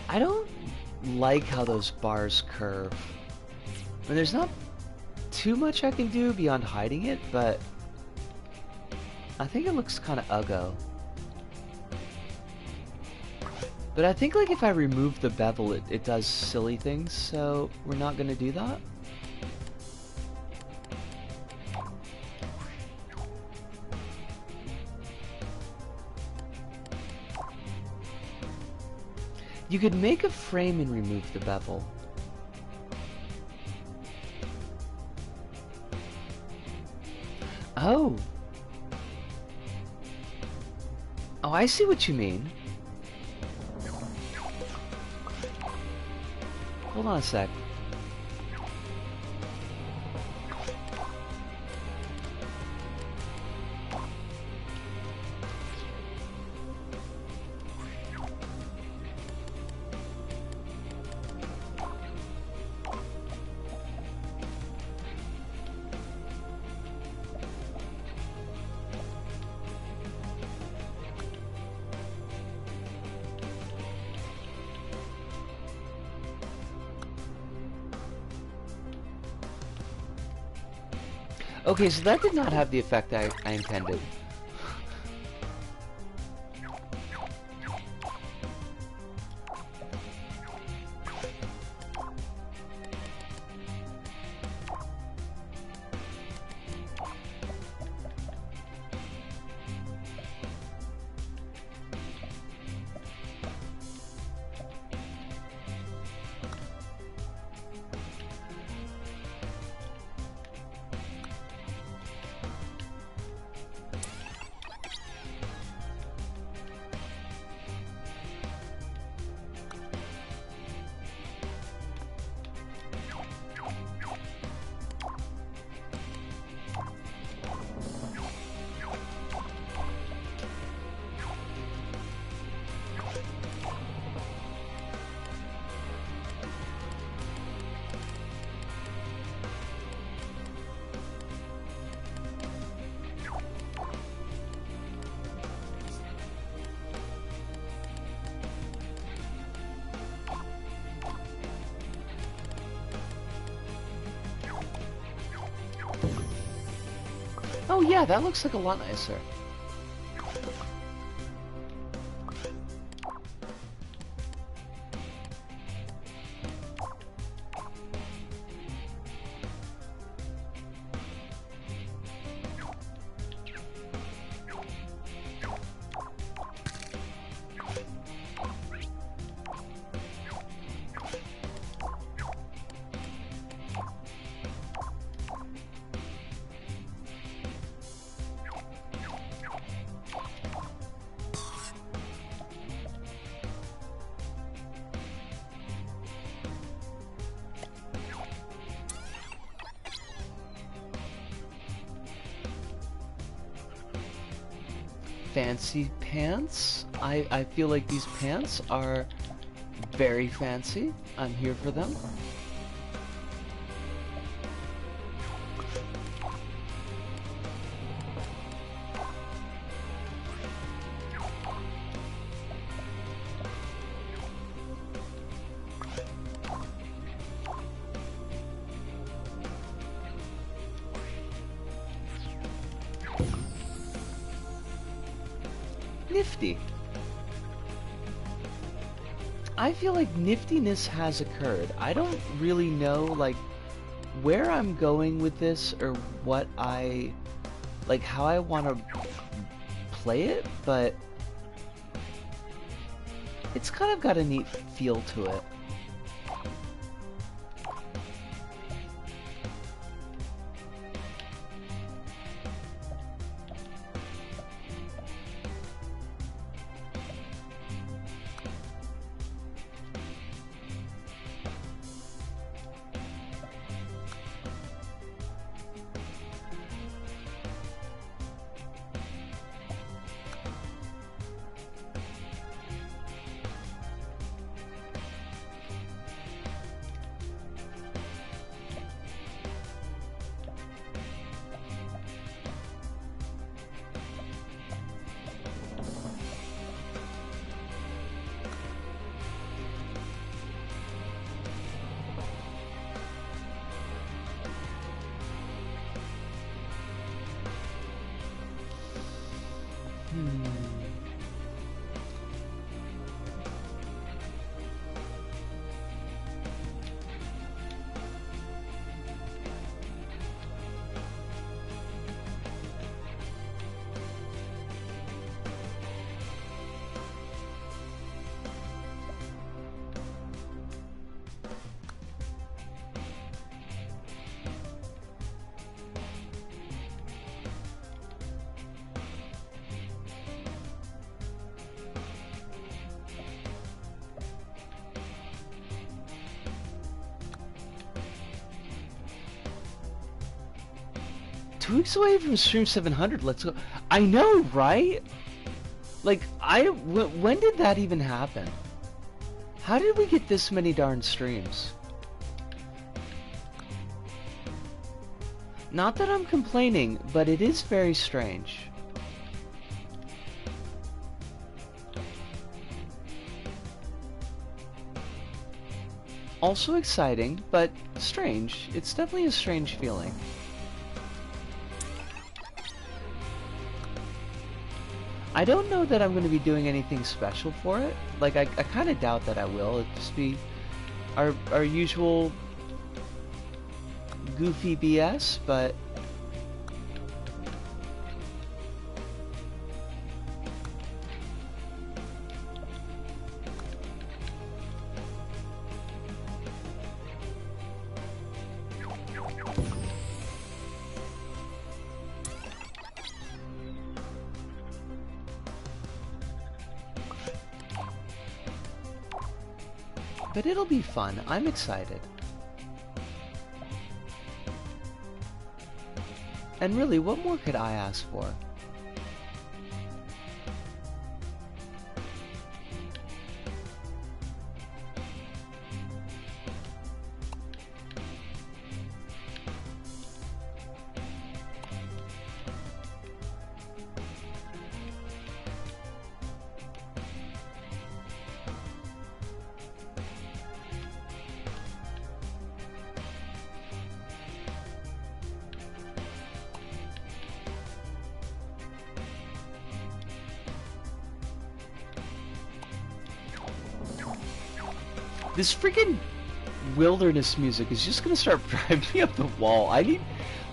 I don't like how those bars curve. I mean, there's not too much I can do beyond hiding it, but I think it looks kind of uggo. But I think like if I remove the bevel, it does silly things, so we're not going to do that. You could make a frame and remove the bevel. Oh. Oh, I see what you mean. Hold on a sec. Okay, so that did not have the effect I intended. Oh yeah, that looks like a lot nicer. fancy pants. I feel like these pants are very fancy. I'm here for them. Nifty. I feel like niftiness has occurred. I don't really know like where I'm going with this or what I like how I want to play it, but it's kind of got a neat feel to it. Two weeks away from Stream 700, let's go. I know, right? Like, when did that even happen? How did we get this many darn streams? Not that I'm complaining, but it is very strange. Also exciting, but strange. It's definitely a strange feeling. I don't know that I'm going to be doing anything special for it. Like, I kind of doubt that I will. It'll just be our usual goofy BS, but... But it'll be fun. I'm excited. And really, what more could I ask for? This freaking wilderness music is just gonna start driving me up the wall. I need,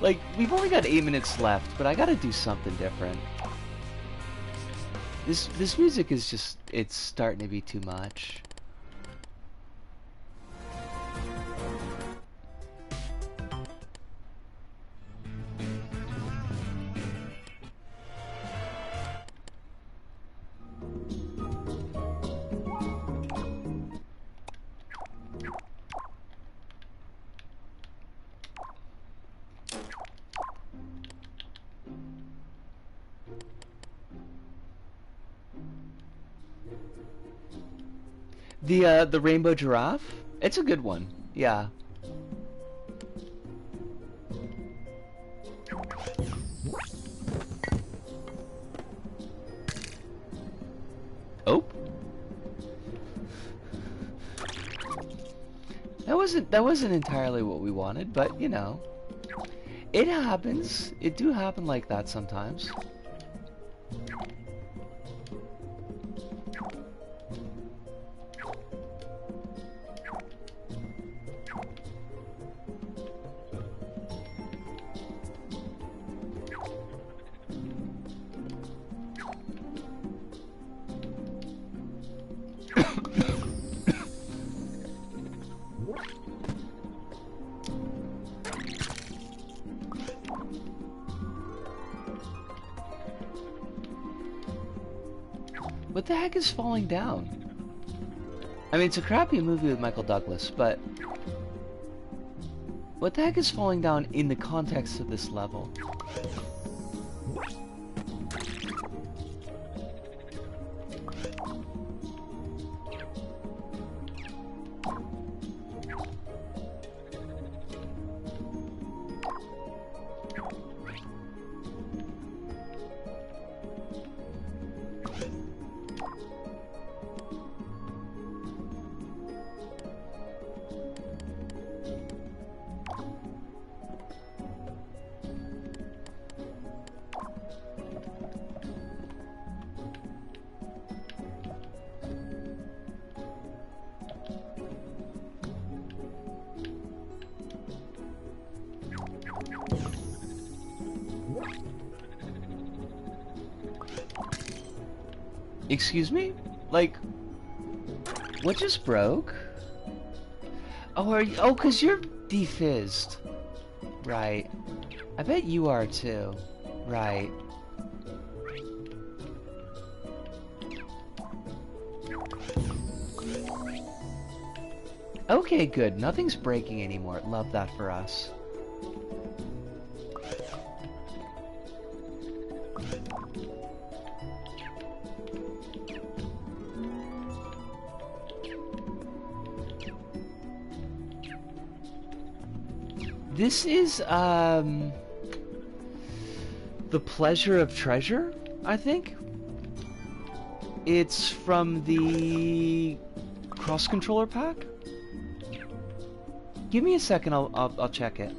like, we've only got 8 minutes left, but I gotta do something different. This music is just, it's starting to be too much. The rainbow giraffe? It's a good one. Yeah. Oh. That wasn't entirely what we wanted, but you know. It happens. It do happen like that sometimes. What the heck is falling down? I mean, it's a crappy movie with Michael Douglas, but what the heck is falling down in the context of this level? Excuse me? Like, what just broke? Oh, are you? Oh, 'cause you're defizzed. Right. I bet you are too. Right. Okay, good. Nothing's breaking anymore. Love that for us. This is, The Pleasure of Treasure, I think. It's from the cross-controller pack. Give me a second, I'll check it.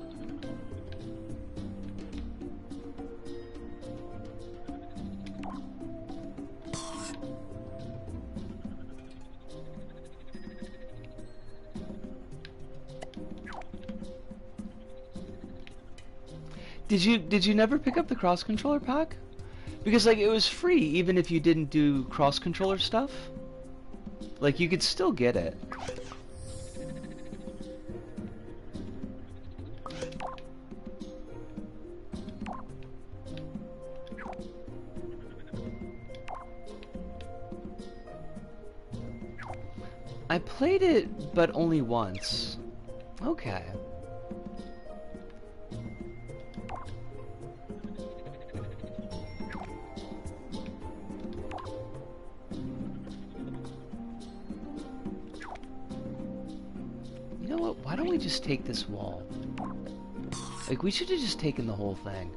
Did you never pick up the cross controller pack? Because like it was free even if you didn't do cross controller stuff. Like you could still get it. I played it but only once. Okay. Why don't we just take this wall? Like, we should have just taken the whole thing.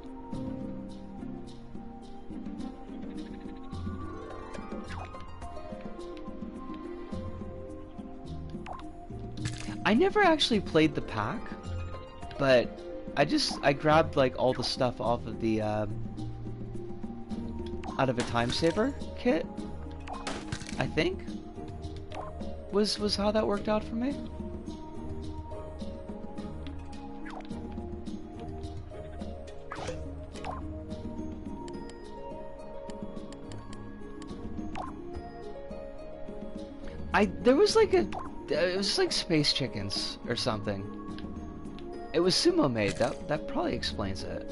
I never actually played the pack, but I grabbed, like, all the stuff off of the, out of a time saver kit, I think, was how that worked out for me. There was like it was like space chickens or something. It was sumo made. That probably explains it.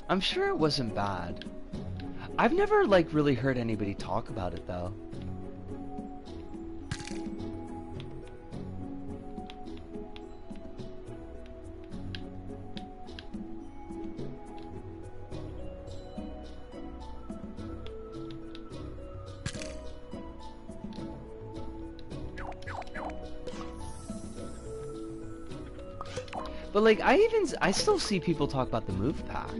I'm sure it wasn't bad. I've never like really heard anybody talk about it though. But like, I still see people talk about the move pack.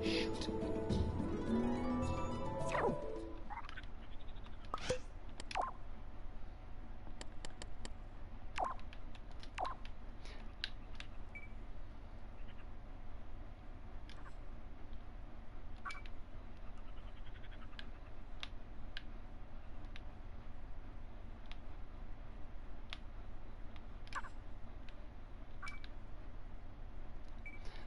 Shoot.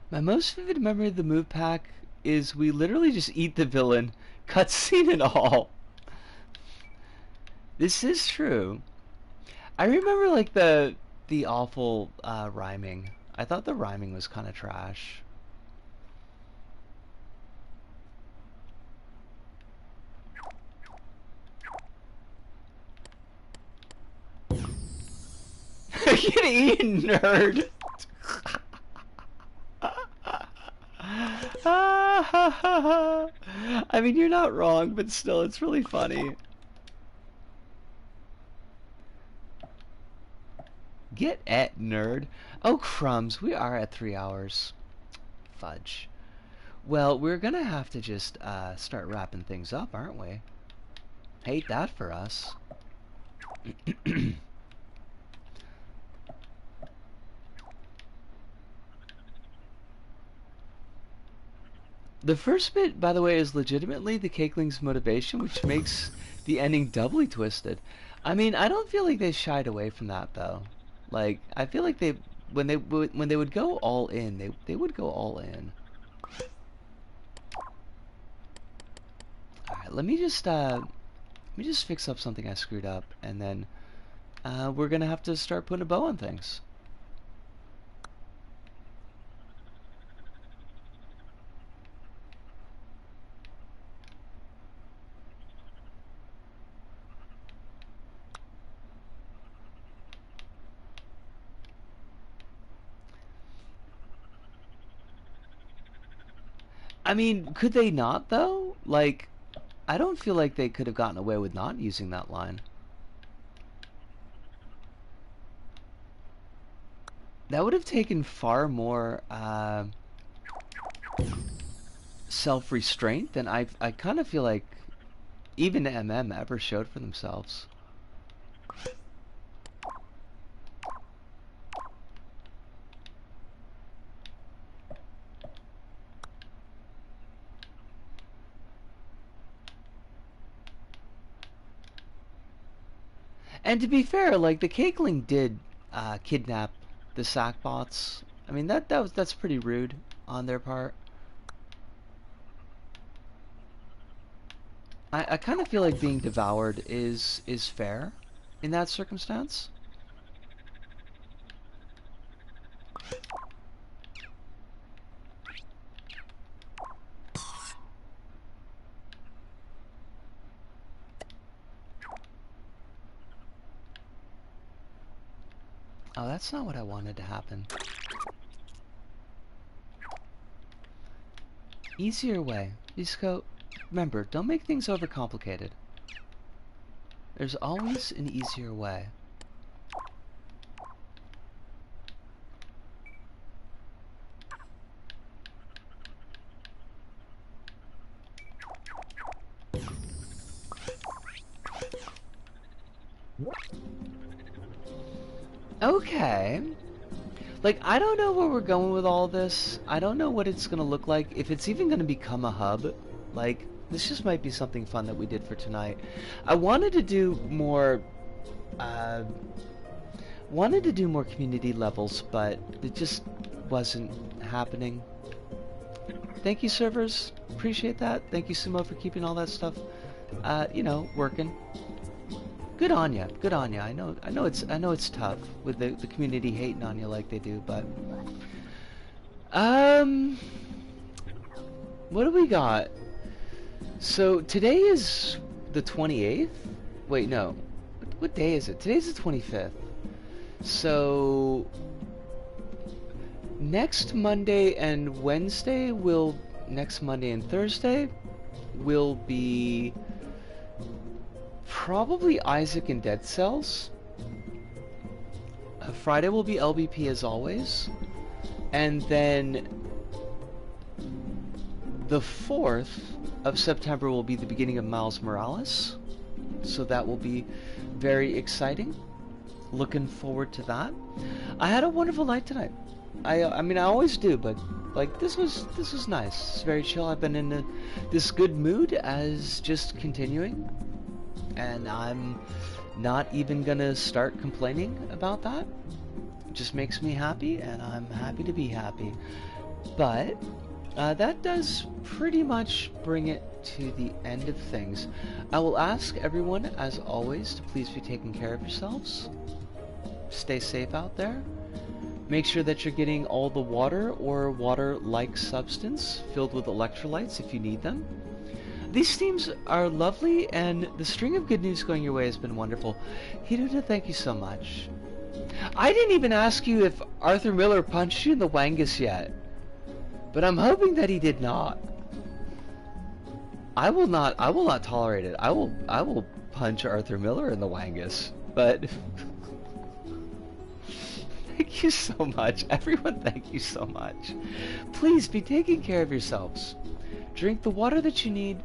My most vivid memory of the move pack is we literally just eat the villain, cutscene and all. This is true. I remember like the awful rhyming. I thought the rhyming was kind of trash. Get eaten, nerd. I mean, you're not wrong, but still, it's really funny. Get et, nerd. Oh, crumbs, we are at 3 hours. Fudge. Well, we're gonna have to just start wrapping things up, aren't we? Hate that for us. The first bit, by the way, is legitimately the Cakeling's motivation, which makes the ending doubly twisted. I mean, I don't feel like they shied away from that, though. Like, I feel like when they would go all in, they would go all in. All right, let me just fix up something I screwed up, and then we're gonna have to start putting a bow on things. I mean, could they not, though? Like, I don't feel like they could have gotten away with not using that line. That would have taken far more self-restraint than I kind of feel like even MM ever showed for themselves. And to be fair, like the Cakeling did kidnap the Sackbots. I mean that's pretty rude on their part. I kind of feel like being devoured is fair in that circumstance. Oh, that's not what I wanted to happen. Easier way. Just go. Remember, don't make things overcomplicated. There's always an easier way. Okay. Like, I don't know where we're going with all this. I don't know what it's gonna look like. If it's even gonna become a hub. Like, this just might be something fun that we did for tonight. I wanted to do more... community levels, but it just wasn't happening. Thank you, servers. Appreciate that. Thank you, Sumo, for keeping all that stuff, you know, working. Good on ya. Good on ya. I know it's tough with the community hating on you like they do, but what do we got? So today is the 28th. Wait, no. What day is it? Today's the 25th. So next Monday and Wednesday will next Monday and Thursday will be probably Isaac and Dead Cells. Friday will be LBP as always. And then the 4th of September will be the beginning of Miles Morales. So that will be very exciting. Looking forward to that. I had a wonderful night tonight. I mean I always do, but like this was nice. It's very chill. I've been in this good mood as just continuing, and I'm not even gonna start complaining about that. It just makes me happy, and I'm happy to be happy. But that does pretty much bring it to the end of things. I will ask everyone, as always, to please be taking care of yourselves. Stay safe out there. Make sure that you're getting all the water or water-like substance filled with electrolytes if you need them. These themes are lovely, and the string of good news going your way has been wonderful. Hiruta, thank you so much. I didn't even ask you if Arthur Miller punched you in the wangus yet, but I'm hoping that he did not. I will not tolerate it. I will punch Arthur Miller in the wangus, but thank you so much. Everyone, thank you so much. Please be taking care of yourselves. Drink the water that you need.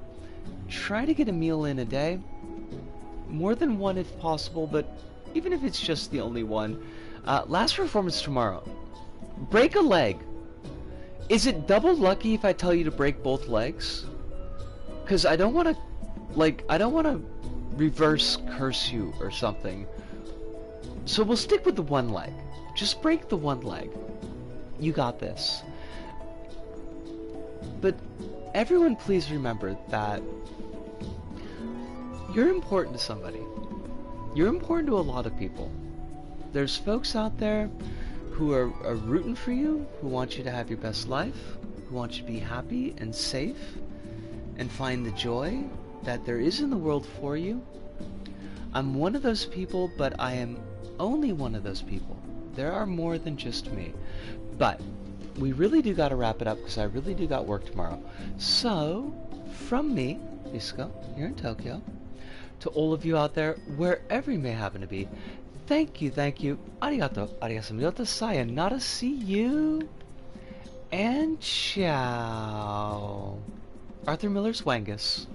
Try to get a meal in a day. More than one if possible, but even if it's just the only one. Last performance tomorrow. Break a leg. Is it double lucky if I tell you to break both legs? Because I don't want to, reverse curse you or something. So we'll stick with the one leg. Just break the one leg. You got this. But everyone, please remember that you're important to somebody. You're important to a lot of people. There's folks out there who are rooting for you, who want you to have your best life, who want you to be happy and safe and find the joy that there is in the world for you. I'm one of those people, but I am only one of those people. There are more than just me. But we really do got to wrap it up because I really do got work tomorrow. So, from me, Risco, here in Tokyo, to all of you out there, wherever you may happen to be, thank you, arigato, arigasamidota, sayonara, see you, and ciao. Arthur Miller's Wangus.